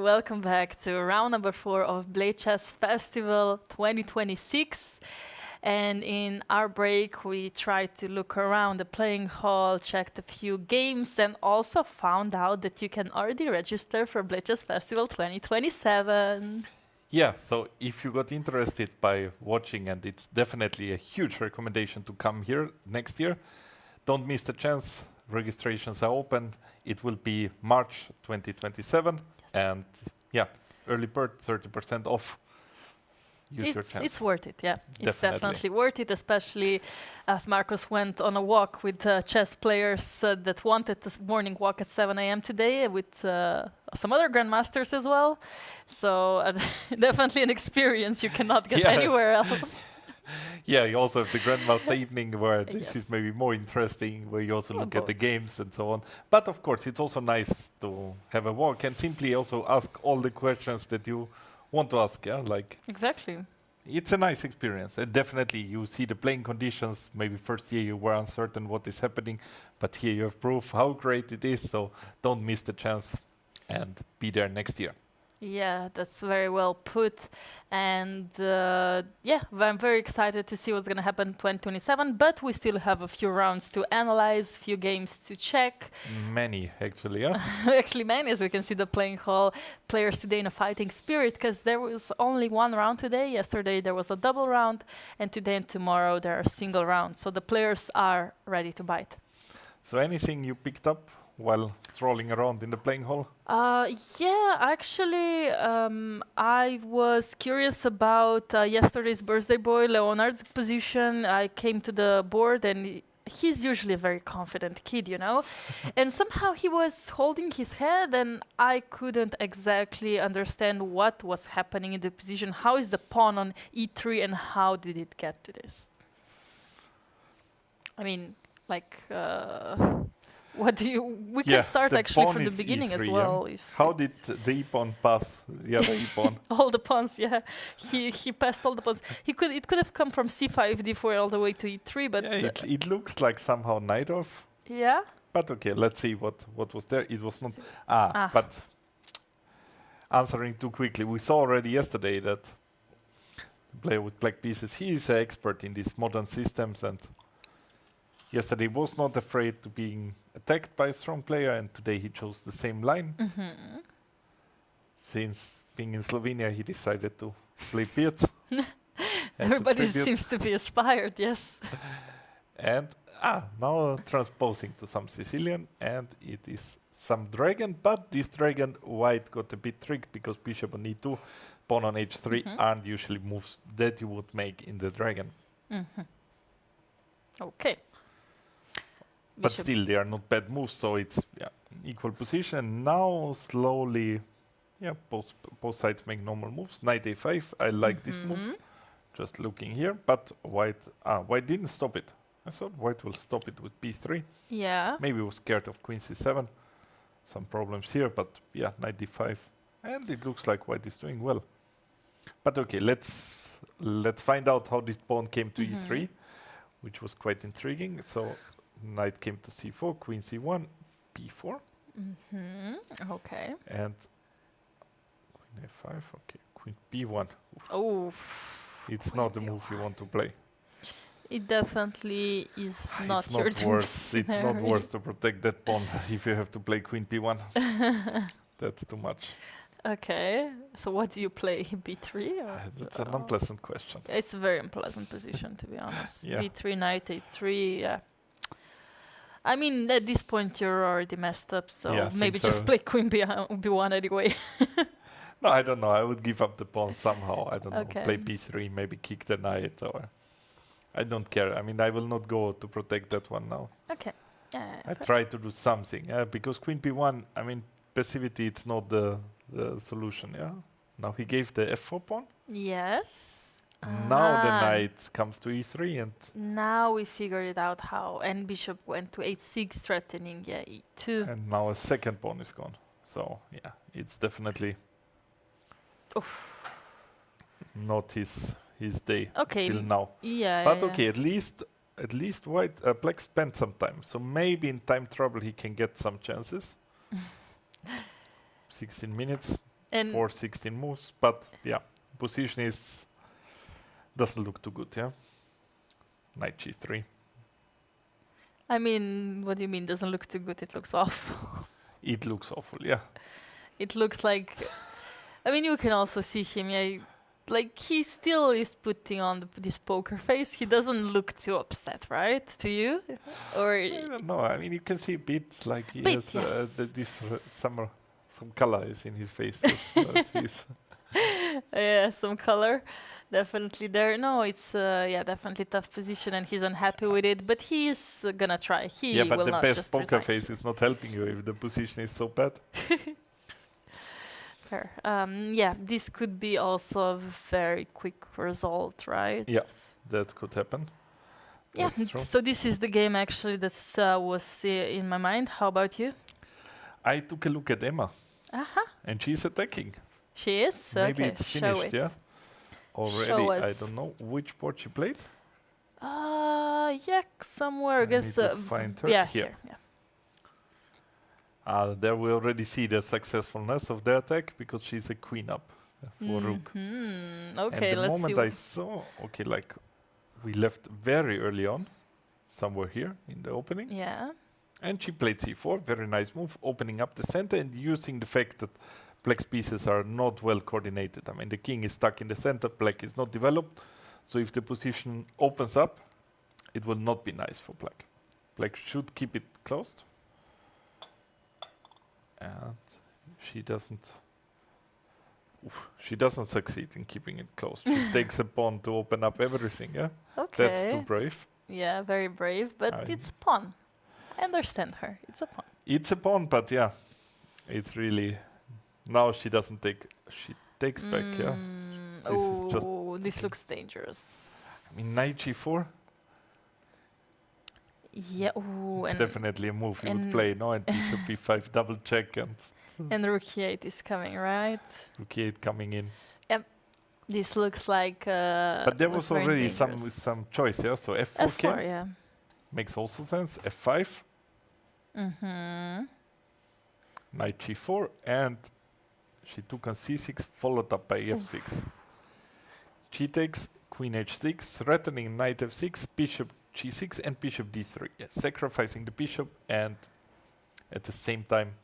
Welcome back to round number 4 of Bled Chess Festival 2026. And in our break, we tried to look around the playing hall, checked a few games, and also found out that you can already register for Bled Chess Festival 2027. Yeah, so if you got interested by watching, and it's definitely a huge recommendation to come here next year, don't miss the chance. Registrations are open. It will be March 2027, and yeah, early bird 30% off. Use your chance. It's worth it, yeah. It's Definitely. definitely worth it, especially as Marcus went on a walk with chess players that wanted this morning walk at 7 a.m. today with some other grandmasters as well. So definitely an experience you cannot get Yeah. anywhere else. Yeah, you also have the Grandmaster evening where this Yes. is maybe more interesting, where you also Well, look at the both. games and so on. But of course, it's also nice to have a walk and simply also ask all the questions that you want to ask. Yeah, like Exactly. it's a nice experience. And definitely you see the playing conditions. Maybe first year you were uncertain what is happening, but here you have proof how great it is. So don't miss the chance and be there next year. Yeah, that's very well put. And yeah, I'm very excited to see what's going to happen in 2027. But we still have a few rounds to analyze, few games to check. Many, actually, yeah. Actually, many, as we can see the playing hall players today in a fighting spirit, because there was only one round today. Yesterday there was a double round, and today and tomorrow there are single rounds. So the players are ready to bite. So anything you picked up while strolling around in the playing hall? Yeah, actually, I was curious about yesterday's birthday boy, Leonard's position. I came to the board and he's usually a very confident kid, you know? And somehow he was holding his head and I couldn't exactly understand what was happening in the position. How is the pawn on e3 and how did it get to this? I mean, like... what do you... We Yeah, can start the actually pawn from the is beginning as E3, yeah. well. If How it's- did the e-pawn pass the other e-pawn? all the pawns, yeah. He passed all the pawns. It could have come from c5, d4 all the way to e3, but Yeah, it looks like somehow knight off. yeah. But okay, let's see what was there. It was not... Ah. But answering too quickly, we saw already yesterday that the player with black pieces, he is an expert in these modern systems, and yesterday was not afraid to being attacked by a strong player, and today he chose the same line. Since being in Slovenia, he decided to play Piet. as a Everybody tribute. seems to be inspired, yes. And now transposing to some Sicilian, and it is some dragon, but this dragon white got a bit tricked because bishop on e2, pawn on h3 aren't usually moves that you would make in the dragon. Okay. But Bishop- still, they are not bad moves, so it's equal position. Now slowly, both sides make normal moves. Knight a5, I like this move. Just looking here, but white didn't stop it. I thought white will stop it with b3. Yeah. Maybe was scared of queen c7. Some problems here, but yeah, knight d5. And it looks like white is doing well. But okay, let's find out how this pawn came to e3, which was quite intriguing. So knight came to c4, queen c1, b4, Okay. and queen a5. Okay, queen b1. Oh, It's not the move you want to play. it definitely is not It's your not worth. It's not scenario. worth to protect that pawn if you have to play queen b1. That's too much. Okay. So what do you play? b3? Or That's an unpleasant question. It's a very unpleasant position, to be honest. Yeah. b3, knight a3, yeah. I mean, at this point, you're already messed up, so Yeah, maybe things just are- play queen b1 anyway. No, I don't know. I would give up the pawn somehow. I don't Okay. know. Play b3, maybe kick the knight, or I don't care. I mean, I will not go to protect that one now. Okay. I try to do something because queen b1. I mean, passivity. It's not the solution. Yeah. Now he gave the f4 pawn. Yes. Now the Ah. knight comes to e3, and Now we figured it out how. And bishop went to h6, threatening, yeah, e2. now a second pawn is gone. So yeah, it's definitely not his day Okay. till now. Yeah. But yeah, okay, at least white black spent some time. So maybe in time trouble he can get some chances. 16 minutes. And 4, 16 moves, but yeah, position is doesn't look too good, yeah. Knight g3. I mean, what do you mean doesn't look too good? It looks awful. It looks awful, yeah. It looks like, I mean, you can also see him, yeah, like he still is putting on this poker face. He doesn't look too upset, right? To you? Or I don't know. I mean, you can see bits like he Bit, has yes. some color is in his face. He's yeah, some color, definitely there. No, it's yeah, definitely tough position, and he's unhappy with it. But he is gonna try. He yeah, but will the not best just poker resign. face is not helping you if the position is so bad. Fair. Yeah, this could be also a very quick result, right? Yeah. That could happen. Yeah. That's true. So this is the game actually that was in my mind. How about you? I took a look at Emma, Uh-huh. and she's attacking. She is. Maybe Okay, it's show finished, it. yeah? Already, Show I us. don't know which board she played. Yeah, somewhere I against need to find her. yeah, Here. here. Yeah. There we already see the successfulness of the attack because she's a queen up for rook. Okay, and the let's moment see. I saw, okay, like we left very early on, somewhere here in the opening, Yeah. and she played c4, very nice move, opening up the center and using the fact that black's pieces are not well coordinated. I mean, the king is stuck in the center, black is not developed, so if the position opens up, it will not be nice for black. Black should keep it closed. And she doesn't. She doesn't succeed in keeping it closed. She takes a pawn to open up everything. Yeah, Okay. that's too brave. Yeah, very brave, but I- it's a pawn. I understand her. It's a pawn. It's a pawn, but yeah, it's really. Now she doesn't take. She takes back. Yeah, This is just- Oh, this looks dangerous. I mean knight g4. Yeah. Ooh, It's and definitely a move you would and- play. No, and bishop b5 double check and rook e8 is coming, right? rook e8 coming in. This looks like. But there was very already dangerous. some choice. Yeah, so f4 F4, came. yeah. Makes also sense. f5. Mm-hmm. Knight g4, and she took on c6, followed up by f6. She takes queen h6, threatening knight f6, bishop g6, and bishop d3. Yeah, sacrificing the bishop, and at the same time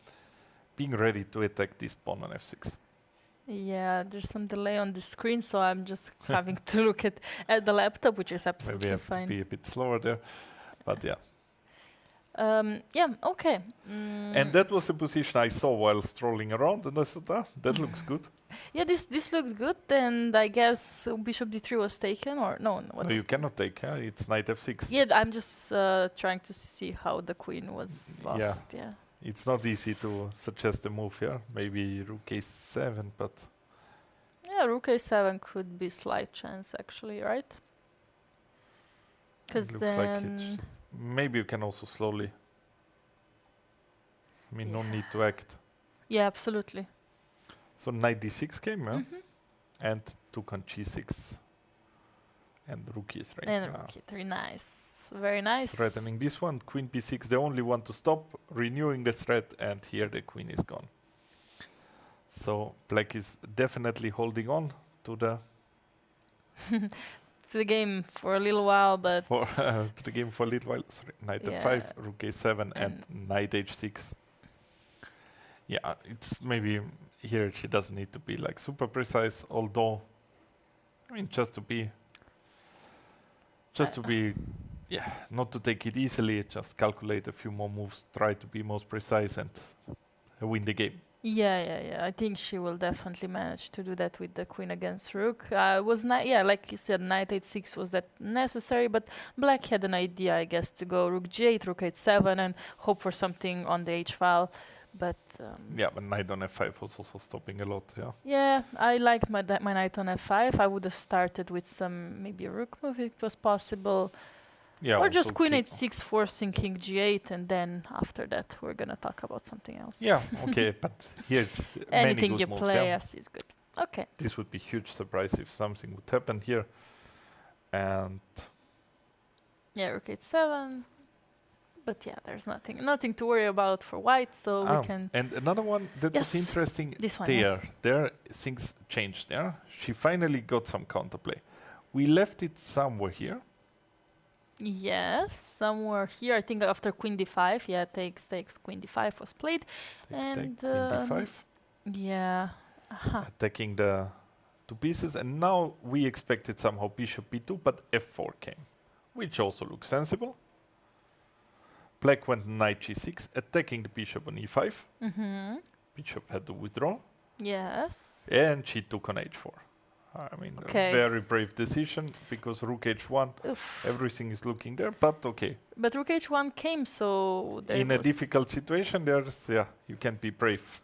being ready to attack this pawn on f6. Yeah, there's some delay on the screen, so I'm just having to look at the laptop, which is Maybe absolutely I have fine. to be a bit slower there, but yeah. Yeah, okay. And that was the position I saw while strolling around, and I thought, that looks good. Yeah, this looked good, and I guess bishop d3 was taken, or no? What No, you cannot take, it's knight f6. yeah, I'm just trying to see how the queen was lost. Yeah. Yeah. It's not easy to suggest a move here. Maybe rook a7, but Yeah, rook a7 could be slight chance actually, right? Because it looks like then it's maybe you can also slowly. I mean, no need to act. yeah, absolutely. So knight d6 came, yeah? Mhm. And took on g6. And rook e3. And rook e3, nice, very nice. Threatening this one, queen b6, the only one to stop, renewing the threat, and here the queen is gone. So black is definitely holding on to the To the game for a little while, but to the game for a little while. Sorry, knight Yeah. f5, rook a7, and knight h6. Yeah, it's maybe here she doesn't need to be like super precise, although I mean just to be yeah, not to take it easily, just calculate a few more moves, try to be most precise and win the game. yeah. I think she will definitely manage to do that with the queen against rook. Was not, yeah, like you said, knight h6 was that necessary, but black had an idea, I guess, to go rook g8, rook h7, and hope for something on the h file. But Yeah, but knight on f5 was also stopping a lot, yeah. yeah, I liked my knight on f5. I would have started with some maybe a rook move if it was possible. Yeah, Or also just queen keep- h6 forcing king g8, and then after that we're gonna talk about something else. Yeah, okay, but here it's many Anything good you moves, play, yeah. yes, is good. Okay. This would be huge surprise if something would happen here. And Yeah, rook h7. But yeah, there's nothing to worry about for white, so we can. And another one that was Yes, interesting. this one, yeah. There things changed. There, she finally got some counterplay. We left it somewhere here. Yes, somewhere here. I think after queen d5, yeah, takes queen d5 was played, Take, and queen d5, yeah, attacking the two pieces. And now we expected somehow bishop b2, but f4 came, which also looks sensible. Black went knight g6, attacking the bishop on e5. Bishop had to withdraw, yes, and she took on h4. I mean, Okay. a very brave decision because rook h1, Oof. everything is looking there, but okay. But rook h1 came, so there In a was- difficult situation, you can be brave.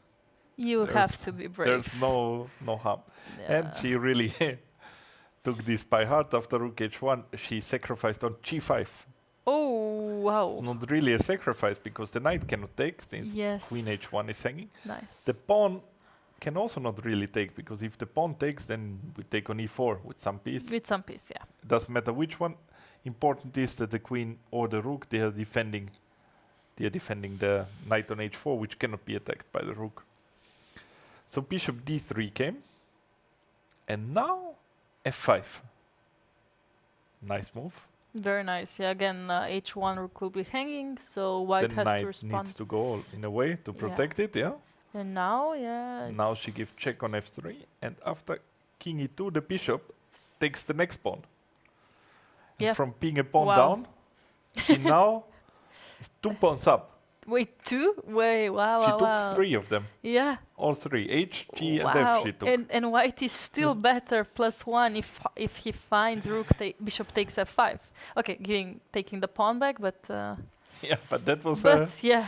You there's- have to be brave. There's no harm. And Yeah. she really took this by heart. After rook h1, she sacrificed on g5. Oh wow! Not really a sacrifice because the knight cannot take since Yes. queen h1 is hanging. Nice. The pawn can also not really take because if the pawn takes, then we take on e4 with some piece. With some piece, yeah. Doesn't matter which one. Important is that the queen or the rook they are defending the knight on h4, which cannot be attacked by the rook. So bishop d3 came, and now f5. Nice move. Very nice. Yeah. Again, h1 rook will be hanging, so white The has to knight respond. needs to go in a way to Yeah. protect it. Yeah. And now, yeah. Now she it's- gives check on f3, and after king e2, the bishop takes the next pawn. And Yeah. from being a pawn Wow. down, she now is 2 pawns up. Wait, two? Wait, wow, She wow, took wow. 3 of them, Yeah. all 3, H, G, and Wow. F. She took. And white is still better, +1 if he finds rook, bishop takes f5. Okay, taking the pawn back, but Yeah, but that was yeah,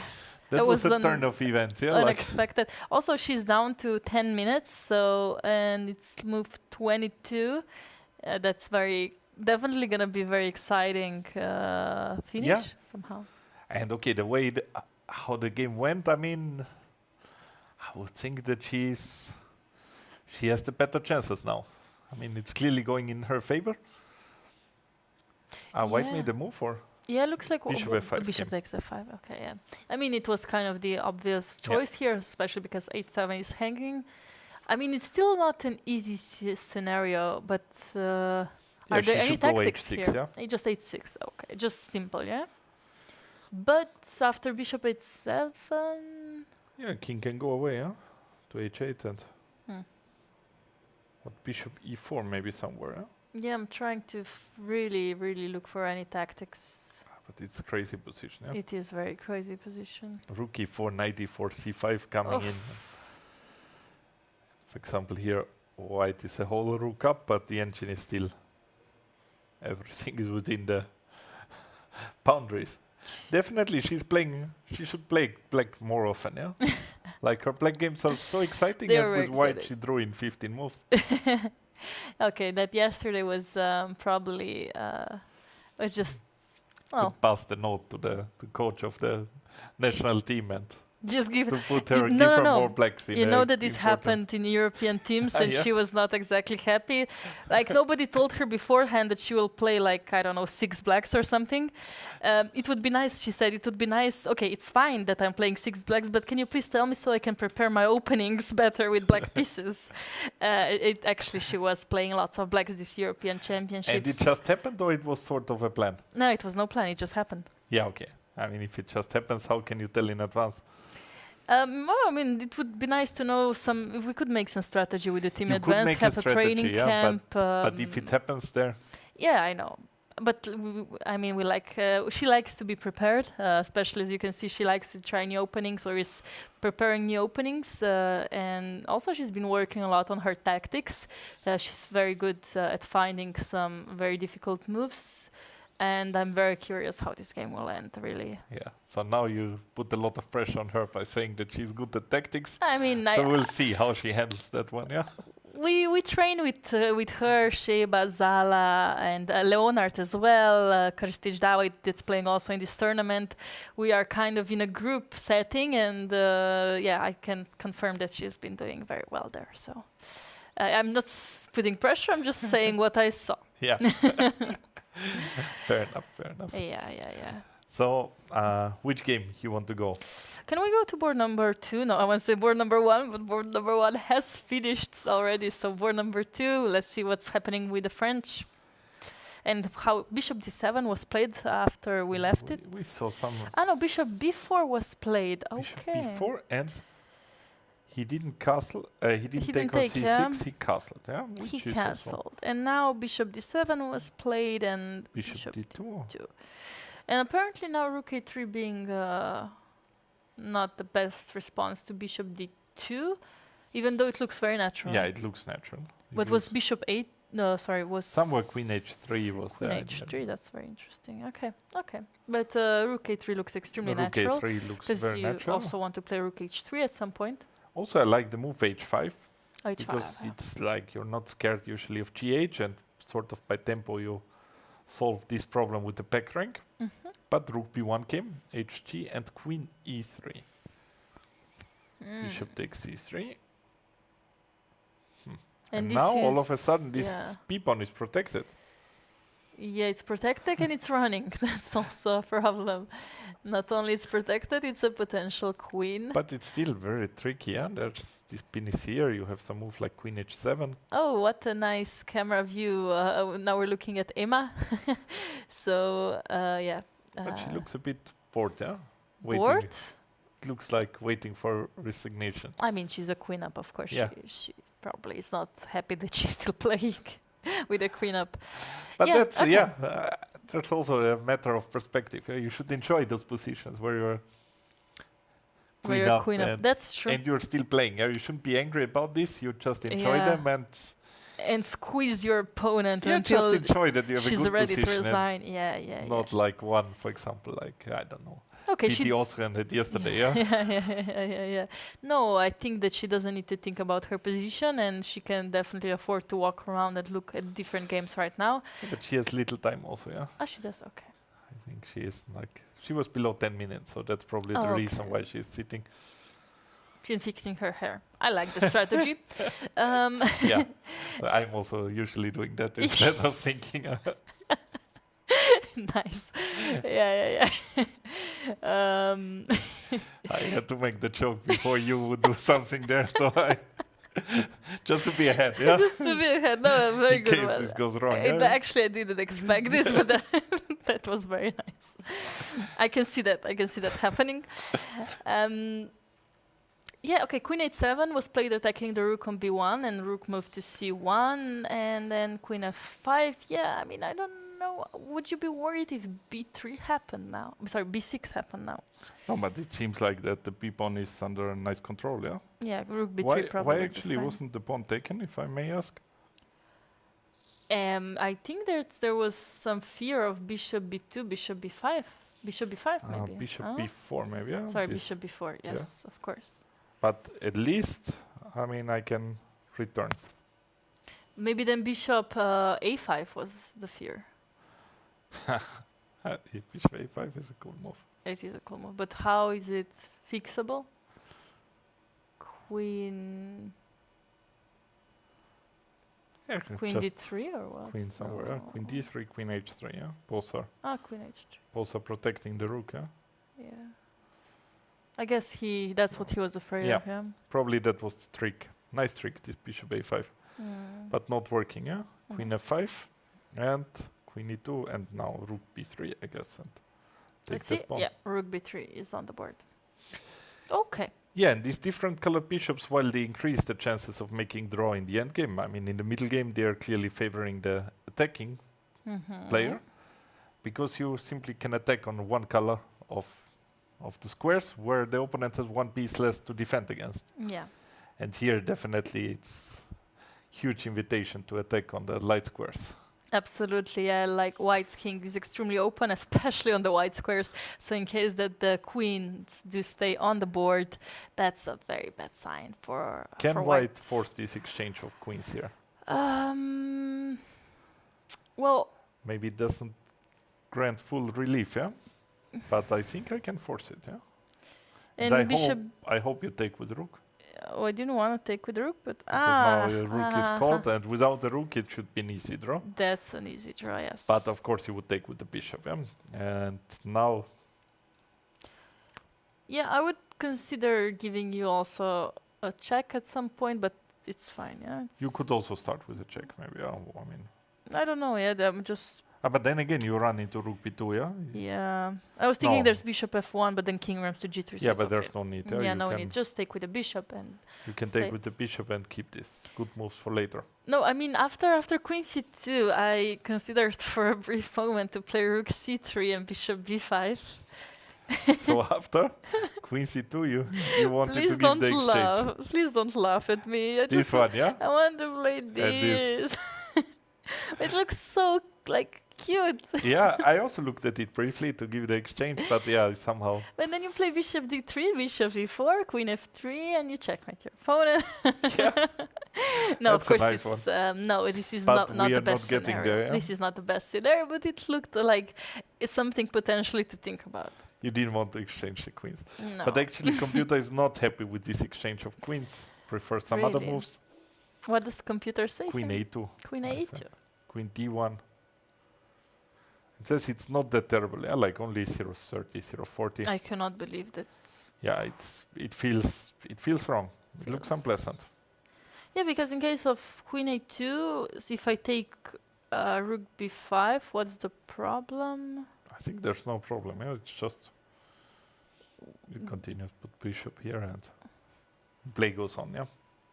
that was was a turn of events. Yeah, like unexpected. Also, she's down to 10 minutes, so and it's moved 22. That's definitely gonna be very exciting finish Yeah. somehow. and okay, the way how the game went, I mean, I would think that she has the better chances now. I mean, it's clearly going in her favor. White Yeah. made the move, or Yeah, looks like Bishop f5 Bishop came. takes f5. Okay, yeah. I mean, it was kind of the obvious choice here, especially because h7 is hanging. I mean, it's still not an easy scenario, but yeah, are she there any should go tactics h6. here? Yeah, Just h6. Okay, just simple, yeah. But after bishop h7, yeah, king can go away, yeah, to h8 and Hmm. what bishop e4 maybe somewhere. Yeah? yeah, I'm trying to really, really look for any tactics. But it's a crazy position. Yeah, It is very crazy position. rook e4, knight e4, c5 coming in. For example, here white is a whole rook up, but the engine is still everything is within the boundaries. Definitely, she should play black more often. Yeah, like her black games are so exciting, They and are with white exciting. she drew in 15 moves. Okay, that yesterday was probably was just Could pass the note to the coach of the national team and just give. to put You- her, no, give no, her no. more blacks in. You a know that this important- happened in European teams, and Yeah. she was not exactly happy. Like nobody told her beforehand that she will play like, I don't know, 6 blacks or something. It would be nice, she said. It would be nice. Okay, it's fine that I'm playing 6 blacks, but can you please tell me so I can prepare my openings better with black pieces? Actually, she was playing lots of blacks this European Championships. And it just happened, or it was sort of a plan? No, it was no plan. It just happened. Yeah, okay. I mean, if it just happens, how can you tell in advance? Well, I mean, it would be nice to know if we could make some strategy with the team in You could advance, make a have a training strategy, yeah, camp. But if it happens there, Yeah, I know. But I mean, she likes to be prepared, especially as you can see, she likes to try new openings or is preparing new openings. And also she's been working a lot on her tactics. She's very good at finding some very difficult moves. And I'm very curious how this game will end, really. yeah. So now you put a lot of pressure on her by saying that she's good at tactics. I mean, So we'll see how she handles that one, yeah? we train with her, Sheba, Zala, and Leonard as well. Krstić David that's playing also in this tournament. We are kind of in a group setting, and yeah, I can confirm that she's been doing very well there. So I'm not putting pressure. I'm just saying what I saw. Yeah. Fair enough, fair enough. Yeah. So, which game you want to go? Can we go to board number 2? No, I want to say board number 1, but board number 1 has finished already. So board number 2, let's see what's happening with the French. And how bishop d7 was played after we left it. We saw some Ah no, bishop b4 was played. bishop Okay. b4, and he didn't castle. He didn't He take didn't on take, c6. yeah. He castled. Yeah, He which is also castled. And now bishop d7 was played and bishop d2. d2. And apparently now rook a3 being not the best response to bishop d2, even though it looks very natural. Yeah, it looks natural. It But was looks- bishop 8? No, sorry, was somewhere queen h3 was queen the idea. h3. That's very interesting. Okay, okay. But rook a3 looks extremely Rook natural. a3 looks Because very you natural. also want to play rook h3 at some point. Also, I like the move h5 H5. because yeah. it's like you're not scared usually of gh, and sort of by tempo you solve this problem with the back rank. Mhm. But rook b1 came, hg, and queen e3. Mm. Bishop takes c3. And And this now all of a is- sudden this yeah. b-pawn is protected. Yeah, it's protected and it's running. That's also a problem. Not only it's protected, it's a potential queen. But it's still very tricky, and there's this pin is here, you have some move like queen h7. Oh, what a nice camera view. Now we're looking at Emma. So, yeah. But she looks a bit bored, yeah? bored? It looks like waiting for resignation. I mean, she's a queen up, of course. Yeah. She probably is not happy that she's still playing with a queen up. But Yeah, that's, okay. that's also a matter of perspective. You should enjoy those positions where you're Where you're queen up. and, That's true. and you're still playing. You shouldn't be angry about this, you just enjoy Yeah. them, and And squeeze your opponent you until just enjoy that you have a she's good ready to position. And resign. Yeah, yeah, not like one, for example, like, I don't know, Okay, P.T. she Austrian had yesterday, yeah? yeah. No, I think that she doesn't need to think about her position, and she can definitely afford to walk around and look at different games right now. But she has little time also, yeah? Ah, she does. Okay. I think she is like, she was below 10 minutes, so that's probably the Oh, reason okay. why she's sitting. She's fixing her hair. I like the strategy. Yeah, I'm also usually doing that instead of thinking. Nice. Yeah. I had to make the joke before you would do something there, so I just to be ahead, yeah. Just to be ahead. No, very In good case one. this goes wrong. It, yeah? actually, I didn't expect this, but that was very nice. I can see that. I can see that happening. Yeah, okay, queen h7 was played attacking the rook on b1, and rook moved to c1, and then queen f5. Yeah, I mean, I don't know. Would you be worried if b3 happened now? I'm sorry, b6 happened now. No, but it seems like that the b-pawn is under a nice control, yeah. Yeah, rook b3 Why probably. would be actually fine. wasn't the pawn taken, if I may ask? I think there was some fear of bishop b2, bishop b5. Bishop b5 maybe. Bishop huh? b4 maybe, yeah. Sorry, this- bishop b4. Yes, of course. But at least, I mean, I can return. Maybe then bishop a5 was the fear. Bishop a5 is a cool move. It is a cool move, but how is it fixable? Queen Yeah, queen just d3 or what? queen somewhere, yeah. Queen d3, queen h3, yeah. Both are Queen h3. protecting the rook, yeah. Yeah. I guess that's what he was afraid Yeah. of, yeah. Probably that was the trick. Nice trick, this bishop a5. But not working, yeah. Queen f5 and queen e2, and now rook b3, I guess, and take Let's see. that pawn. Yeah, rook b3 is on the board. Okay. Yeah, and these different colored bishops, while they increase the chances of making draw in the endgame, I mean, in the middle game, they are clearly favoring the attacking player, because you simply can attack on one color of the squares, where the opponent has one piece less to defend against. Yeah. And here, definitely, it's huge invitation to attack on the light squares. Absolutely, yeah. Like white's king is extremely open, especially on the white squares. So in case that the queens do stay on the board, that's a very bad sign for Can for white force this exchange of queens here? Well, Maybe it doesn't grant full relief, yeah? But I think I can force it, yeah? and I bishop. I hope you take with rook. Oh, I didn't want to take with the rook, but Because now your rook is called, and without the rook it should be an easy draw. That's an easy draw, yes. But of course you would take with the bishop, yeah? And now Yeah, I would consider giving you also a check at some point, but it's fine. Yeah. You could also start with a check, maybe. I mean, I don't know. Yeah, I'm just. but then again, you run into rook b2, yeah. Yeah, I was thinking No. there's bishop f1, but then king ramps to g3. So Yeah, it's but okay. there's no need. Yeah, you no can, need. Just take with the bishop and. You can stay. take with the bishop and keep this. Good moves for later. No, I mean after queen c2, I considered for a brief moment to play rook c3 and bishop b5. So after queen c2, you wanted Please to give don't the exchange. laugh. Please don't laugh at me. I This just one, yeah. I want to play this. this. It looks so like cute. Yeah, I also looked at it briefly to give the exchange, but yeah, somehow. But then you play bishop d3, bishop e4, queen f3, and you checkmate your opponent. Yeah. No, of That's a course nice it's no. This is But not we the are not best getting scenario. there, yeah? This is not the best scenario, but it looked like it's something potentially to think about. You didn't want to exchange the queens. No. But actually, computer is not happy with this exchange of queens. Prefer some other Really? moves. What does computer say? Queen here? a2. Queen I a2. said. Queen d1. It says it's not that terrible. Yeah, like only 0.30, 0.40. I cannot believe that. Yeah, it feels wrong. It looks Feels- unpleasant. Yeah, because in case of queen a2, if I take rook b5, what's the problem? I think there's no problem. Yeah, it's just it continues. Put bishop here and play goes on. Yeah,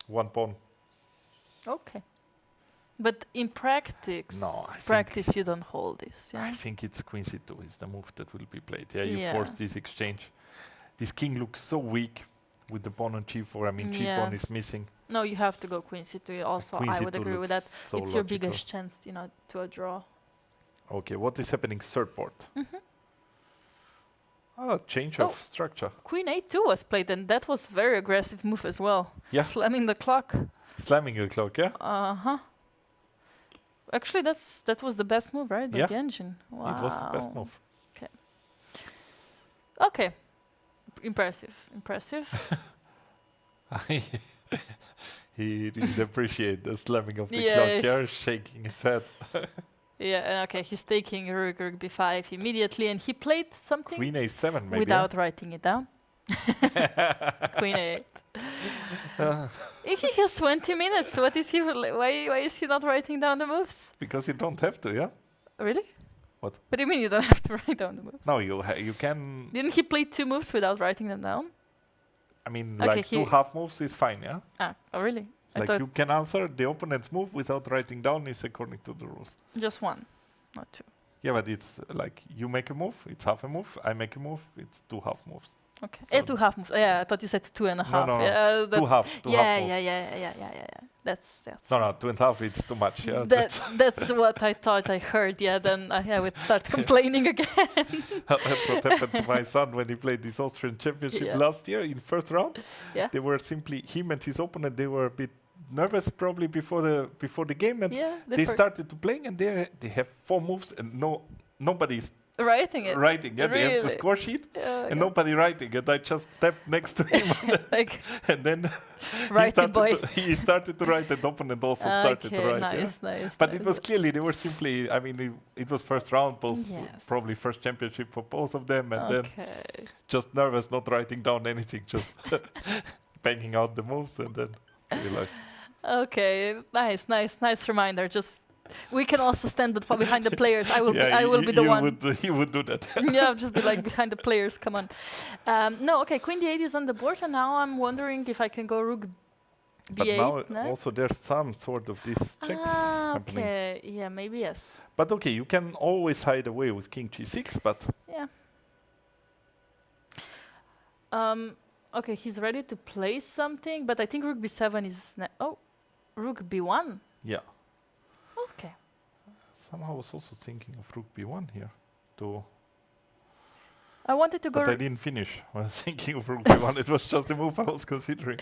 one pawn. Okay. But in practice, No, I think- practice you don't hold this. Yeah. I think it's queen c2 is the move that will be played. Yeah, you Yeah. force this exchange. This king looks so weak with the pawn on g4. I mean, Yeah. g pawn is missing. No, you have to go queen c2. Also, Queen I would c2 agree with that. looks so It's your logical. biggest chance, to a draw. Okay, what is happening third board? Mm-hmm. Change Oh. of structure. Queen a2 was played, and that was very aggressive move as well. Yeah. Slamming the clock. Slamming the clock, yeah? Uh-huh. Actually, that was the best move, right? Yeah. The engine. Wow. It was the best move. Okay. Impressive. Impressive. He didn't appreciate the slamming of the Yeah. clock, yeah? Shaking his head. Yeah, and okay, he's taking rook b5 immediately, and he played something Queen a7, maybe. without writing it down. Queen a8. He has 20 minutes. What is he? Why is he not writing down the moves? Because you don't have to, yeah? Really? What? What do you mean you don't have to write down the moves? No, you can. Didn't he play 2 moves without writing them down? I mean, Okay, like 2 half moves is fine, yeah? Ah, oh really? I Like thought you can answer the opponent's move without writing down is according to the rules. just 1, not 2. Yeah, but it's like you make a move, it's half a move. I make a move, it's 2 half moves. Okay. So 2 half moves. Yeah, I thought you said 2.5. no. Yeah, Two half yeah, moves. yeah. That's No, 2.5, it's too much. Yeah, that's what I thought I heard. Yeah, then I would start complaining again. that's what happened to my son when he played this Austrian championship Yeah. last year in first round. Yeah. They were simply, him and his opponent, they were a bit nervous probably before the game, and Yeah, they started to playing, and they have 4 moves, and nobody's writing it. writing. Yeah, they have the Really? score sheet, Yeah, and nobody writing, and I just tapped next to him, like and then writing boy. he started to write, and the opponent also started to Okay, write. yeah. nice. But it was clearly they were simply. I mean, it was first round, both Yes. probably first championship for both of them, and then okay. just nervous, not writing down anything, just banging out the moves, and then realized. Okay, nice reminder. Just we can also stand behind the players. I will be the one. He would do that. Yeah, I'll just be like behind the players. Come on. No, okay. Queen d8 is on the board, and now I'm wondering if I can go rook But b8. now next. also there's some sort of these checks happening. Okay. Yeah, maybe yes. But okay, you can always hide away with king g6, but Yeah. Okay, he's ready to play something, but I think rook b7 is. Rook b1. yeah. Okay. Somehow I was also thinking of rook b1 here. I wanted to go. But I didn't finish. I was thinking of rook b1. It was just the move I was considering.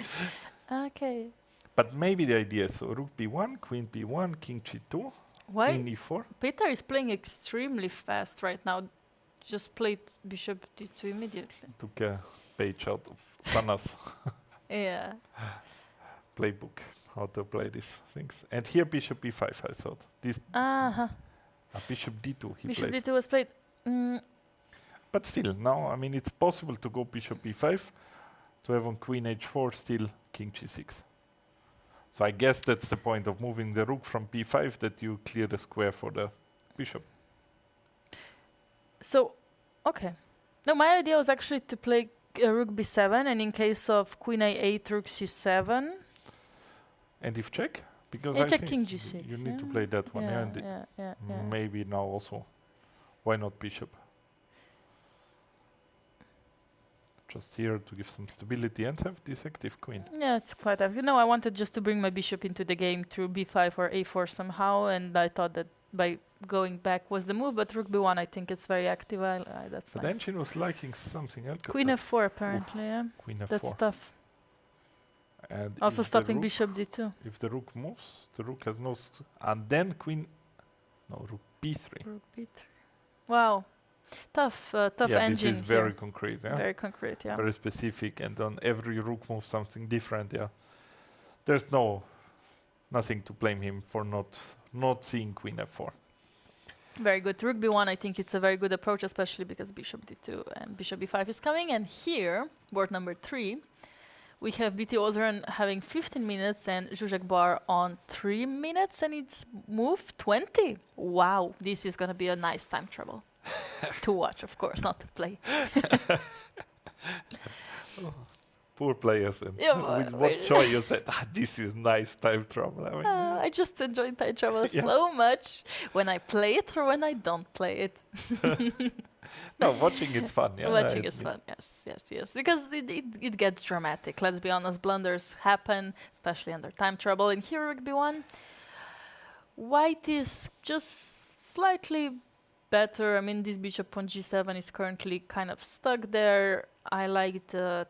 Okay. But maybe the idea is so rook b1, queen b1, king g2, Why? queen e4. Peter is playing extremely fast right now. Just played bishop d2 immediately. Took a page out of Sana's Yeah. playbook, how to play these things. And here bishop b5, I thought. This Uh-huh. bishop d2 he Bishop played. d2 was played. But still, now, I mean, it's possible to go bishop e5, to have on queen h4 still king g6. So I guess that's the point of moving the rook from b5, that you clear the square for the bishop. So, okay. No, my idea was actually to play rook b7, and in case of queen a8, rook c7. And if check? Because Yeah, I check think king g6. you need to play that one, yeah, and yeah. maybe now also. Why not bishop? Just here to give some stability and have this active queen. Yeah, it's quite active. No, I wanted just to bring my bishop into the game through b5 or a4 somehow, and I thought that by going back was the move, but rook b1, I think it's very active. That's But nice. then she was liking something else. Queen f4 apparently, yeah. Queen f4. That's tough. And Also if the stopping rook- bishop d2. If the rook moves, the rook has no... and then queen... No, rook b3. Rook b3. Wow. Tough yeah, engine this is very here. concrete, yeah? Very concrete, yeah. Very specific, and on every rook move something different, yeah. There's nothing to blame him for not seeing queen f4. Very good. Rook b1, I think it's a very good approach, especially because bishop d2 and bishop b5 is coming. And here, board number 3, we have BT Ozeren having 15 minutes and Zuzek Bar on 3 minutes, and it's move 20. Wow, this is going to be a nice time trouble. To watch, of course, not to play. Poor players, and Yeah, with what joy you said, this is nice time trouble. I mean, I just enjoy time trouble Yeah. so much when I play it or when I don't play it. no, watching it's fun, yeah. Watching is fun, yes. Because it gets dramatic. Let's be honest, blunders happen, especially under time trouble. And here, rook b1, white is just slightly better. I mean, this bishop on g7 is currently kind of stuck there. I like that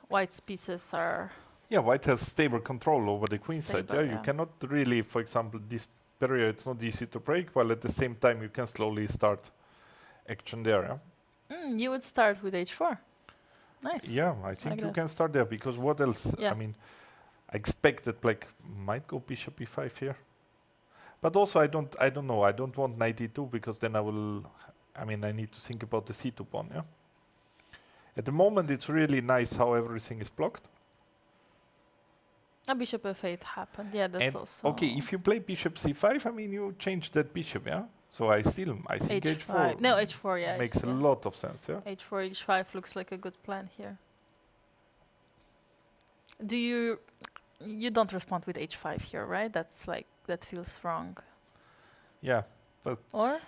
white's pieces are... Yeah, white has stable control over the queen side. Stable, Yeah, you yeah. cannot really, for example, this barrier, it's not easy to break, while at the same time you can slowly start action there. Yeah, You would start with h4. Nice. yeah, I think Like you that. can start there, because what else? Yeah. I mean, I expect that black might go bishop e5 here. But also I don't know, I don't want knight e2, because then I need to think about the c2 pawn, yeah? At the moment it's really nice how everything is blocked. A bishop f8 happened. Yeah, that's And also... okay, if you play bishop c5, I mean, you change that bishop, yeah? So I think h4 No, h4, yeah. makes a yeah. lot of sense, yeah? h4, h5 looks like a good plan here. Do you don't respond with h5 here, right? That's like, that feels wrong. Yeah, but Or?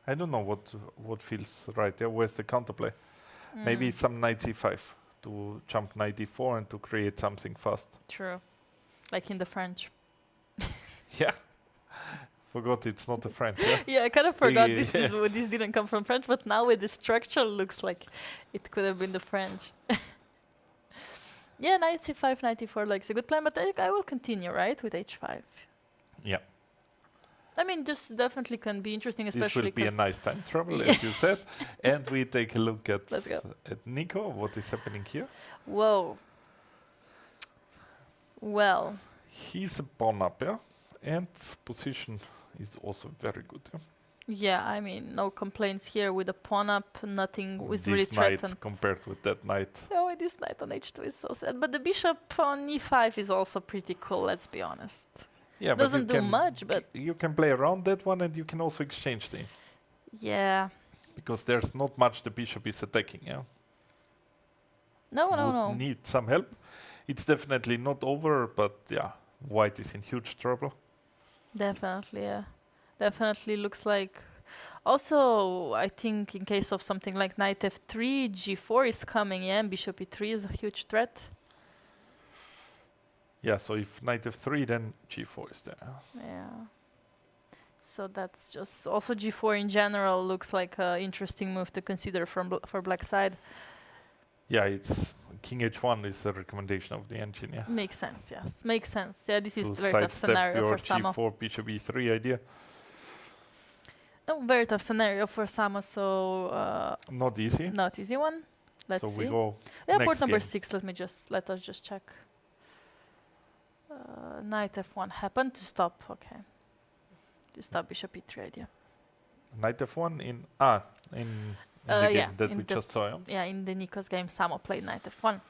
I don't know what feels right there. Where's the counterplay? Maybe some knight c5 to jump knight e4 and to create something fast. True. Like in the French. Yeah. Forgot it's not a French, yeah? Yeah, I kind of forgot Yeah. this didn't come from French, but now with the structure looks like it could have been the French. Yeah, knight c5, knight e4 like a good plan, but I will continue, right, with h5. Yeah. I mean, this definitely can be interesting, This especially will be a 'cause- nice time trouble, Yeah. as you said. And we take a look at Let's go. Nico. What is happening here? Whoa. Well, He's a pawn up, yeah? And position is also very good, yeah? yeah, I mean, no complaints here with the pawn up, nothing was really This knight threatened. compared with that knight. Oh, this knight on h2 is so sad. But the bishop on e5 is also pretty cool, let's be honest. Yeah, but you Doesn't do can- much, but you can play around that one, and you can also exchange them, yeah. because there's not much the bishop is attacking, yeah? No, no, Would no. need some help. It's definitely not over, but yeah, white is in huge trouble. Definitely, yeah. Definitely looks like... Also, I think in case of something like knight f3, g4 is coming, yeah, and bishop e3 is a huge threat. Yeah, so if knight f3, then g4 is there. Yeah. So that's just... Also g4 in general looks like an interesting move to consider for black side. Yeah, it's king h1 is a recommendation of the engine, yeah. Makes sense, yes. Makes sense. Yeah, this is To very tough sidestep scenario your for Samo. g4 bishop e3 idea. No, very tough scenario for Samo, so Not easy. not easy one. Let's so see. we go Yeah, next port number game. 6. Let us just check. Knight f1 happened to stop. Okay, to stop bishop e3 idea. knight f1 in in the game yeah, that in we the- just saw. Yeah? Yeah, in the Nikos game, Samo played knight f1.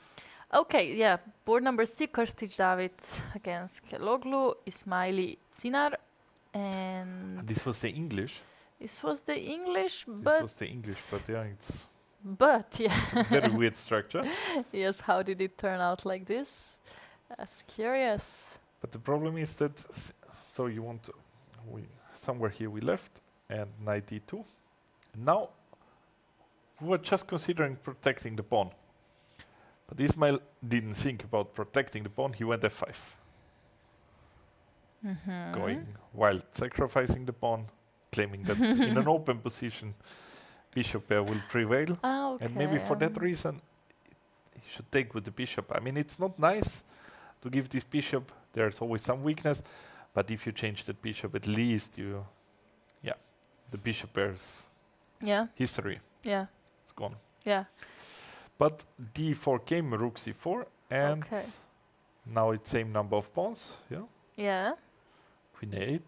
Okay, yeah, board number 6, Krstić David against Keloglu, Ismaili Cinar, and And this was the English. this was the English, This but was the English, but yeah, it's yeah, very weird structure. yes, how did it turn out like this? That's curious. But the problem is that so you want to, somewhere here we left and knight e2. Now we were just considering protecting the pawn, but Ismail didn't think about protecting the pawn. He went f5, going wild, sacrificing the pawn, claiming that in an open position bishop pair will prevail. Ah, okay. And maybe for that reason, he should take with the bishop. I mean, it's not nice to give this bishop. There's always some weakness, but if you change that bishop, at least the bishop pair's Yeah, history yeah, is gone. yeah. But d4 came, rook c4, and Okay. now it's same number of pawns. Yeah, Yeah. queen a8,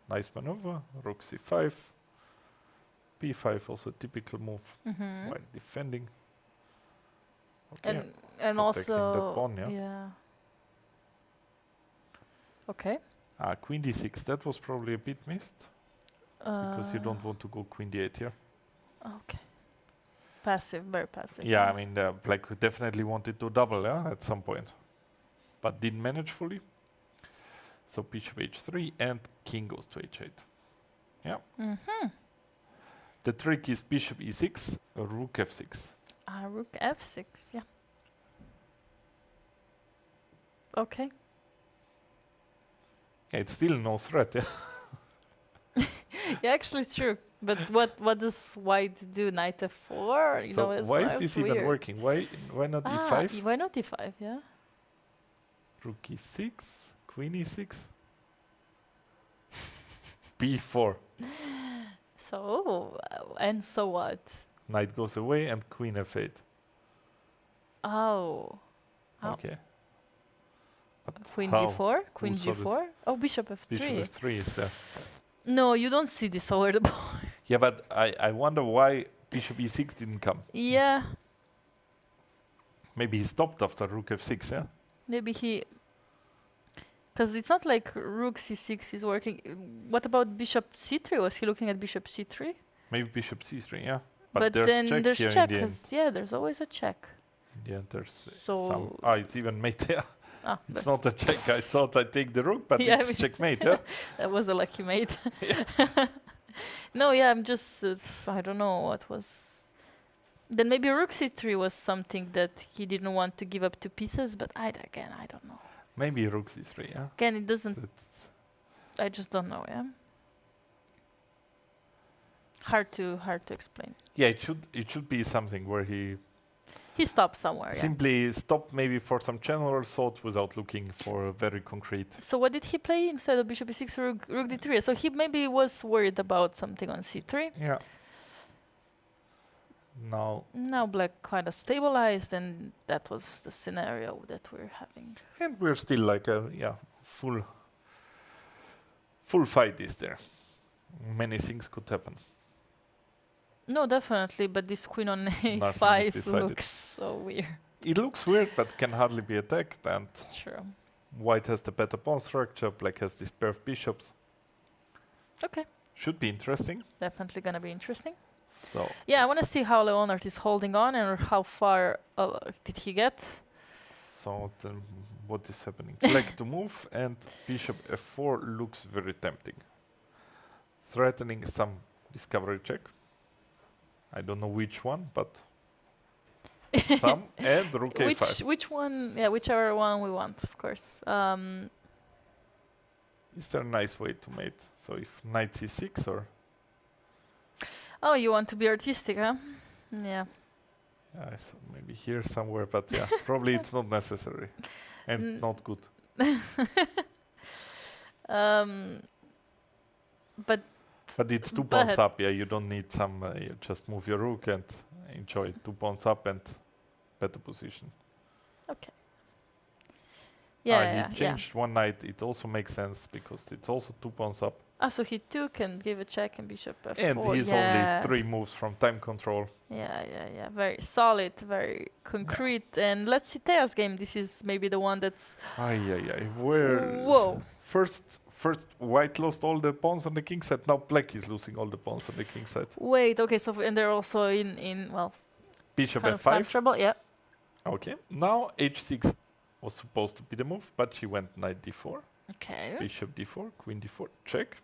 nice maneuver. Rook c5, b5, also a typical move while defending. Okay. And protecting also that pawn, yeah. yeah. Okay. Queen d6, that was probably a bit missed because you don't want to go queen d8 here. Okay. Passive, very passive. Yeah, I mean, Black definitely wanted to double, yeah, at some point, but didn't manage fully. So bishop h3 and king goes to h8. Yeah. The trick is bishop e6, rook f6. Rook f6, yeah. Okay. Yeah, it's still no threat. Yeah. Yeah, actually it's true. But what does white do? Knight f4? You know, So it's why is that's this weird. even working? Why not e5? Why not e5, yeah? Rook e6, queen e6, b4. So, and so what? Knight goes away and queen f8. Oh. Oh. Okay. But Queen how? g4? Queen Who saw this? g4? Oh, bishop f3. Bishop f3 is there. No, you don't see this over the board. Yeah, but I wonder why bishop e6 didn't come. Yeah, Maybe he stopped after rook f6, yeah? maybe he... Because it's not like rook c6 is working. What about bishop c3? Was he looking at bishop c3? Maybe bishop c3, yeah? But there's then check there's here check. in the end. 'Cause, yeah, there's always a check. In the end, there's So- some... it's even mate, yeah. But It's not a check. I thought I'd take the rook, but Yeah, I it's mean- checkmate, yeah? that was a lucky mate. No, yeah, I'm just... I don't know what was... Then maybe rook c3 was something that he didn't want to give up two pieces, but I don't know. Maybe rook c3, yeah? Again, it doesn't... That's I just don't know, yeah? Hard to explain. yeah, it should be something where He stopped somewhere, yeah. simply stopped maybe for some general thought without looking for a very concrete. So what did he play instead of bishop e6, rook d3? So he maybe was worried about something on c3. Yeah. Now, Now black kind of stabilized, and that was the scenario that we're having. and we're still like a full fight is there. Many things could happen. No, definitely, but this queen on Nothing is a5 decided. looks so weird. It looks weird, but can hardly be attacked. And True. white has the better pawn structure. Black has this pair of bishops. Okay, Should be interesting. definitely gonna be interesting. So Yeah, I want to see how Leonard is holding on and how far did he get. So then what is happening? Black to move and bishop f4 looks very tempting. Threatening some discovery check. I don't know which one, but some and rook a5. Which one? Yeah, whichever one we want, of course. Is there a nice way to mate? So if knight c6 or Oh, you want to be artistic, huh? Yeah. I thought maybe here somewhere, but yeah, probably it's not necessary and not good. But But it's 2 But- pawns up. Yeah, you don't need some. You just move your rook and enjoy 2 pawns up and better position. okay. Yeah, he yeah, yeah. changed one knight. It also makes sense because it's also 2 pawns up. Ah, so he took and gave a check and bishop f4. And he's yeah. only 3 moves from time control. Yeah. Very solid, very concrete. And let's see Thea's game. This is maybe the one that's. Ay. Where? Whoa. First, white lost all the pawns on the king side. Now black is losing all the pawns on the king side. Wait. Okay. So and they're also in well. Bishop Kind of time f5. trouble. Yeah. Okay. Now h6 was supposed to be the move, but she went knight d4, Okay. bishop d4, queen d4, check.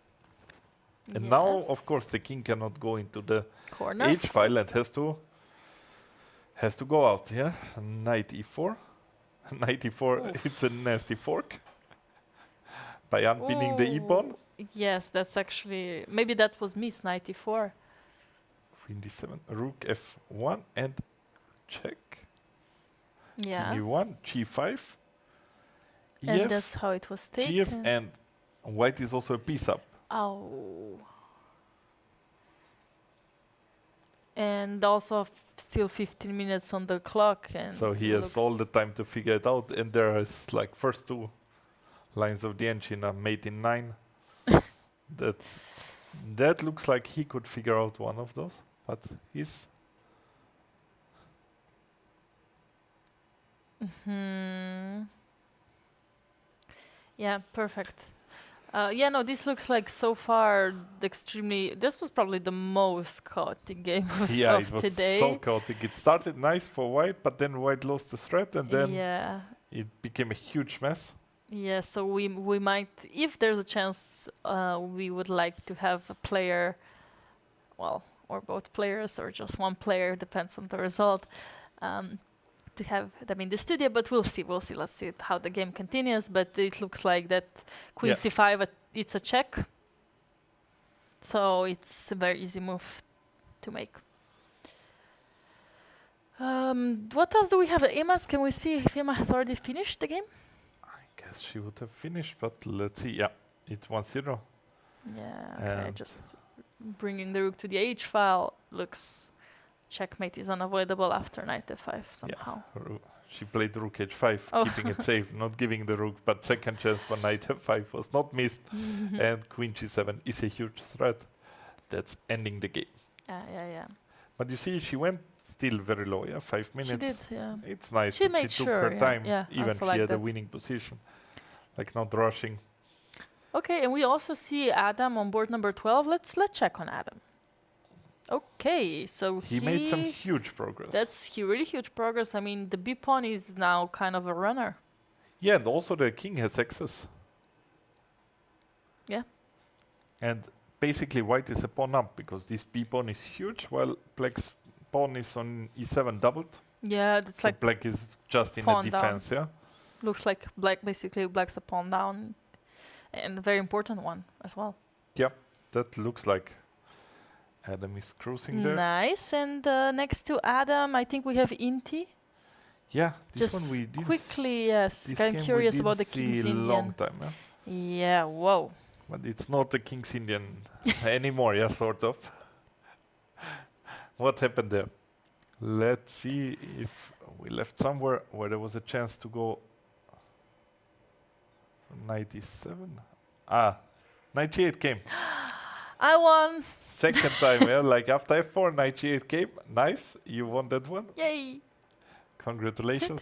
And now, Yes. of course, the king cannot go into the Corner. h file and has to go out. Yeah. Knight e4. Knight e4. Oof. It's a nasty fork. By unpinning the e pawn. Yes, that's actually maybe that was miss 94. Queen d7, rook f1 and check. Yeah. King e1, g5, And ef, that's how it was taken. gf, and white is also a piece up. Oh. And also still 15 minutes on the clock, and So he has looks- all the time to figure it out. And there is like first 2 lines of the engine are mate in 9. That looks like he could figure out one of those, but he's Yeah, perfect. Yeah, no, this looks like so far extremely. This was probably the most chaotic game of, yeah, of it was today. so chaotic. It started nice for white, but then white lost the thread, and then Yeah. it became a huge mess. Yeah, so we might, if there's a chance, we would like to have a player, well, or both players, or just one player, depends on the result, to have them in the studio. But we'll see. Let's see how the game continues. But it looks like that Queen Yeah. c5, it's a check. So it's a very easy move to make. What else do we have? Emma's, can we see if Emma has already finished the game? I guess she would have finished, but let's see. Yeah, it's 1-0. Yeah, okay, And- just bringing the rook to the h file looks checkmate is unavoidable after knight f5 somehow. She played rook h5, Oh. keeping it safe, not giving the rook, but second chance for knight f5 was not missed, and queen g7 is a huge threat. That's ending the game. Yeah. But you see, she went still very low, yeah, 5 minutes. She did, yeah. It's nice She that made she took sure, her yeah, time, yeah, even also she like had a that. winning position, like not rushing. Okay, and we also see Adam on board number 12. Let's check on Adam. Okay, so He made some huge progress. That's really huge progress. I mean, the b pawn is now kind of a runner. Yeah, and also the king has access. Yeah. And basically white is a pawn up because this b pawn is huge while black's pawn is on e7 doubled. Yeah, that's So like black is just in a pawn down. defense, yeah? looks like black's a pawn down, and a very important one as well. Yeah, that looks like Adam is cruising there. Nice. And next to Adam, I think we have Inti. Yeah, this Just one we didn't quickly, yes. this Kind game of we curious didn't about the see King's long Indian. time, yeah? Yeah, whoa. But it's not the King's Indian anymore, yeah, sort of. What happened there? Let's see if we left somewhere where there was a chance to go. So 97. Knight g8 came. I won. Second time, yeah, like after f4, knight g8 came. Nice, you won that one. Yay. Congratulations.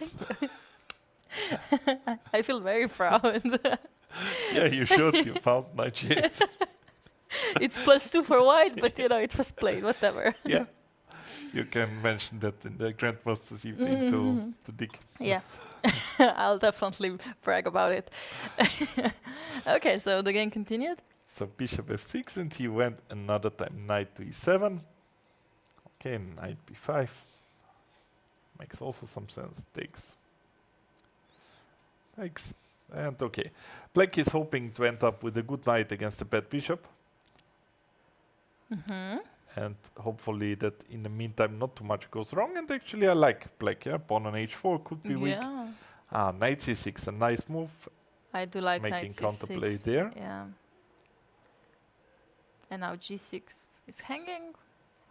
I feel very proud. Yeah, you should. You found knight g8. It's +2 for white, but you know, it was played, whatever. Yeah. You can mention that in the Grandmaster's evening to Dick. Yeah. I'll definitely brag about it. Okay, so the game continued. So bishop f6, and he went another time knight to e7. Okay, knight b5. Makes also some sense. Takes. And okay. Black is hoping to end up with a good knight against a bad bishop. And hopefully that in the meantime not too much goes wrong. And actually I like black, yeah? Pawn on h4 could be weak. Yeah. Knight c6, a nice move. I do like Making knight counterplay c6. there. Yeah. And now g6 is hanging,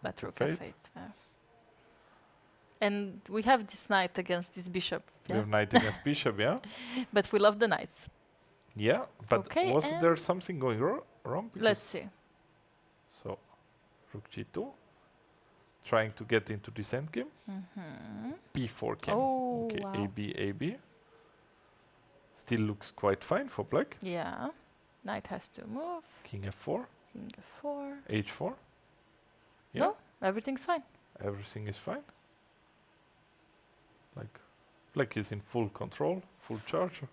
but rook f8. f8. Yeah. And we have this knight against this bishop. We Yeah. have knight against bishop, yeah? But we love the knights. Yeah, but Okay, wasn't and- there something going wrong? wrong. Let's because- see. So, rook g2, trying to get into this endgame. b4 came. Oh, Okay, wow. ab, ab. Still looks quite fine for black. Yeah. Knight has to move. King f4, King f4. h4. Yeah, No, everything's fine. everything is fine. Like, black is in full control, full charge. Yeah.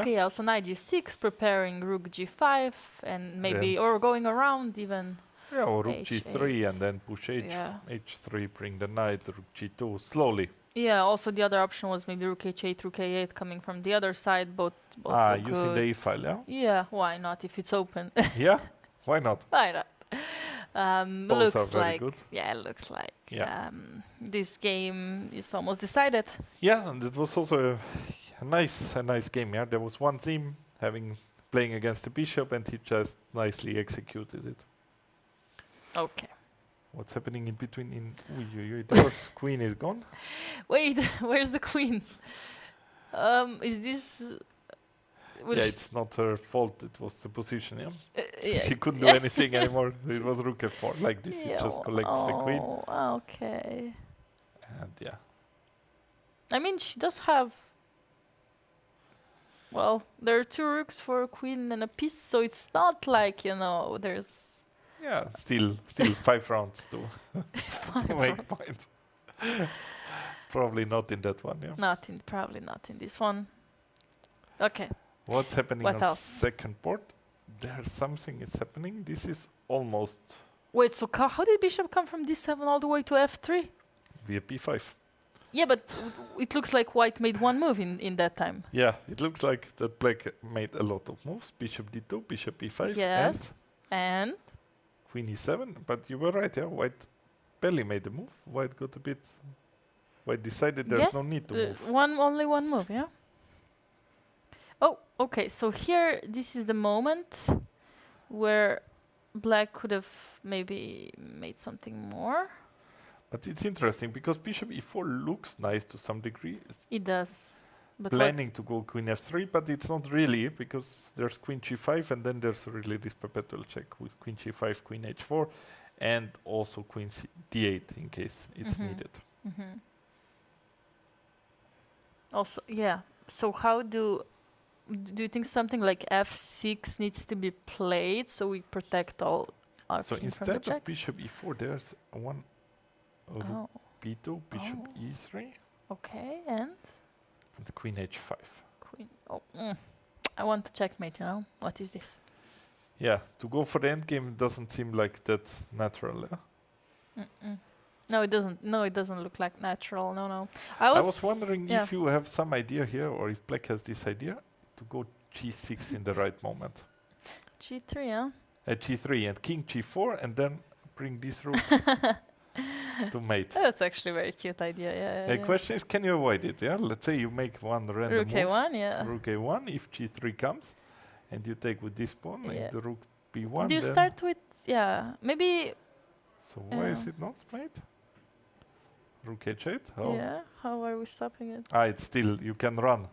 Okay, also knight g6, preparing rook g5, and maybe, Then- or going around even. Yeah, or rook H8. g3 and then push Yeah. h3, bring the knight, rook g2, slowly. Yeah, also the other option was maybe rook h8, rook a8 coming from the other side, both look Using good. the e file, yeah? Yeah, why not if it's open? Yeah, why not? Why not? Both are Looks very like good. yeah, looks like Yeah. this game is almost decided. Yeah, and it was also a nice game. Yeah, there was one theme playing against the bishop, and he just nicely executed it. Okay. What's happening in between? The first queen is gone. Wait, where's the queen? Is this? Yeah, it's not her fault. It was the position. Yeah, yeah. she couldn't do anything anymore. It was rook f4 like this. He Yeah, just collects the queen, oh, okay. and yeah. I mean, she does have. Well, there are two rooks for a queen and a piece, so it's not like there's. Yeah, still 5 rounds to make point. Probably not in that one. Yeah. Probably not in this one. Okay. What's happening What on else? second board? There's something is happening. This is almost Wait, so how did bishop come from d7 all the way to f3? via b5. Yeah, but it looks like white made one move in that time. Yeah, it looks like that black made a lot of moves. Bishop d2, bishop e5, Yes. And and queen e7. But you were right, yeah. White barely made a move. White got a bit. White decided there's Yeah, no need to move. only one move, yeah. Oh, okay. So here, this is the moment where black could have maybe made something more. But it's interesting because bishop e4 looks nice to some degree. It does. But Planning to go queen f3, but it's not really because there's queen g5 and then there's really this perpetual check with queen g5, queen h4, and also queen d8 in case it's needed. Also, yeah. So how do you think something like f6 needs to be played so we protect all our So king from the instead of checks? bishop e4, there's one rook Oh, b2, bishop Oh. e3, okay. And and queen h5. queen. Oh, I want to checkmate. What is this? Yeah, to go for the endgame doesn't seem like that natural. Yeah? No, it doesn't. No, it doesn't look like natural. No. I was wondering yeah. if you have some idea here, or if black has this idea to go g6 in the right moment. G3, yeah. G3 and king g4, and then bring this rook to mate. That's actually a very cute idea. Yeah. The question is, can you avoid it? Yeah, let's say you make one random Rook move. A1, yeah. Rook a1. If g3 comes, and you take with this pawn, Yeah. and the rook b1. Do you then start with maybe So why is it not mate? Rook h8. How? yeah? How are we stopping it? It's still you can run.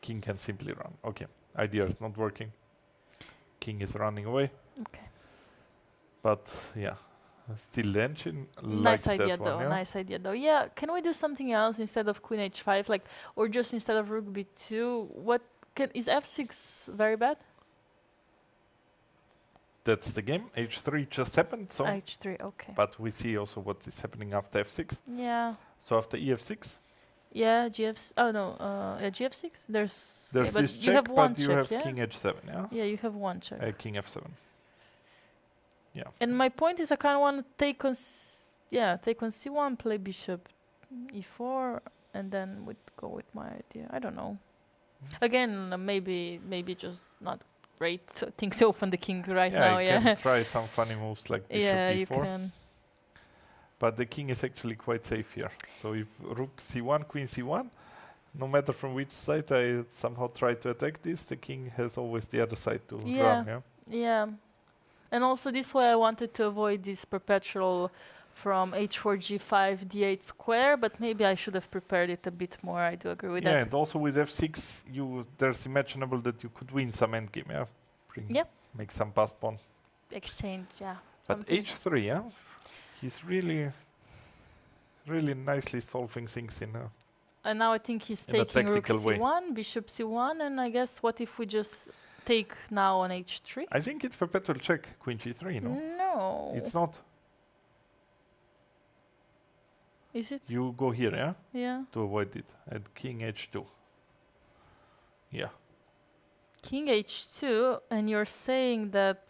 King can simply run. Okay, idea is not working. King is running away. Okay. But yeah, still the engine Nice likes idea that one. though. Yeah? Nice idea though. Yeah. Can we do something else instead of queen h5, like, or just instead of rook b2? Is f6 very bad? That's the game. h3 just happened. So, h3. Okay. but we see also what is happening after f6. Yeah. So after ef6, Yeah. Oh no. Yeah. GF6. There's. there's yeah, but this you check, have one but you check. have Yeah. king h7. Yeah, Yeah. You have one check. king f7. Yeah. And my point is, I kind of want to take on, take on c1, play bishop e4, and then go with my idea. I don't know. Again, maybe just not great thing to open the king right now. You Yeah. can try some funny moves like bishop Yeah, e4. you can. But the king is actually quite safe here. So if rook c1, queen c1, no matter from which side I somehow try to attack this, the king has always the other side to Yeah. run. Yeah. Yeah. And also this way I wanted to avoid this perpetual from h4, g5, d8 square, but maybe I should have prepared it a bit more. I do agree with Yeah, that. and also with f6, there's imaginable that you could win some endgame. Yeah. Yep. make some pass pawn. exchange, yeah. But something. h3, yeah? He's really nicely solving things in a... And now I think he's In a taking rook tactical way. c1, bishop c1, and I guess what if we just take now on h3? I think it's perpetual check, queen g3, no? No. It's not. Is it? You go here, yeah? Yeah. To avoid it. And king h2. Yeah. King h2, and you're saying that...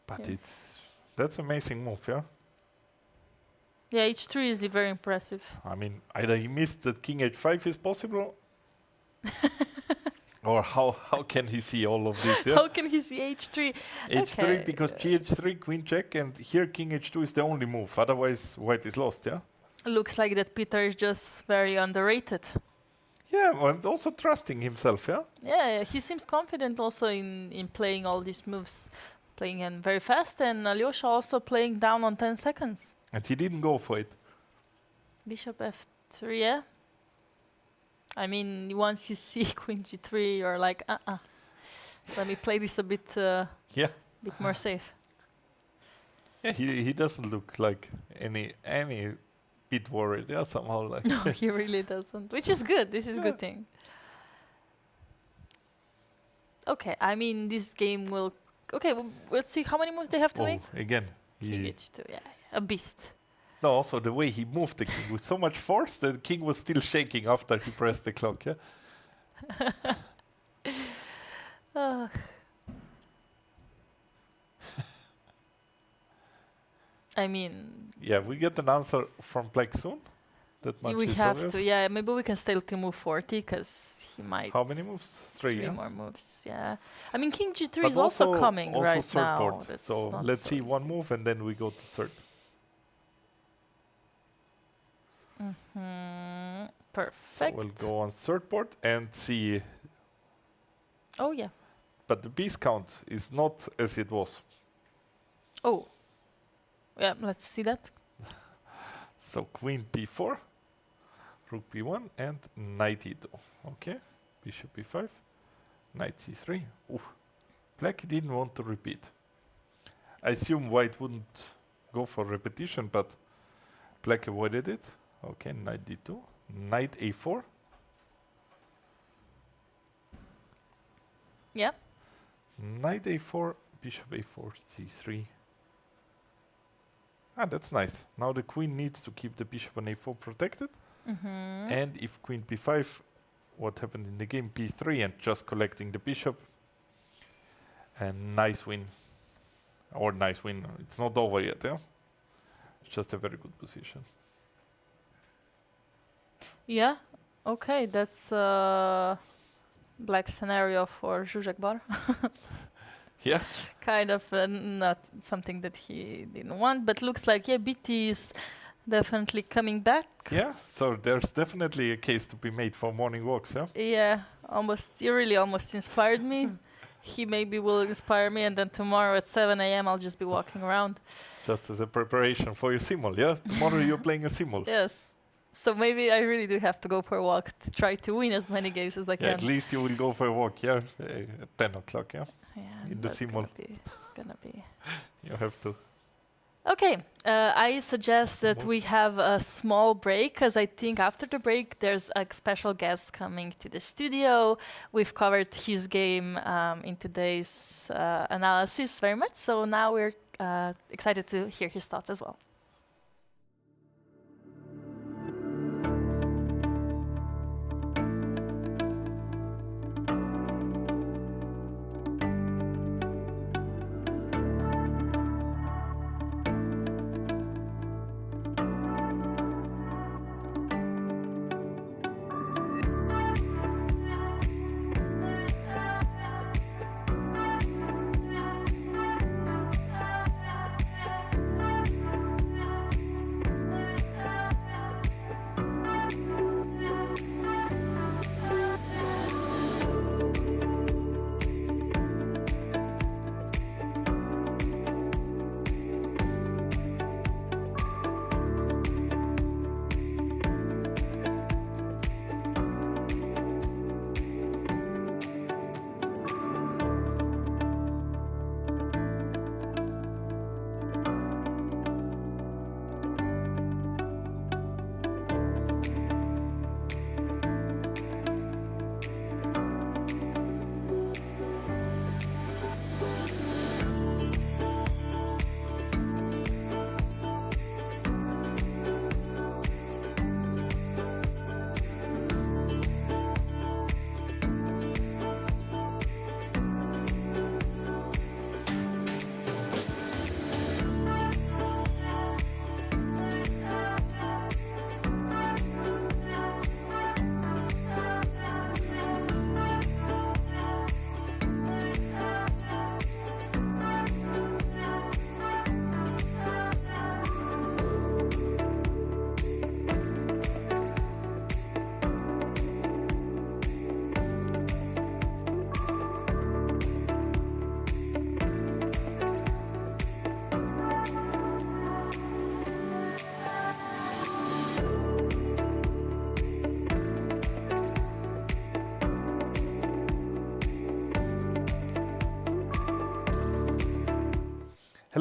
But Yeah. that's amazing move, yeah? Yeah, h3 is very impressive. I mean, either he missed that king h5 is possible, or how can he see all of this, yeah? How can he see h3? h3 Okay. because gh3, queen check, and here king h2 is the only move. Otherwise, white is lost, yeah? Looks like that Peter is just very underrated. Yeah, and also trusting himself, yeah? Yeah, he seems confident also in playing all these moves, playing them very fast, and Alyosha also playing down on 10 seconds. And he didn't go for it. Bishop f3, yeah. I mean, once you see queen g3, you're like, let me play this a bit, Yeah. bit more safe. Yeah, he doesn't look like any bit worried, yeah, somehow like. No, he really doesn't, which is good. This is a Yeah. good thing. Okay, I mean, this game will... Okay, let's see how many moves they have to Oh, make. again. King h2, yeah, a beast. No, also the way he moved the king with so much force that the king was still shaking after he pressed the clock, yeah? Ugh. I mean, Yeah, we get an answer from black soon. That much we is have obvious. to, yeah, maybe we can stay to move 40, because he might... How many moves? Three, yeah? more moves, yeah. I mean, king g3 But is also coming also right third now. board. That's So not let's so see one easy. move and then we go to third. So Perfect. we'll go on third board and see. Oh, yeah. But the piece count is not as it was. Oh. Yeah, let's see that. So queen b4, rook b1, and knight e2. Okay, bishop b5, knight c3. Ooh. Black didn't want to repeat. I assume white wouldn't go for repetition, but black avoided it. Okay, knight d2, knight a4. Yeah. Knight a4, bishop a4, c3. Ah, that's nice. Now the queen needs to keep the bishop on a4 protected. And if queen b5, what happened in the game, b3, and just collecting the bishop. And nice win. Or nice win. It's not over yet, yeah? It's just a very good position. Yeah. Okay, that's black scenario for Zuzek Bar. Yeah. Kind of not something that he didn't want, but looks like, yeah, BT is definitely coming back. Yeah, so there's definitely a case to be made for morning walks, yeah? Yeah, almost, you really almost inspired me. He maybe will inspire me, and then tomorrow at 7 a.m. I'll just be walking around. Just as a preparation for your simul, yeah? Tomorrow you're playing a simul. Yes. So maybe I really do have to go for a walk to try to win as many games as I Yeah, can. at least you will go for a walk, yeah? At 10 o'clock, yeah? Yeah, in the that's simul. Gonna be. You have to. Okay, I suggest that Most- we have a small break, because I think after the break there's a special guest coming to the studio. We've covered his game in today's analysis very much, so now we're excited to hear his thoughts as well.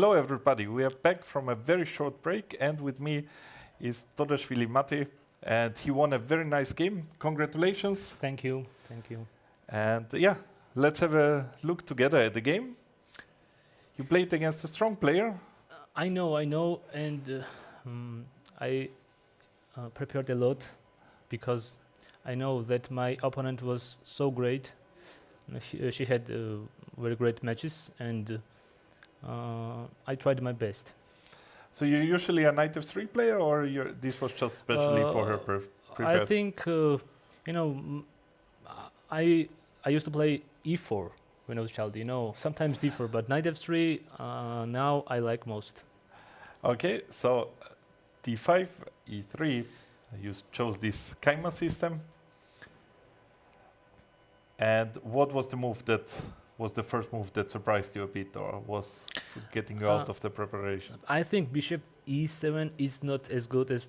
Hello everybody, we are back from a very short break, and with me is Todashvili Mate, and he won a very nice game. Congratulations. Thank you. Thank you. And yeah, let's have a look together at the game. You played against a strong player. I know, and I prepared a lot because I know that my opponent was so great. She had very great matches, and I tried my best. So you're usually a knight f3 player, or this was just specially for her prepared? I think I used to play e4 when I was a child. Sometimes d4, but knight f3 now I like most. Okay, so d5, e3. You chose this Kaima system. And what was the move that was the first move that surprised you a bit, or was getting you out of the preparation? I think bishop e7 is not as good as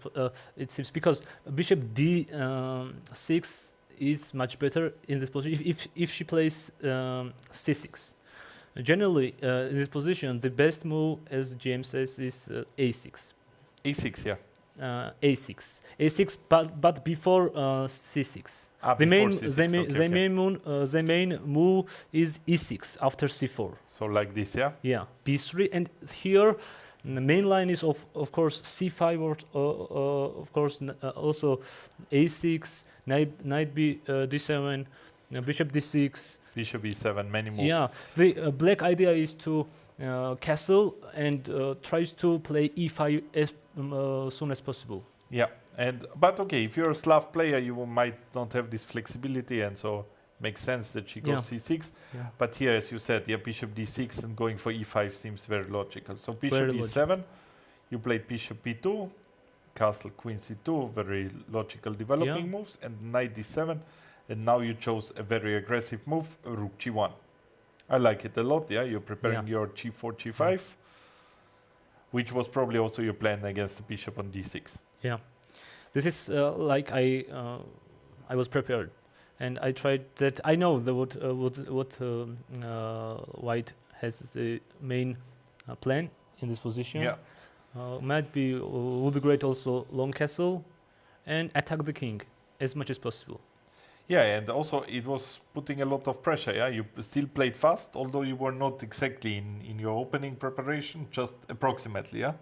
it seems, because bishop d6 is much better in this position if she plays c6. Generally, in this position, the best move, as James says, is a6. e6, yeah. A6, but before c6. The main move is e6 after c4. So like this, yeah. Yeah, b3, and here the main line is of course c5, or of course also a6, knight d7, bishop d6. Bishop e7, many moves. Yeah, the black idea is to castle and tries to play e5 as soon as possible. Yeah, but okay, if you're a Slav player, you might not have this flexibility, and so makes sense that she goes c6. Yeah. But here, as you said, yeah, bishop d6 and going for e5 seems very logical. So bishop Very e7, you played bishop b2, castle queen c2, very logical developing moves, and knight d7, and now you chose a very aggressive move, rook g1. I like it a lot. Yeah, you're preparing your g4, g5, which was probably also your plan against the bishop on d6. Yeah, this is like I was prepared, and I tried that. I know what White has the main plan in this position. Yeah, would be great also long castle, and attack the king as much as possible. yeah, and also it was putting a lot of pressure. Yeah, you still played fast, although you were not exactly in your opening preparation, just approximately. Yeah,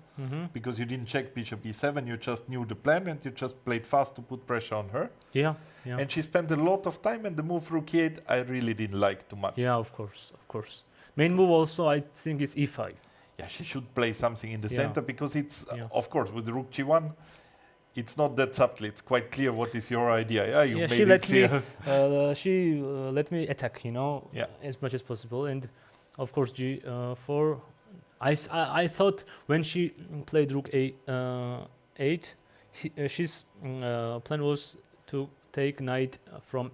because you didn't check bishop e7, you just knew the plan, and you just played fast to put pressure on her. Yeah. And she spent a lot of time, and the move rook e8 I really didn't like too much. Yeah, of course. Main move also I think is e5. Yeah, she should play something in the Yeah. center, because it's of course with the rook g1. It's not that subtle. It's quite clear what is your idea. Yeah, you made she it let clear. me let me attack, as much as possible, and of course g4. I thought when she played rook a8, she's plan was to take knight from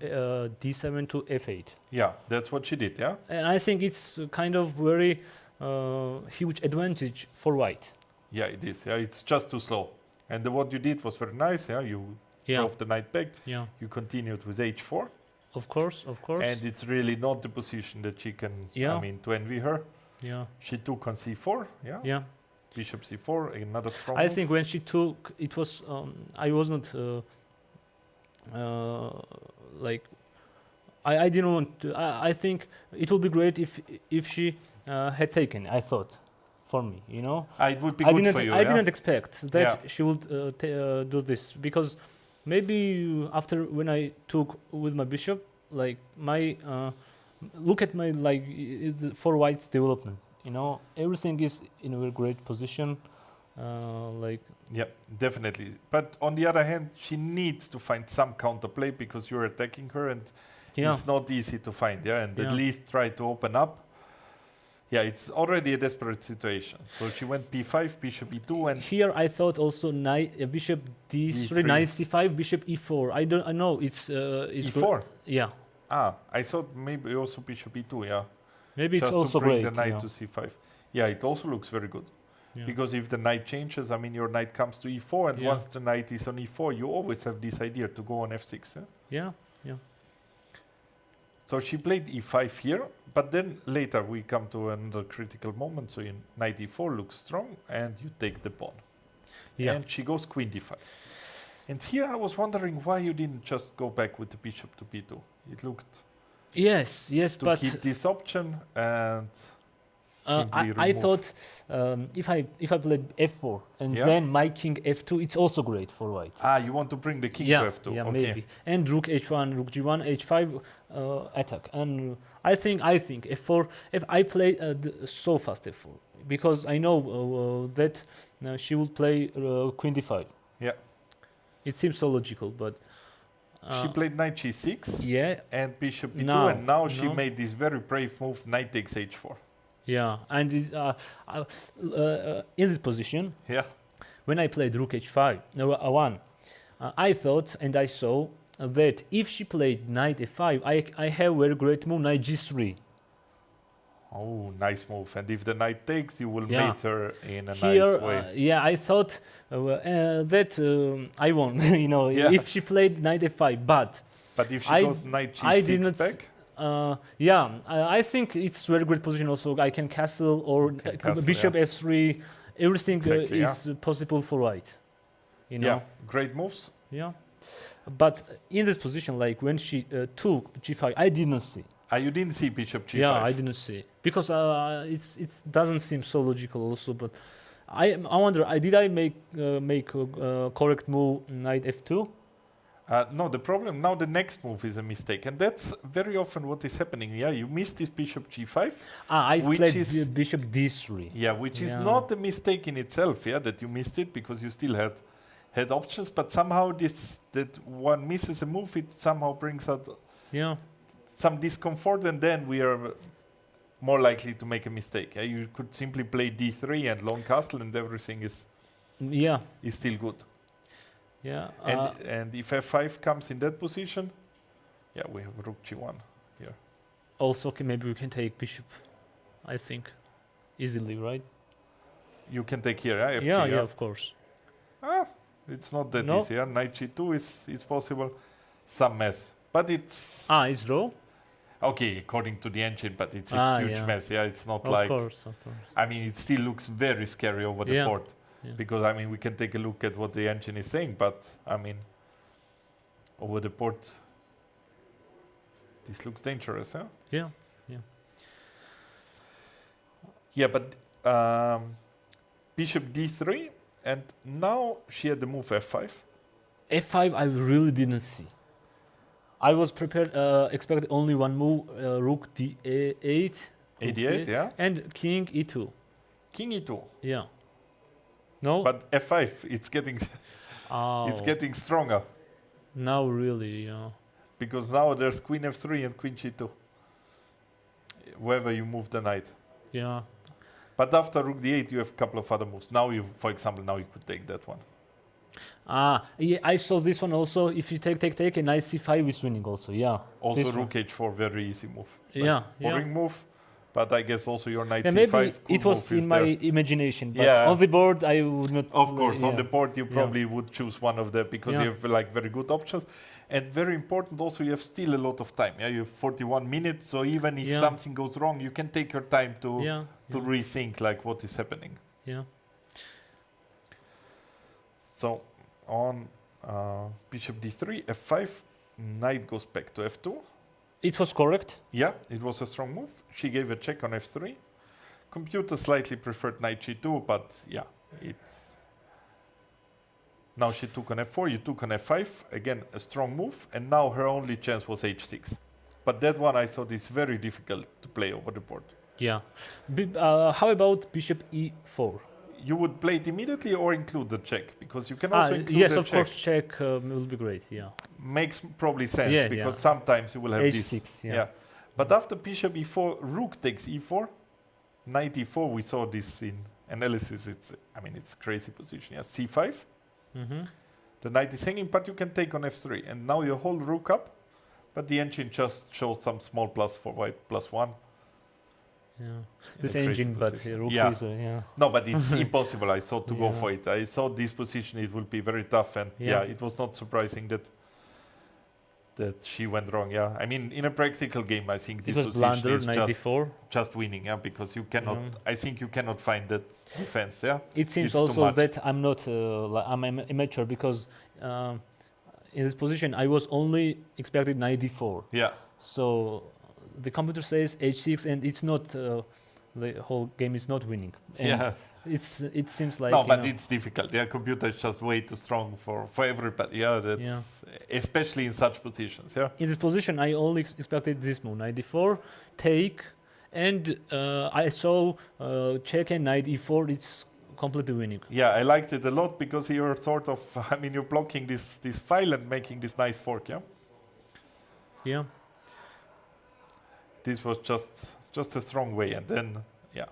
d7 to f8. Yeah, that's what she did. Yeah. And I think it's kind of very huge advantage for White. Yeah, it is. Yeah, it's just too slow. And what you did was very nice. Yeah, you drove the knight back. Yeah. You continued with h4. Of course. And it's really not the position that she can. Yeah. I mean, to envy her. Yeah. She took on c4. Yeah. Yeah. Bishop c4, another strong I move. think when she took, it was I wasn't like I didn't want to. I think it would be great if she had taken. I thought, for me, It would be good for you. I didn't expect that she would do this, because maybe after when I took with my bishop, like my look at my for White's development. Everything is in a very great position. Yeah, definitely. But on the other hand, she needs to find some counterplay, because you're attacking her, and it's not easy to find. Yeah, and at least try to open up. Yeah, it's already a desperate situation. So she went b5, bishop e2, and here I thought also bishop d3, knight c5, bishop e4. I know it's e4. Yeah. I thought maybe also bishop e2. Yeah. Maybe it's just also to bring great. the knight to c5. Yeah, it also looks very good. Yeah. Because if the knight changes, I mean, your knight comes to e4, and once the knight is on e4, you always have this idea to go on f6. Yeah. So she played e5 here, but then later we come to another critical moment. So in knight e4 looks strong, and you take the pawn. Yeah. And she goes queen d5. And here I was wondering why you didn't just go back with the bishop to b2. It looked Yes, to but keep this option and simply I remove. thought if I played f4 and Yeah. then my king f2, it's also great for white. You want to bring the king Yeah, to f2. yeah, Okay. maybe. And rook h1, rook g1, h5 attack. And I think f4. If I play so fast f4 because I know that she will play queen d5. Yeah. It seems so logical, but She played knight g6 yeah, and bishop b2, Now, and now she no. made this very brave move, knight takes h4. yeah. And in this position, Yeah. when I played rook h5, one, I thought and I saw that if she played knight f5, I have very great move knight g3. Oh, nice move. And if the knight takes, you will Yeah. mate her in a Here, nice way. yeah, I thought that I won. You know, Yeah. if she played knight f5, but But if she I- goes knight I did not g6 back, yeah, I think it's very great position. Also, I can castle or can castle, bishop yeah. f3. Everything Exactly, is possible for white. You know. yeah, great moves. Yeah. But in this position, like when she took g5, I didn't see. You didn't see bishop g5. Yeah, I didn't see because it doesn't seem so logical also. But I wonder, did I make a correct move knight f2? No, the problem now, the next move is a mistake, and that's very often what is happening. Yeah, you missed this bishop g5. I Which played is- bishop d3. Yeah, which is Yeah. not a mistake in itself. Yeah, that you missed it because you still had options, but somehow that one misses a move, it somehow brings out Yeah. some discomfort, and then we are more likely to make a mistake. Yeah, you could simply play d3 and long castle, and everything Yeah. is still good. Yeah. And if f5 comes in that position, yeah, we have rook g1 here. Also, maybe we can take bishop. I think easily, right? You can take here, yeah, fg, Yeah, of course. It's not that No. easy. Yeah? Knight g2 is possible. Some mess, but it's It's draw. okay according to the engine, but it's a huge yeah. mess. Yeah, it's not Of like. course. I mean, it still looks very scary over the Yeah. board Yeah. because I mean we can take a look at what the engine is saying, but I mean over the board this looks dangerous, huh? Yeah. Yeah, but bishop d3, and now she had the move f5. F5, I really didn't see. I was prepared, expected only one move, rook d8, a8, yeah. and king e2. King e2, Yeah. No. but f5. It's getting it's getting stronger now really. Yeah. because now there's queen f3 and queen g2. Wherever you move the knight. Yeah. But after rook d8, you have a couple of other moves. Now you, for example, now you could take that one. Yeah, I saw this one also. If you take, and knight c5 is winning also. Yeah. Also This rook h4, very easy move. Yeah. Boring move, but I guess also your knight Yeah, c5. maybe cool it was move in is my there. imagination, but Yeah. on the board I would not. Of course, on yeah. the board you Yeah. probably would choose one of them because Yeah. you have like very good options. And very important also, you have still a lot of time. Yeah, you have 41 minutes, so even if Yeah. something goes wrong, you can take your time to Yeah. rethink like what is happening. Yeah. So on bishop d3, f5, knight goes back to f2. It was correct. Yeah, it was a strong move. She gave a check on f3. Computer slightly preferred knight g2, but yeah, it's... Now she took on f4, you took on f5, again a strong move, and now her only chance was h6. But that one I thought is very difficult to play over the board. Yeah. How about bishop e4? You would play it immediately or include the check, because you can also include yes, the of check. course, check will be great. Yeah. Makes probably sense, Yeah, because yeah. sometimes you will have this. H6, yeah. But after bishop e4, rook takes e4, knight e4, we saw this in analysis, it's crazy position. Yeah, c5, Mm-hmm. the knight is hanging, but you can take on f3, and now you hold rook up, but the engine just shows some small plus for white, +1. Yeah. in This a crazy engine, but position. rook Yeah. is yeah. No, but it's impossible. I thought to go Yeah. for it. I thought this position it would be very tough, and Yeah. it was not surprising that that she went wrong. Yeah, I mean, in a practical game, I think It this was position blunder, is knight d4. just winning. Yeah, because you cannot. Yeah. I think you cannot find that defense. Yeah, It seems It's too also much. that I'm not I'm immature because in this position I was only expected knight d4. Yeah, So the computer says h6, and it's not the whole game is not winning. And yeah. it seems like No, you but know, it's difficult. Yeah, computer is just way too strong for everybody. Yeah, that's Yeah. especially in such positions. Yeah. in this position I only expected this move, knight d4, take, and I saw check and knight e4. It's completely winning. Yeah, I liked it a lot because you're sort of, I mean, you're blocking this file and making this nice fork, yeah? Yeah. This was just a strong way, and then, yeah.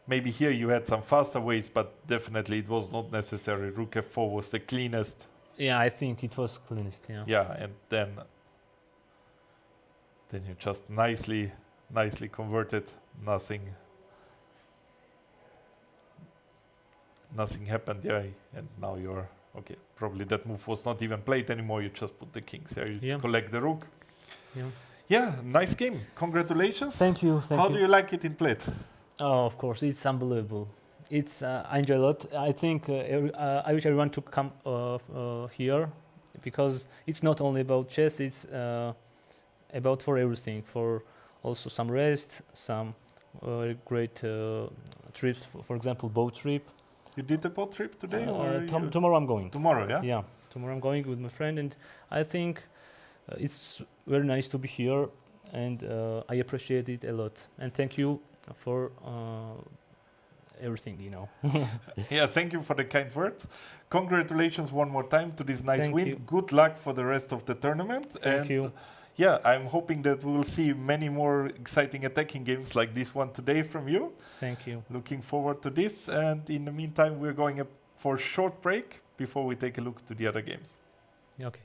Maybe here you had some faster ways, but definitely it was not necessary. Rook f4 was the cleanest. Yeah, I think it was cleanest. Yeah. Yeah, and then you just nicely converted. Nothing happened, yeah, and now you're okay. Probably that move was not even played anymore. You just put the kings here. You Yeah. collect the rook. Yeah. Yeah, nice game. Congratulations. Thank you. How do you like it in Bled? Oh, of course, it's unbelievable. It's I enjoy a lot. I think I wish everyone to come here because it's not only about chess. It's about for everything. For also some rest, some great trips. For example, boat trip. You did the boat trip today, or you- Tomorrow I'm going. tomorrow? Yeah. Yeah, tomorrow I'm going with my friend, and I think it's very nice to be here, and I appreciate it a lot. And thank you for everything, you know. Yeah, thank you for the kind words. Congratulations one more time to this nice Thank win. you. Good luck for the rest of the tournament. Thank you. Yeah, I'm hoping that we will see many more exciting attacking games like this one today from you. Thank you. Looking forward to this. And in the meantime, we're going up for a short break before we take a look to the other games. Okay.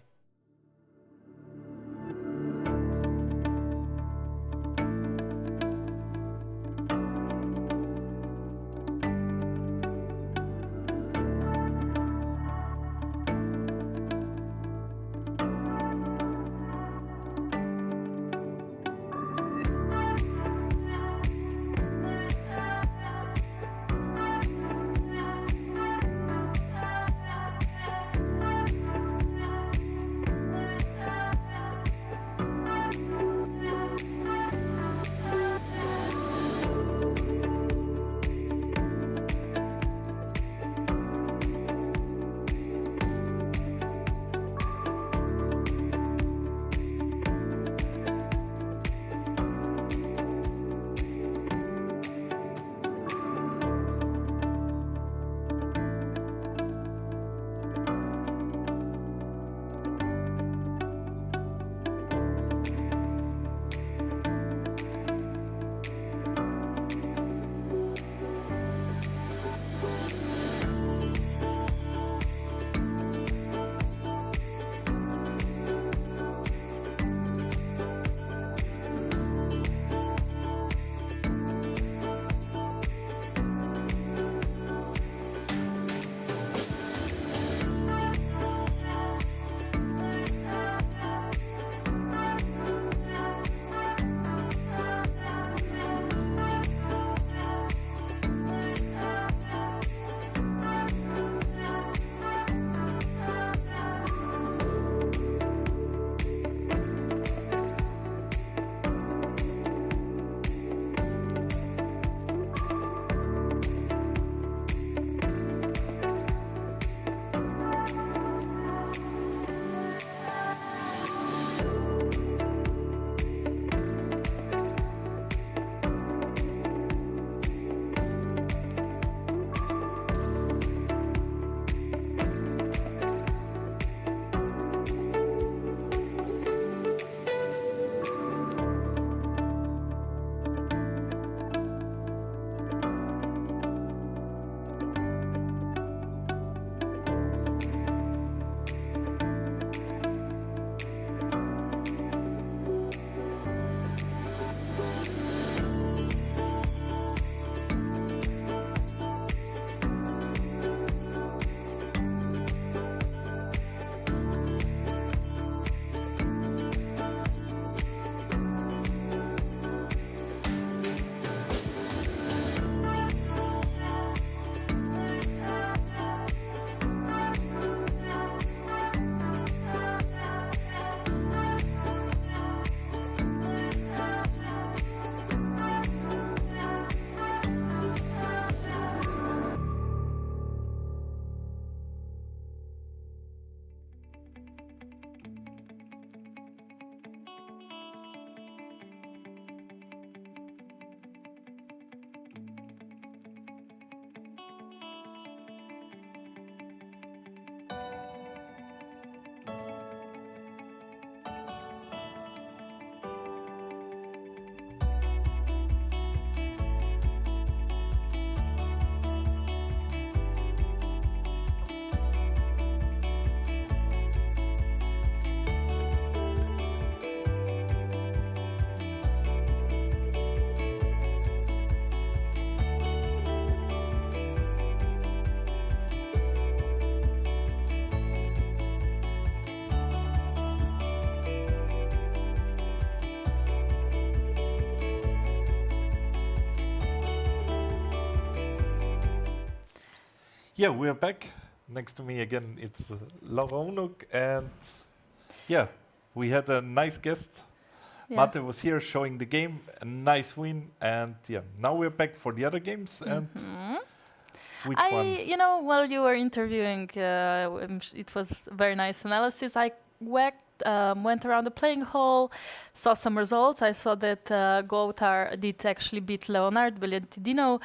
Yeah, we're back. Next to me again, it's Laura Unuk, and yeah, we had a nice guest. Yeah. Mate was here showing the game, a nice win, and yeah, now we're back for the other games. And which one? You know, while you were interviewing, it was very nice analysis. I went around the playing hall, saw some results. I saw that Gautar did actually beat Leonard Bellantidino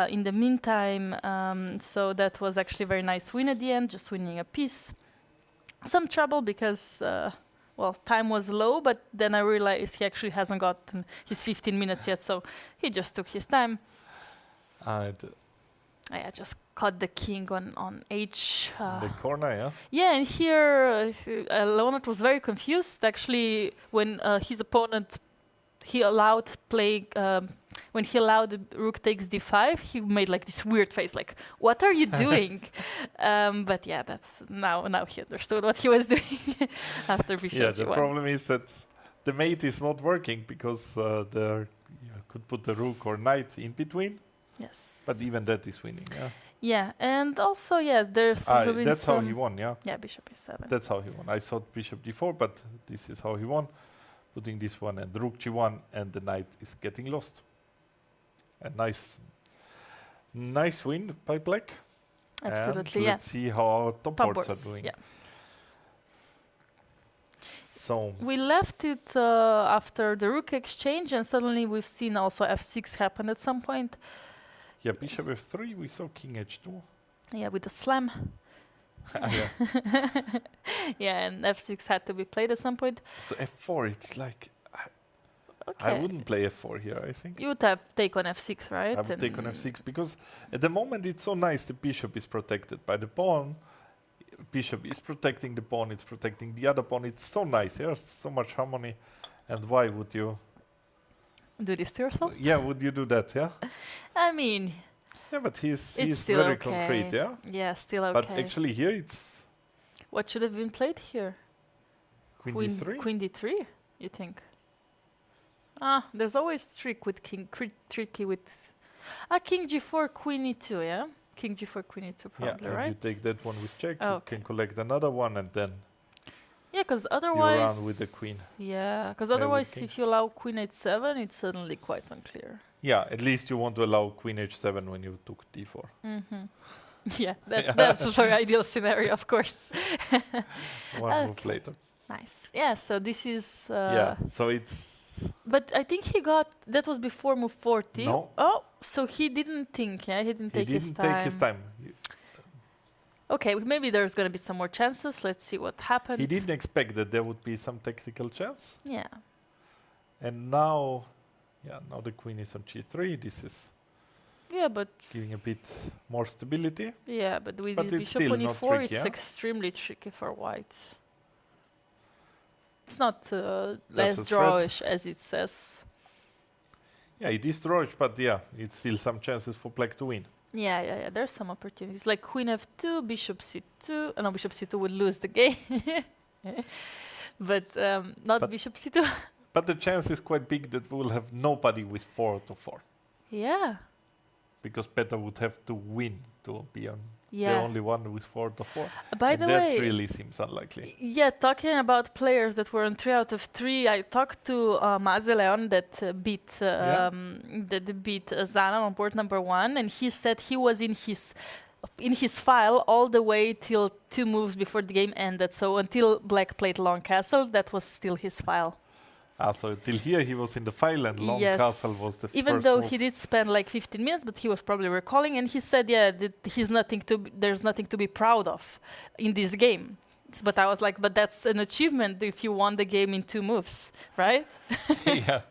in the meantime. So that was actually a very nice win at the end, just winning a piece. Some trouble because, well, time was low, but then I realized he actually hasn't gotten his 15 minutes yet, so he just took his time. I just caught the king on H. The corner, yeah? Yeah, and here Leonard was very confused. Actually, when his opponent, he allowed play, when he allowed the rook takes d5, he made like this weird face, like, what are you doing? But yeah, that's now he understood what he was doing after bishop Yeah, the g1. problem is that the mate is not working because you could put the rook or knight in between. Yes. But even that is winning, yeah? Yeah, and also, yeah, there's that's how he won, yeah? Yeah, bishop e7. That's how he won. I thought bishop d4, but this is how he won. Putting this one and rook g1, and the knight is getting lost. A nice win by black. Absolutely, and yeah. let's see how our top boards are doing. Yeah. So We left it after the rook exchange, and suddenly we've seen also f6 happen at some point. yeah, bishop f3, we saw king h2. Yeah, with the slam. Yeah. Yeah, and f6 had to be played at some point. So f4, it's like Okay. I wouldn't play f4 here, I think. You would have take on f6, right? I would take on f6 because at the moment it's so nice the bishop is protected by the pawn. Bishop is protecting the pawn, it's protecting the other pawn. It's so nice, there's so much harmony. And why would you Do this to yourself? Yeah, would you do that, yeah? I mean, Yeah, but he's still very okay. concrete, yeah? Yeah, still okay. But actually here it's What should have been played here? queen d3. Queen d3, you think? There's always tricky with... king g4, queen e2, yeah? King g4, queen e2 probably, yeah, and right? you take that one with check, you Okay. can collect another one and then Yeah, because you otherwise... run with the queen. Yeah, because Play with otherwise king. if you allow queen h7, it's suddenly quite unclear. Yeah, at least you want to allow queen h7 when you took d4. Yeah, that's a very ideal scenario, of course. One move later. Nice. Yeah, so this is... Yeah, so it's... But I think he got... That was before move 40. No. Oh, so he didn't think, yeah? He didn't He take his didn't time. take his time. Okay, maybe there's going to be some more chances. Let's see what happened. He didn't expect that there would be some tactical chance. Yeah. And now, yeah, now the queen is on g3. This is Yeah, but... giving a bit more stability. Yeah, but with But this it's bishop still on not e4, tricky, it's yeah? extremely tricky for white. It's not a less threat. drawish as it says. Yeah, it is drawish, but yeah, it's still some chances for black to win. Yeah. There's some opportunities. Like queen f2, bishop c2. No, bishop c2 would lose the game. But not But- bishop c2. But the chance is quite big that we will have nobody with 4 to 4. Yeah. Because Petter would have to win to be on the Yeah. only one with 4 to 4. By and the that way, really seems unlikely. yeah, talking about players that were on 3 out of 3, I talked to Mazeleon that beat Zana on board number 1, and he said he was in his file all the way till 2 moves before the game ended. So until Black played Long Castle, that was still his file. So till here he was in the file and Long Yes. Castle was the Even first though move. he did spend like 15 minutes, but he was probably recalling, and he said, yeah, that there's nothing to be proud of in this game. But I was like, but that's an achievement if you won the game in 2 moves, right? Yeah.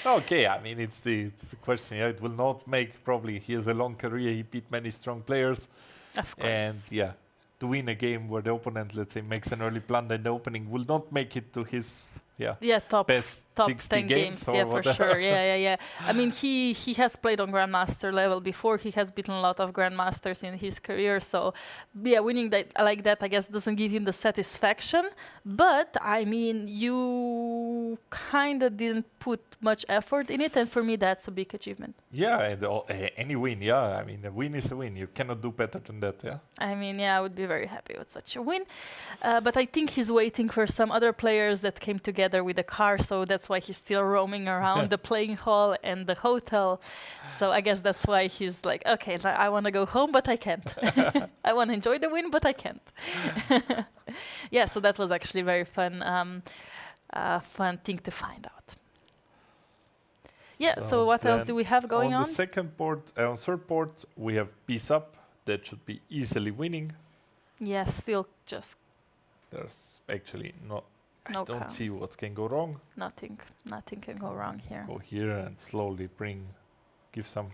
Okay, I mean, it's the question. Yeah, it will not make, probably, he has a long career, he beat many strong players. Of course. And yeah, to win a game where the opponent, let's say, makes an early blunder in the opening will not make it to his Yeah, top best top 60 10 games, or yeah, for whatever. sure. Yeah. I mean, he has played on Grandmaster level before. He has beaten a lot of Grandmasters in his career. So, yeah, winning that like that, I guess, doesn't give him the satisfaction. But I mean, you kind of didn't put much effort in it, and for me, that's a big achievement. Yeah, and any win, yeah. I mean, a win is a win. You cannot do better than that, yeah. I mean, yeah, I would be very happy with such a win. But I think he's waiting for some other players that came together with a car, so that's why he's still roaming around the playing hall and the hotel. So I guess that's why he's like, okay, I want to go home, but I can't. I want to enjoy the win, but I can't. Yeah, so that was actually very fun, fun thing to find out. Yeah, so what else then do we have going on? the second board, on third board, we have piece up. That should be easily winning. Yeah, still just There's actually no I no don't count. see what can go wrong. Nothing can go wrong here. Go here and slowly give some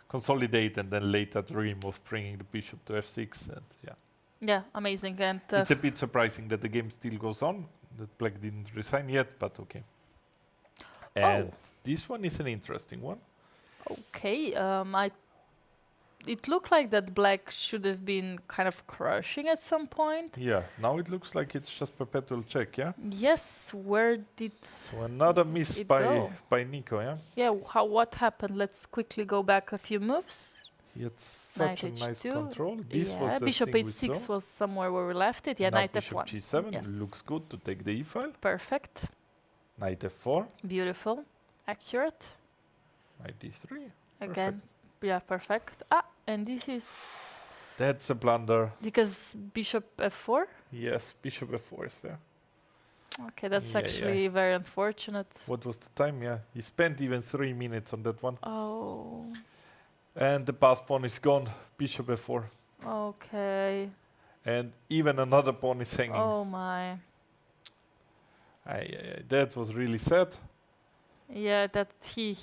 consolidate, and then later dream of bringing the bishop to f6. And yeah, Yeah, amazing. And it's a bit surprising that the game still goes on. That black didn't resign yet, but okay. And this one is an interesting one. okay, it looked like that black should have been kind of crushing at some point. Yeah, now it looks like it's just perpetual check, yeah? Yes, where did So another miss it by go? Nico, yeah? Yeah, what happened? Let's quickly go back a few moves. He had such a Knight nice h2. control. This Yeah, was the bishop thing we h6 saw. was somewhere where we left it. Yeah, Now knight bishop f1. g7 Yes. looks good to take the e-file. Perfect. Knight f4, Beautiful. Accurate. knight d3. Again. Yeah, perfect. Ah, and this is That's a blunder. because bishop f4. Yes, bishop f4 is there. Okay, that's Yeah, actually very unfortunate. What was the time? Yeah, he spent even 3 minutes on that one. Oh, And the pass pawn is gone. Bishop f4. okay. And even another pawn is hanging. Oh my. That was really sad. Yeah, that he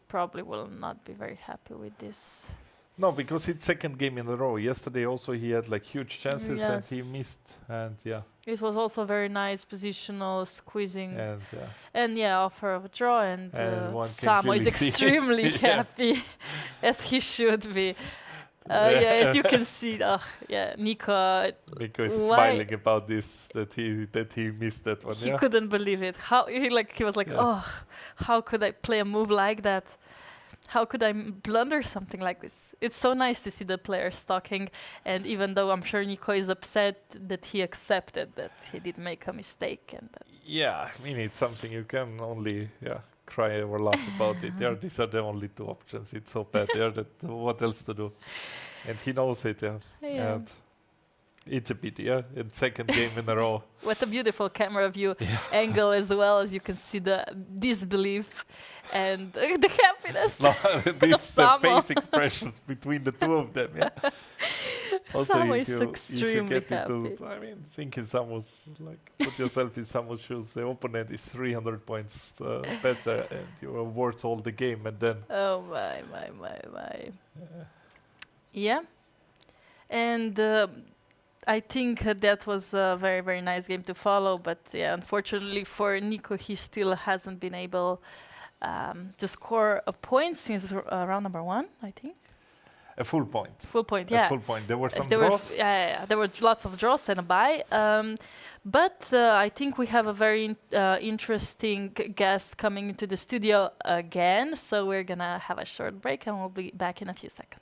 probably will not be very happy with this. No, because it's second game in a row. Yesterday also he had like huge chances and he Yes. missed. And yeah, It was also very nice positional squeezing and yeah. and yeah, offer of draw and And one can Samo is clearly see- extremely Yeah. happy as he should be. Yeah, as you can see, yeah, Nico, Nico is Why- smiling about this that he missed that one. he Yeah. couldn't believe it. How he was like, Yeah. oh, how could I play a move like that? How could I blunder something like this? It's so nice to see the players talking, and even though I'm sure Nico is upset that he accepted that he did make a mistake, and that Yeah, I mean it's something you can only cry or laugh about it. Yeah, these are the only two options. It's so bad there that what else to do? And he knows it, yeah. Yeah. And it's a pity, yeah. And second game in a row. what a beautiful camera view angle as well, as you can see the disbelief and the happiness. No, this the Samo. face expressions between the two of them, yeah. Samo if is you extremely get happy. into, I mean, think in Samo's, like, put yourself in Samo's shoes. The opponent is 300 points better, and you are worth all the game, and then Oh my. Yeah. And I think that was a very, very nice game to follow. But yeah, unfortunately for Nico, he still hasn't been able to score a point since round number 1, I think. a full point. Full point, A yeah. full point. There were some There draws. there were lots of draws and a bye. But I think we have a very interesting guest coming into the studio again. So we're going to have a short break and we'll be back in a few seconds.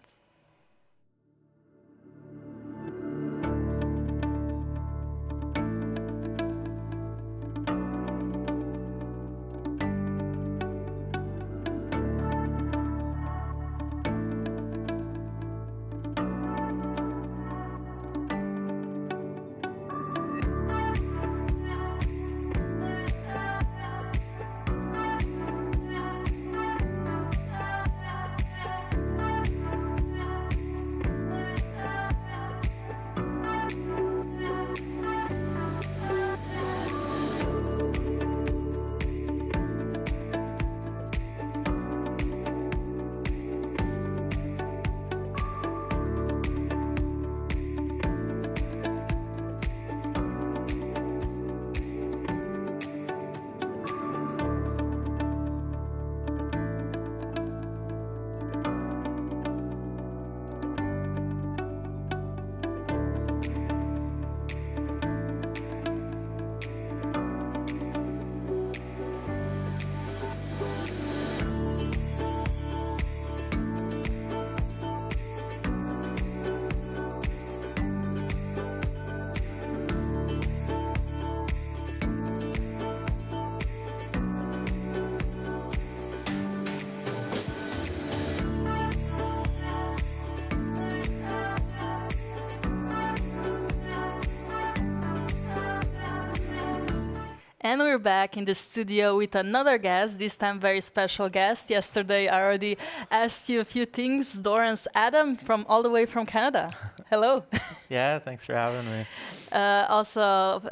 And we're back in the studio with another guest, this time very special guest. Yesterday I already asked you a few things. Doran's Adam from all the way from Canada. Hello. Yeah, thanks for having me. Also,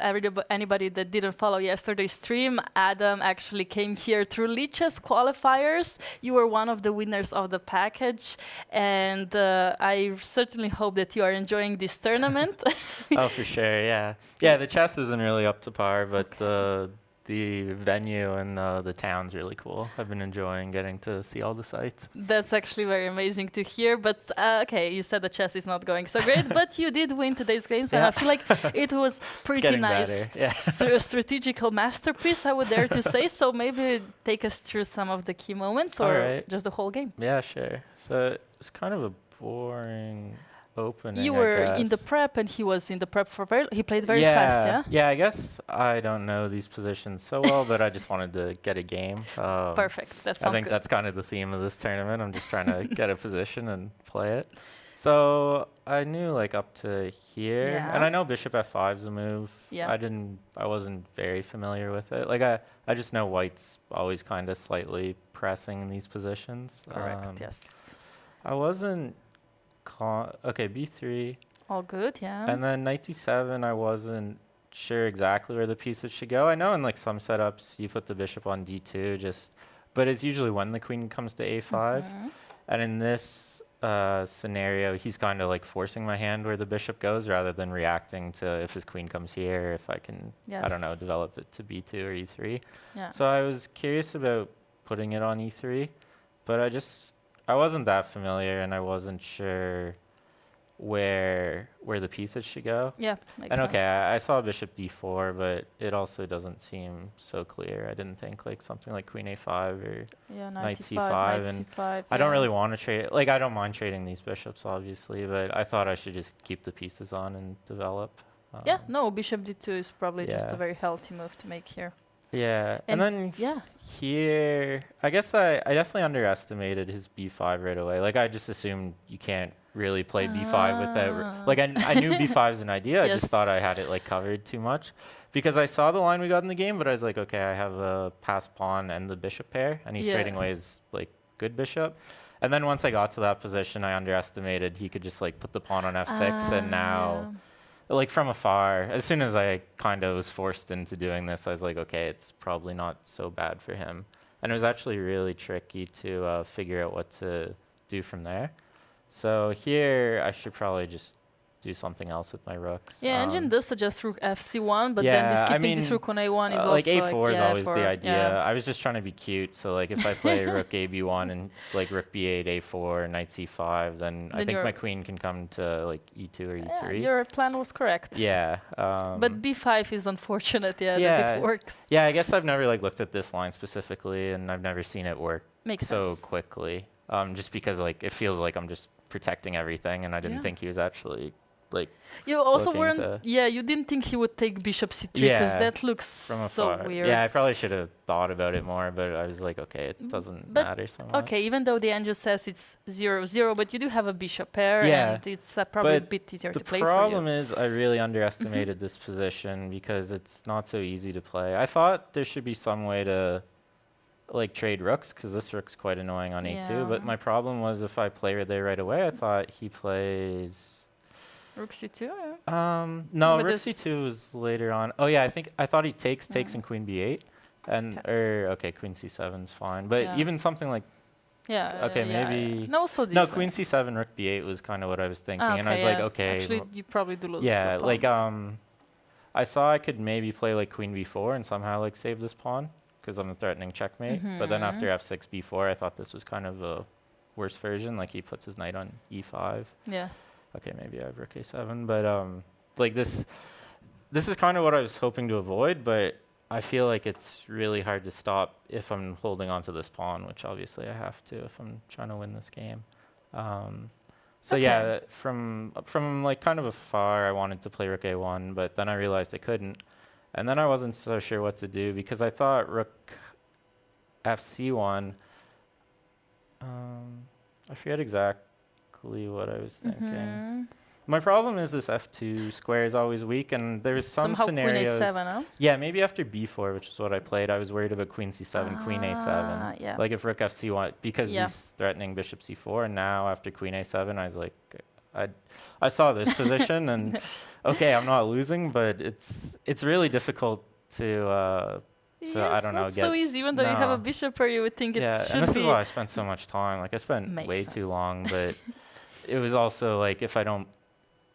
anybody that didn't follow yesterday's stream, Adam actually came here through Lichess qualifiers. You were one of the winners of the package, and I certainly hope that you are enjoying this tournament. Oh, for sure, yeah. Yeah, the chess isn't really up to par, but the venue and the town's really cool. I've been enjoying getting to see all the sites. That's actually very amazing to hear. But okay, you said the chess is not going so great, but you did win today's games, and I feel like it was pretty nice. Better. Yeah. Strategical masterpiece, I would dare to say. So maybe take us through some of the key moments, or just the whole game. Yeah, sure. So it's kind of a boring opening. You were in the prep, and he was in the prep for he played very fast, yeah? Yeah, I guess I don't know these positions so well, but I just wanted to get a game. Perfect. That sounds I think good. that's kind of the theme of this tournament. I'm just trying to get a position and play it. So I knew like up to here, and I know bishop f5 is a move. Yeah. I wasn't very familiar with it. Like I just know white's always kind of slightly pressing in these positions. Correct. Yes. I wasn't. Okay, b3. All good, yeah. And then knight d7, I wasn't sure exactly where the pieces should go. I know in like some setups you put the bishop on d2, but it's usually when the queen comes to a5. And in this scenario, he's kind of like forcing my hand where the bishop goes rather than reacting to if his queen comes here, if I can, I don't know, develop it to b2 or e3. Yeah. So I was curious about putting it on e3, but I wasn't that familiar, and I wasn't sure where the pieces should go. Yeah, makes and sense. okay, I saw bishop d4, but it also doesn't seem so clear. I didn't think like something like queen a5 or knight c5, and c5, I don't really want to trade. Like I don't mind trading these bishops, obviously, but I thought I should just keep the pieces on and develop. Yeah, no, bishop d2 is probably just a very healthy move to make here. Yeah, and then here, I guess I definitely underestimated his b5 right away. Like I just assumed you can't really play b5 without, like I knew b5 is an idea. I just thought I had it like covered too much because I saw the line we got in the game, but I was like, okay, I have a passed pawn and the bishop pair, and he's trading away his like good bishop. And then once I got to that position, I underestimated he could just like put the pawn on f6, and now. Like from afar, as soon as I kind of was forced into doing this, I was like, okay, it's probably not so bad for him. And it was actually really tricky to figure out what to do from there. So here, I should probably just do something else with my rooks. Yeah, engine does suggest rook fc1, but then this keeping this rook on a1 is also like a4 is always f4, the idea. I was just trying to be cute, so like if I play rook ab1 and like rook b8, a4, knight c5, then I think my queen can come to like e2 or e3. Yeah, your plan was correct. Yeah. But b5 is unfortunate, that it works. Yeah, I guess I've never like looked at this line specifically, and I've never seen it work so quickly. Just because like it feels like I'm just protecting everything, and I didn't think he was actually like you also weren't you didn't think he would take bishop c3 because that looks so weird. Yeah, I probably should have thought about it more, but I was like, okay, it doesn't matter so much. Okay, even though the engine says it's 0-0, but you do have a bishop pair, and it's probably a bit easier to play for you. The problem is I really underestimated this position because it's not so easy to play. I thought there should be some way to like trade rooks, because this rook's quite annoying on a2, but my problem was if I play there right away, I thought he plays rook c2. No, rook c2 was later on. Oh yeah, I thought he takes and queen b8, and okay, queen c7 is fine, but even something like maybe no queen c7 rook b8 was kind of what I was thinking, and I was like, okay, actually you probably do lose. Yeah, like I saw I could maybe play like queen b4 and somehow like save this pawn because I'm threatening checkmate, but then after f6 b4, I thought this was kind of a worse version, like he puts his knight on e5. Yeah. Okay, maybe I have rook a7, but like this is kind of what I was hoping to avoid, but I feel like it's really hard to stop if I'm holding onto this pawn, which obviously I have to if I'm trying to win this game. So yeah, from like kind of afar, I wanted to play rook a1, but then I realized I couldn't, and then I wasn't so sure what to do because I thought rook fc1. I forget exactly what I was thinking. My problem is this f2 square is always weak, and there's some Somehow scenarios. Queen A7, huh? Yeah, maybe after b4, which is what I played, I was worried about queen c7, queen a7. Yeah. Like if rook fc1, because Yeah. he's threatening bishop c4, and now after queen a7, I was like, I saw this position, and okay, I'm not losing, but it's really difficult to Yeah, I don't know, it's not so easy. Even though you have a No. bishop where you would think it yeah, should and this be. is why I spent so much time. Like I spent Makes way sense. too long, but it was also like if I don't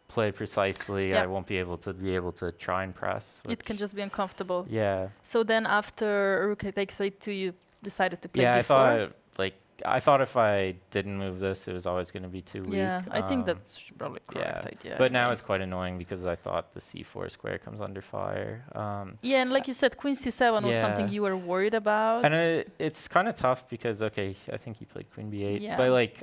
play precisely, Yeah. I won't be able to try and press. It can which- just be uncomfortable. yeah. So then after rook takes a2, you decided to play Yeah, d4? I thought if I didn't move this, it was always going to be too weak. Yeah, I think that's probably yeah. correct idea. But now anyway. it's quite annoying because I thought the c4 square comes under fire. Yeah, and like you said, queen c7 was something Yeah. you were worried about. And it's kind of tough because, okay, I think he played queen b8. Yeah. But like,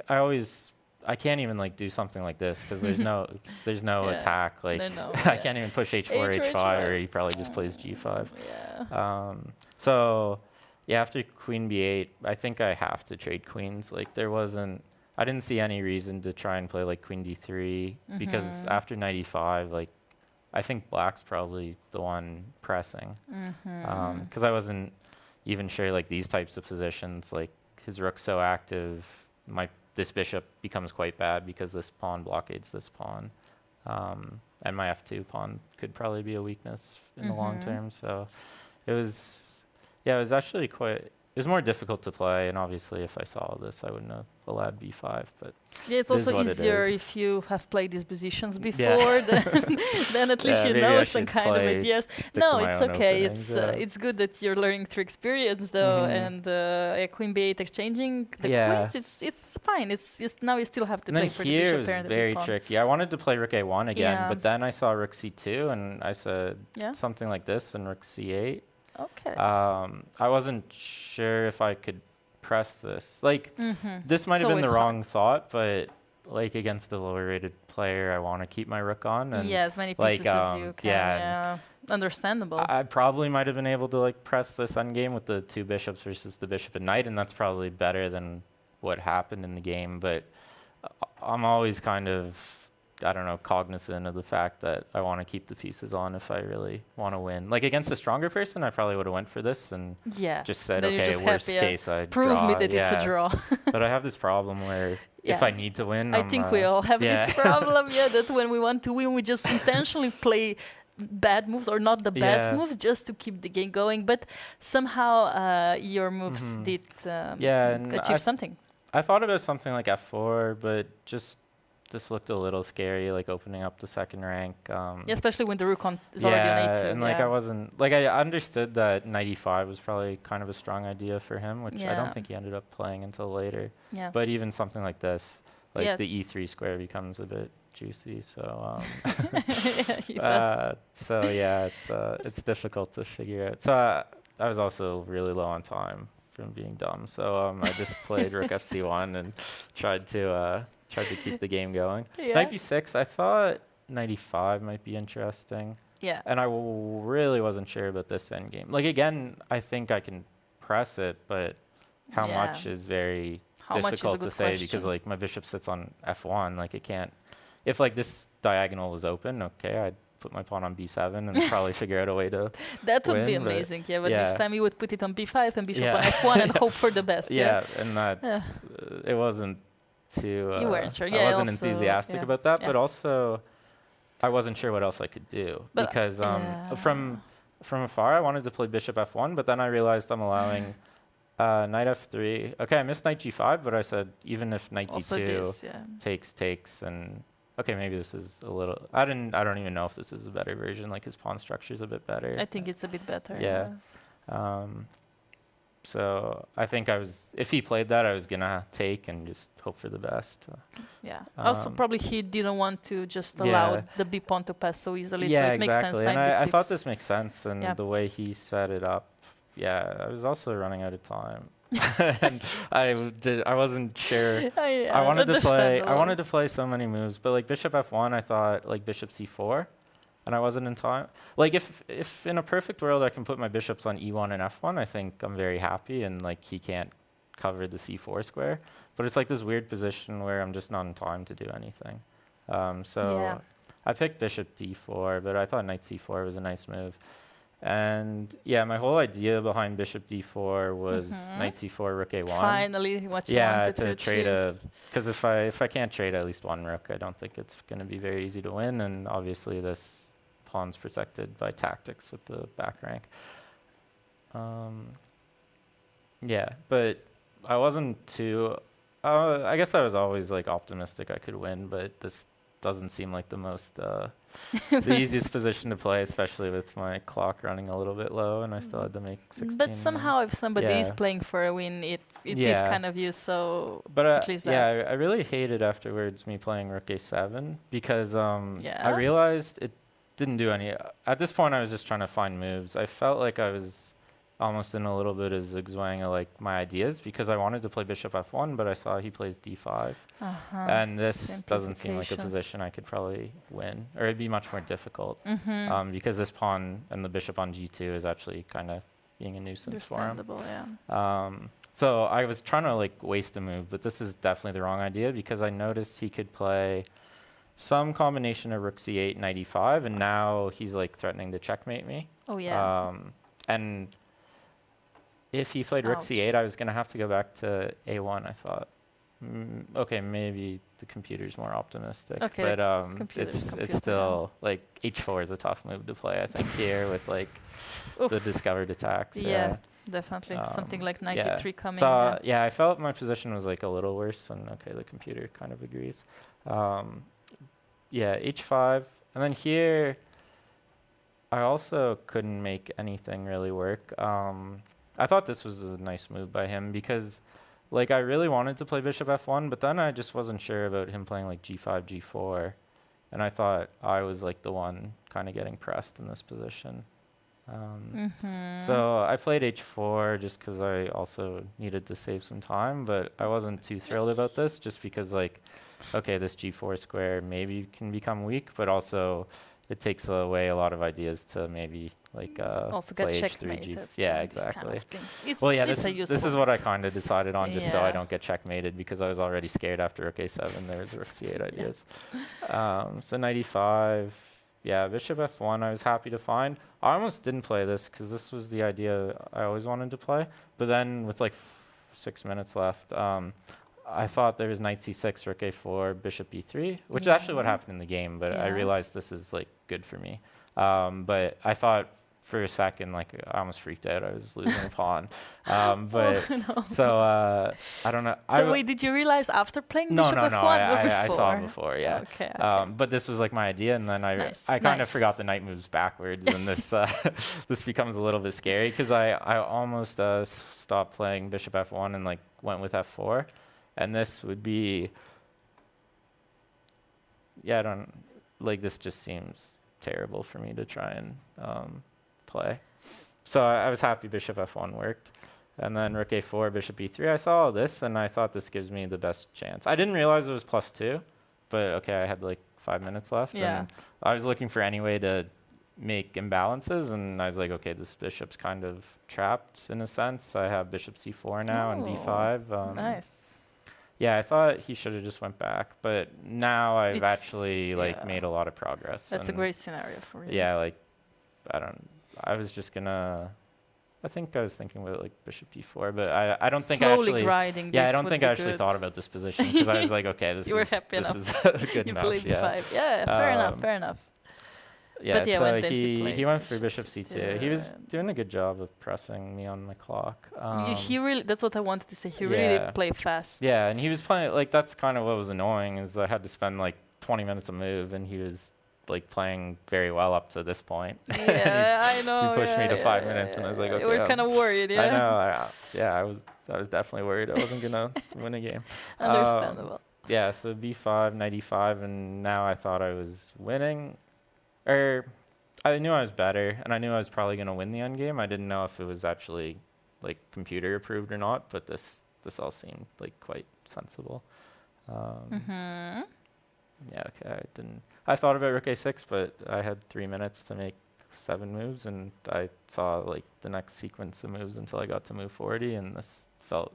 I can't even like do something like this because there's no Yeah. attack. Like No, I yeah. can't even push h4, H4, h5, or he probably just plays g5. Yeah. So yeah, after queen b8, I think I have to trade queens. Like I didn't see any reason to try and play like queen d3 because Mhm. after knight e5, like I think black's probably the one pressing Mhm. because I wasn't even sure like these types of positions, like his rook's so active, this bishop becomes quite bad because this pawn blockades this pawn. And my f2 pawn could probably be a weakness in the long Mhm. term. So it was actually it was more difficult to play. And obviously, if I saw this, I wouldn't have allowed b5. But Yeah, it's It is also what it easier is. if you have played these positions Yeah. before. Then at least Yeah, you maybe know I some should kind of play- ideas. stick No, to my it's own okay. openings, yeah. It's good that you're learning through experience though, Mhm. and queen b8 exchanging the Yeah. queens. It's fine. It's just now you still have to and then play for the here bishop was pair and the big very pawn. tricky. I wanted to play rook a1 again, Yeah. but then I saw rook c2, and I said Yeah. something like this, and rook c8. Okay. I wasn't sure if I could press this. Like, Mhm. this might It's have been the always hard. wrong thought, but like against a lower rated player, I want to keep my rook on. And Yeah, as many like, pieces as you can. yeah, Yeah, understandable. I probably might have been able to like press this endgame with the two bishops versus the bishop and knight, and that's probably better than what happened in the game. But I'm always kind of, I don't know, cognizant of the fact that I want to keep the pieces on if I really want to win. Like against a stronger person, I probably would have went for this and Yeah. just said, Then you're okay, just worst happy, yeah. case, I Prove draw. me that it's yeah. a draw. But I have this problem where if Yeah. I need to win, I think we all have yeah. this problem, yeah, that when we want to win, we just intentionally play bad moves or not the best Yeah. moves just to keep the game going. But somehow your moves Mhm. did Yeah, and achieve something. I thought about something like f4, but just this looked a little scary, like opening up the second rank. Yeah, especially when the rook is already on a2. and like yeah. I wasn't like I understood that knight e5 was probably kind of a strong idea for him, which I Yeah. don't think he ended up playing until later. Yeah. But even something like this, like Yeah. the e3 square becomes a bit juicy. So Yeah, he does. so yeah, it's difficult to figure out. So I was also really low on time from being dumb. So I just played rook fc1 and tried to keep the game going. Yeah. Knight b6, I thought knight e5 might be interesting. Yeah. And I really wasn't sure about this endgame. Like again, I think I can press it, but how Yeah. much is very How much is a difficult to good say because question. like my bishop sits on f1, like it can't. If like this diagonal was open, okay, I'd put my pawn on b7 and probably figure out a way to. That would be win, but amazing, yeah. But yeah. this time you would put it on b5 and bishop Yeah. on f1 and hope for the best. Yeah, and that Yeah. it wasn't too. You weren't sure, I yeah, wasn't also, enthusiastic yeah, about that, yeah. but also I wasn't sure what else I could do But, because yeah. from afar I wanted to play bishop f1, but then I realized I'm allowing knight f3. Okay, I missed knight g5, but I said even if knight Also d2 this, yeah. takes and okay, maybe this is a little. I don't even know if this is a better version. Like his pawn structure is a bit better. I think it's a bit better. Yeah. So I think if he played that, I was gonna take and just hope for the best. Yeah. Also, Um, probably he didn't want to just allow Yeah. the b pawn to pass so easily. Yeah, so it makes sense. exactly. And Knight I thought b6. this makes sense, and Yeah. the way he set it up. Yeah, I was also running out of time, and I wasn't sure. I wanted to play. I wanted to play so many moves, but like bishop f1, I thought like bishop c4, and I wasn't in time. Like if in a perfect world I can put my bishops on e1 and f1, I think I'm very happy, and like he can't cover the c4 square. But it's like this weird position where I'm just not in time to do anything. So Yeah. I picked bishop d4, but I thought knight c4 was a nice move. And yeah, my whole idea behind bishop d4 was knight c4, rook a1. Finally, what you Yeah, wanted to trade achieve. because if I can't trade at least one rook, I don't think it's going to be very easy to win. And obviously, this pawn's protected by tactics with the back rank. Yeah, but I wasn't too. I guess I was always like optimistic I could win, but this doesn't seem like the most the easiest position to play, especially with my clock running a little bit low, and I still had to make 16. But somehow, if somebody is Yeah. playing for a win, it is Yeah. kind of you. So But at least yeah, that. I really hated afterwards me playing rook a7 because I Yeah? realized it didn't do any. At this point, I was just trying to find moves. I felt like I was almost in a little bit of zigzagging like my ideas because I wanted to play bishop f1, but I saw he plays d5, and this doesn't seem like a Simplifications. position I could probably win, or it'd be much more difficult because this pawn and the bishop on g2 is actually kind of being a nuisance for him. Understandable, yeah. So I was trying to like waste a move, but this is definitely the wrong idea because I noticed he could play some combination of rook c8, knight e5, and now he's like threatening to checkmate me. Oh yeah. And if he played rook Ouch. c8, I was going to have to go back to a1, I thought. Okay, maybe the computer's more optimistic. Okay, But computer's computer, it's still, like, h4 is a tough move to play, I think, here with, like, the Oof. discovered attacks. Yeah, definitely. Something like knight yeah. e3 coming. So, yeah, I felt my position was, like, a little worse, and, okay, the computer kind of agrees. Yeah, h5. And then here, I also couldn't make anything really work. I thought this was a nice move by him because, like, I really wanted to play bishop f1, but then I just wasn't sure about him playing, like, g5, g4. And I thought I was, like, the one kind of getting pressed in this position. So I played h4 just because I also needed to save some time, but I wasn't too thrilled about this just because, like, okay, this g4 square maybe can become weak, but also it takes away a lot of ideas to maybe like Also get play h3 checkmated. yeah, and these kind exactly. of things. It's, Well, yeah, it's a this useful is what I kind of decided on just so I Yeah. don't get checkmated because I was already scared after rook a7. There was rook c8 ideas. So knight e5, yeah, bishop f1 I was happy to find. I almost didn't play this because this was the idea I always wanted to play. But then with like 6 minutes left, I thought there was knight c6, rook a4, bishop e3, which is actually what happened in the game, but I Yeah. realized this is like good for me. But I thought for a second, like I almost freaked out. I was losing a pawn. But so I don't know. So wait, did you realize after playing No, bishop no, f1 no. or before? I saw it before, yeah. Okay. But this was like my idea, and then I Nice, kind of nice. forgot the knight moves backwards, and this this becomes a little bit scary because I almost stopped playing bishop f1 and like went with f4, and this would be I don't like this. Just seems terrible for me to try and play. So I was happy bishop f1 worked. And then rook a4, bishop e3. I saw all this, and I thought this gives me the best chance. I didn't realize it was +2, but okay, I had like 5 minutes left. Yeah. And I was looking for any way to make imbalances, and I was like, okay, this bishop's kind of trapped in a sense. I have bishop c4 now and b5. Nice. Yeah, I thought he should have just went back, but now I've It's- actually like yeah. made a lot of progress. That's a and great scenario for you. yeah, like I was just gonna. I think I was thinking about like bishop d4, but I don't think I Slowly actually. grinding Yeah, this I don't would think be I actually good. thought about this position because I was like, okay, this You were is happy this enough. is good You enough. played Yeah. b5. Yeah, fair enough, Um, fair enough. Yeah, But yeah, so when then he he played went for bishop bishop c2. c2 He was and- doing a good job of pressing me on my clock. He really, that's what I wanted to say. He really yeah. did play fast. Yeah, and he was playing like that's kind of what was annoying is I had to spend like 20 minutes a move, and he was like playing very well up to this point. Yeah, I know. he pushed me to yeah, 5 yeah, minutes, and I was like, yeah. okay. You were kind of worried, yeah. I know. I was definitely worried I wasn't gonna win a game. Understandable. Yeah, so b5, knight e5, and now I thought I was winning, or I knew I was better, and I knew I was probably gonna win the end game. I didn't know if it was actually like computer approved or not, but this all seemed like quite sensible. Yeah, okay. I thought about rook a6, but I had 3 minutes to make 7 moves, and I saw like the next sequence of moves until I got to move 40, and this felt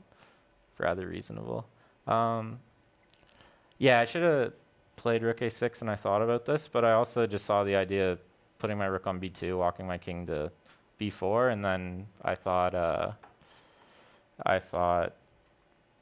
rather reasonable. Yeah, I should have played rook a6 and I thought about this, but I also just saw the idea of putting my rook on b2, walking my king to b4, and then I thought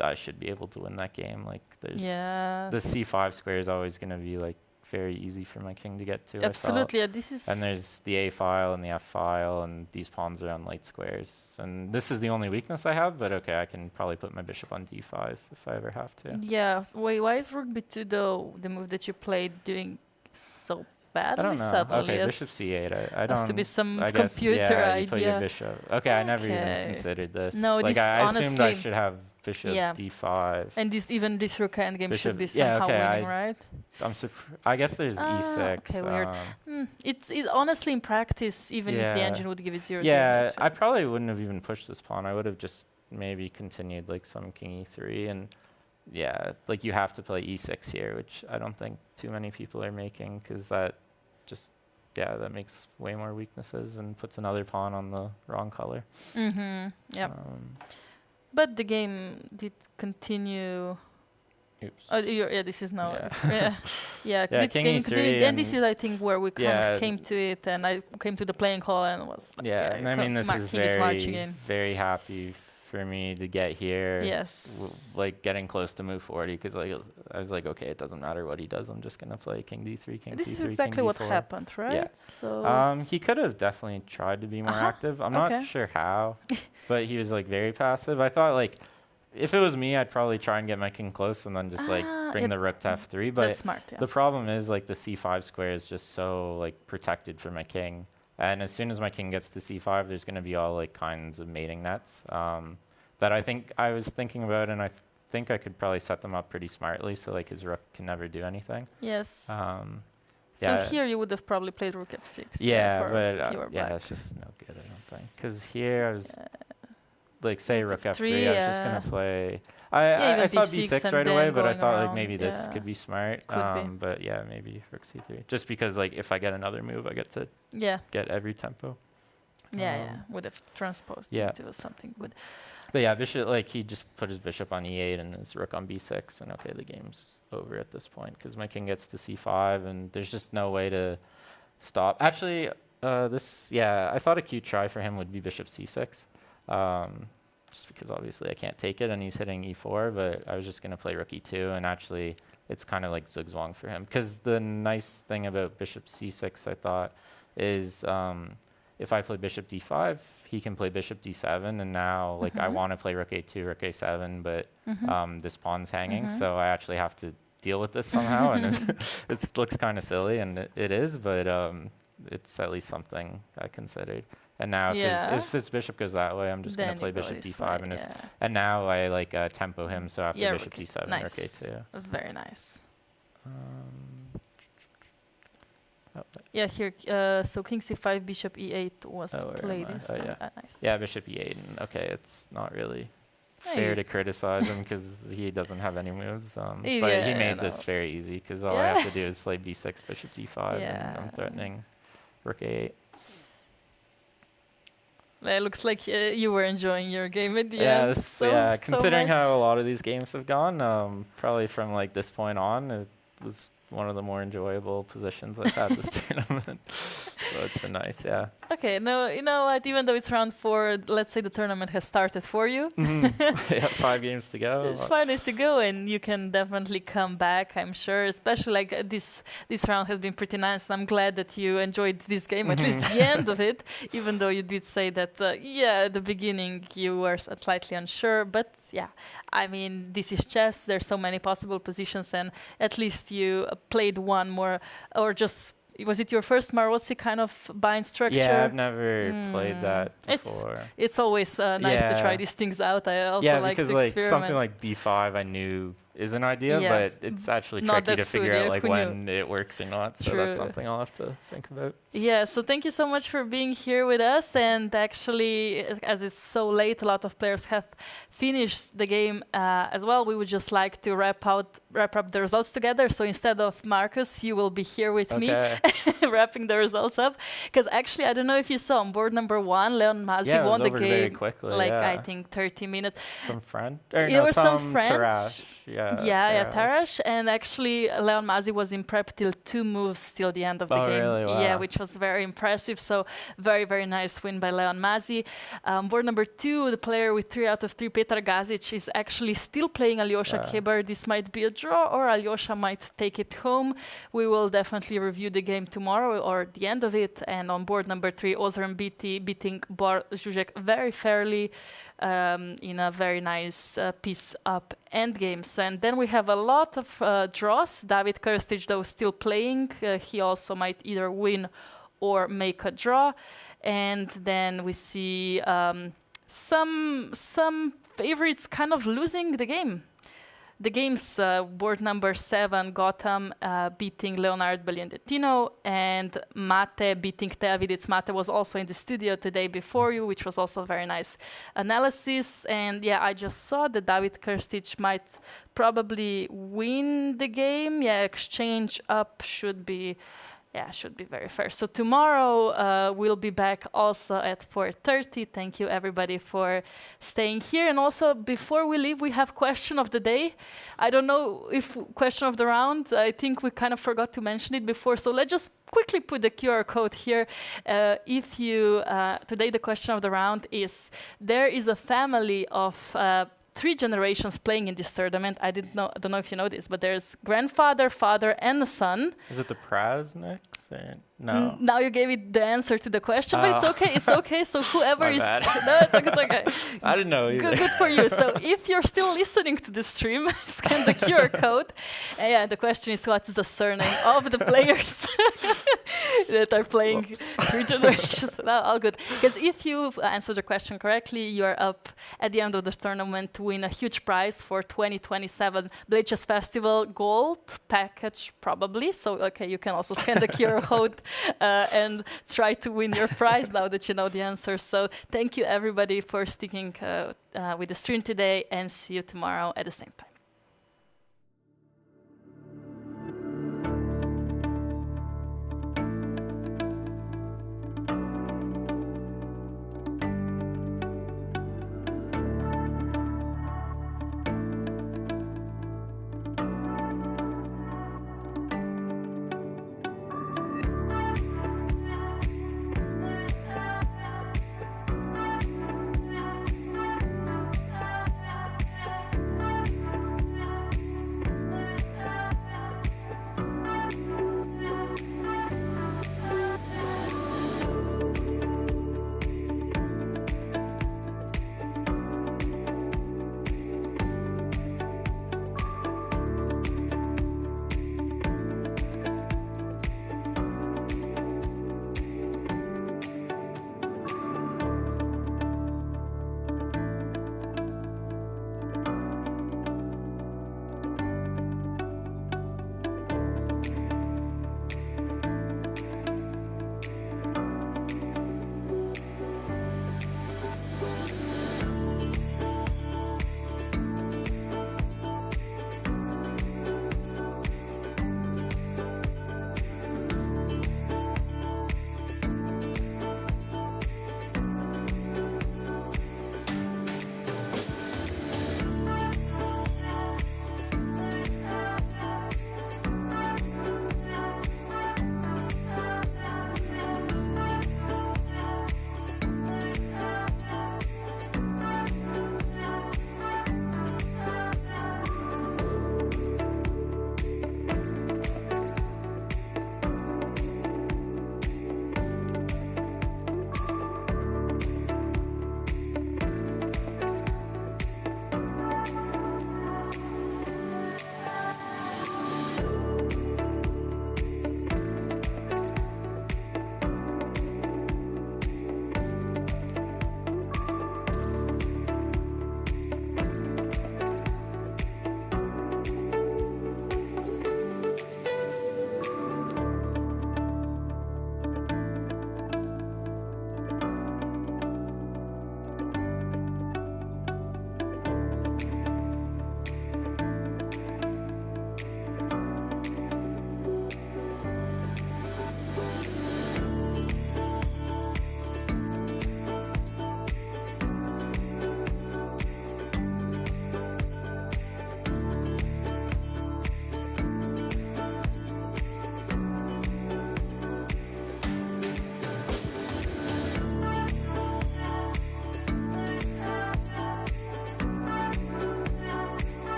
I should be able to win that game. Like there's the c5 square is always going to be like very easy for my king to get to. Absolutely, yeah, this is. And there's the a file and the f file, and these pawns are on light squares. And this is the only weakness I have, but okay, I can probably put my bishop on d5 if I ever have to. Yeah, why is rook b2 though, the move that you played, doing so badly? I don't know. Suddenly? Okay, bishop c8. I don't. Has to be some I guess, computer yeah, idea. you put your bishop. Okay, I never even Okay. considered this. No, like this I assumed I honestly- should have bishop Yeah. d5. And even this rook endgame Bishop- should be yeah, somehow okay, winning, right? I guess there's Ah, e6. okay, weird. It's honestly in practice, even if the Yeah. engine would give it 0-0. Yeah, it's I probably wouldn't have even pushed this pawn. I would have just maybe continued like some king e3, and yeah, like you have to play e6 here, which I don't think too many people are making, because that just that makes way more weaknesses and puts another pawn on the wrong color. Yeah. But the game did continue. Oops. This is now. Yeah. Yeah. Yeah, did king game e3 continue, and this is, I think, where we kind Yeah, of came to it, and I came to the playing hall and was like, Yeah, and I mean, this is marching very, in. very happy for me to get here. Yes. Like getting close to move 40, because like I was like, okay, it doesn't matter what he does. I'm just gonna play king d3, king This c3, is king exactly what d4. happened, right? Yeah. So. He could have definitely tried to be more Uh-huh, active. I'm okay. not sure how, but he was like very passive. I thought like if it was me, I'd probably try and get my king close and then just like bring the rook to f3. But That's smart. Yeah. the problem is like the c5 square is just so like protected for my king, and as soon as my king gets to c5, there's going to be all like kinds of mating nets that I think I was thinking about, and I think I could probably set them up pretty smartly so like his rook can never do anything. Yes. Yeah. So here you would have probably played rook f6. Yeah, for but if you were yeah, black. it's just no good, I don't think. Because here I was like, say rook f3, f3, I was just gonna play. Yeah, I even saw b6 b6 and right away, then but I going thought like around, maybe this yeah. could be smart. Could be. But yeah, maybe rook c3, just because like if I get another move, I get to get every tempo. Yeah, would have transposed yeah. into something good. But yeah, bishop, like he just put his bishop on e8 and his rook on b6, and okay, the game's over at this point because my king gets to c5, and there's just no way to stop. Actually, I thought a cute try for him would be bishop c6, just because obviously I can't take it, and he's hitting e4. But I was just gonna play rook e2, and actually it's kind of like zugzwang for him, because the nice thing about bishop c6, I thought, is if I play bishop d5, he can play bishop d7, and now like I want to play rook a2, rook a7, but this pawn's hanging, so I actually have to deal with this somehow, and it looks kind of silly, and it is, but it's at least something I considered. And now if his bishop goes that way, I'm just going to play bishop d5, and now I like tempo him, so after bishop d7, nice. rook a2. Very nice. Yeah, here, so king c5, bishop e8 was played instead. Nice. Yeah, bishop e8, and okay, it's not really fair to criticize him because he doesn't have any moves. But he made this very easy because all I have to do is play b6, bishop d5, and I'm threatening rook a8. It looks like you were enjoying your game at the end. Considering so how a lot of these games have gone, probably from like this point on, it was one of the more enjoyable positions I've had this tournament. So it's been nice, yeah. Okay, no, you know what? Even though it's round 4, let's say the tournament has started for you. Yeah, 5 games to go. It's 5 days to go, and you can definitely come back, I'm sure. Especially like this round has been pretty nice. I'm glad that you enjoyed this game, at least the end of it. Even though you did say that, at the beginning you were slightly unsure, but yeah, I mean, this is chess. There's so many possible positions, and at least you played one more, or just. Was it your first Marozzi kind of bind structure? Yeah, I've never played that before. It's always nice to try these things out. I also like to because experiment. something like b5 I knew is an idea, but it's actually tricky to figure out like when it works or not. So that's something I'll have to think about. Yeah, so thank you so much for being here with us. And actually, as it's so late, a lot of players have finished the game as well. We would just like to wrap up the results together. So instead of Marcus, you will be here with me, wrapping the results up. Because actually, I don't know if you saw on board number 1, Leon Mazzi won the game very quickly, I think 30 minutes. Some friend? Some French. Tarrasch. Yeah, Tarash. And actually, Leon Mazzi was in prep till 2 moves till the end of the game. Really? Wow. Yeah, which was very impressive. So very, very nice win by Leon Mazzi. Board number 2, the player with 3 out of 3, Petar Gazic, is actually still playing Alyosha Keber. This might be a draw, or Alyosha might take it home. We will definitely review the game tomorrow or the end of it. And on board number 3, Ozran beating Bor Zuzek very fairly in a very nice piece up endgames. And then we have a lot of draws. David Krstic, though, still playing. He also might either win or make a draw. And then we see some favorites kind of losing the game. The game's board number 7, Gotham beating Leonard Belliandetino, and Mate beating Teaviditz. Mate was also in the studio today before you, which was also very nice analysis. And yeah, I just saw that David Krstic might probably win the game. Yeah, exchange up should be very fair. So tomorrow we'll be back also at 4:30. Thank you everybody for staying here. And also before we leave, we have question of the day. I don't know if question of the round. I think we kind of forgot to mention it before. So let's just quickly put the QR code here. If you today the question of the round is: there is a family of 3 generations playing in this tournament. I don't know if you know this, but there's grandfather, father, and a son. Is it the Prasniks? No. Now you gave it the answer to the question, but it's okay. It's okay. So whoever My is, bad. no, it's okay. I didn't know either. Good for you. So if you're still listening to the stream, scan the QR code. And yeah, the question is, what's the surname of the players that are playing 3 generations? No, all good. Because if you answer the question correctly, you are up at the end of the tournament to win a huge prize for 2027 Bled Chess Festival Gold package, probably. So okay, you can also scan the QR code and try to win your prize now that you know the answer. So thank you everybody for sticking with the stream today, and see you tomorrow at the same time.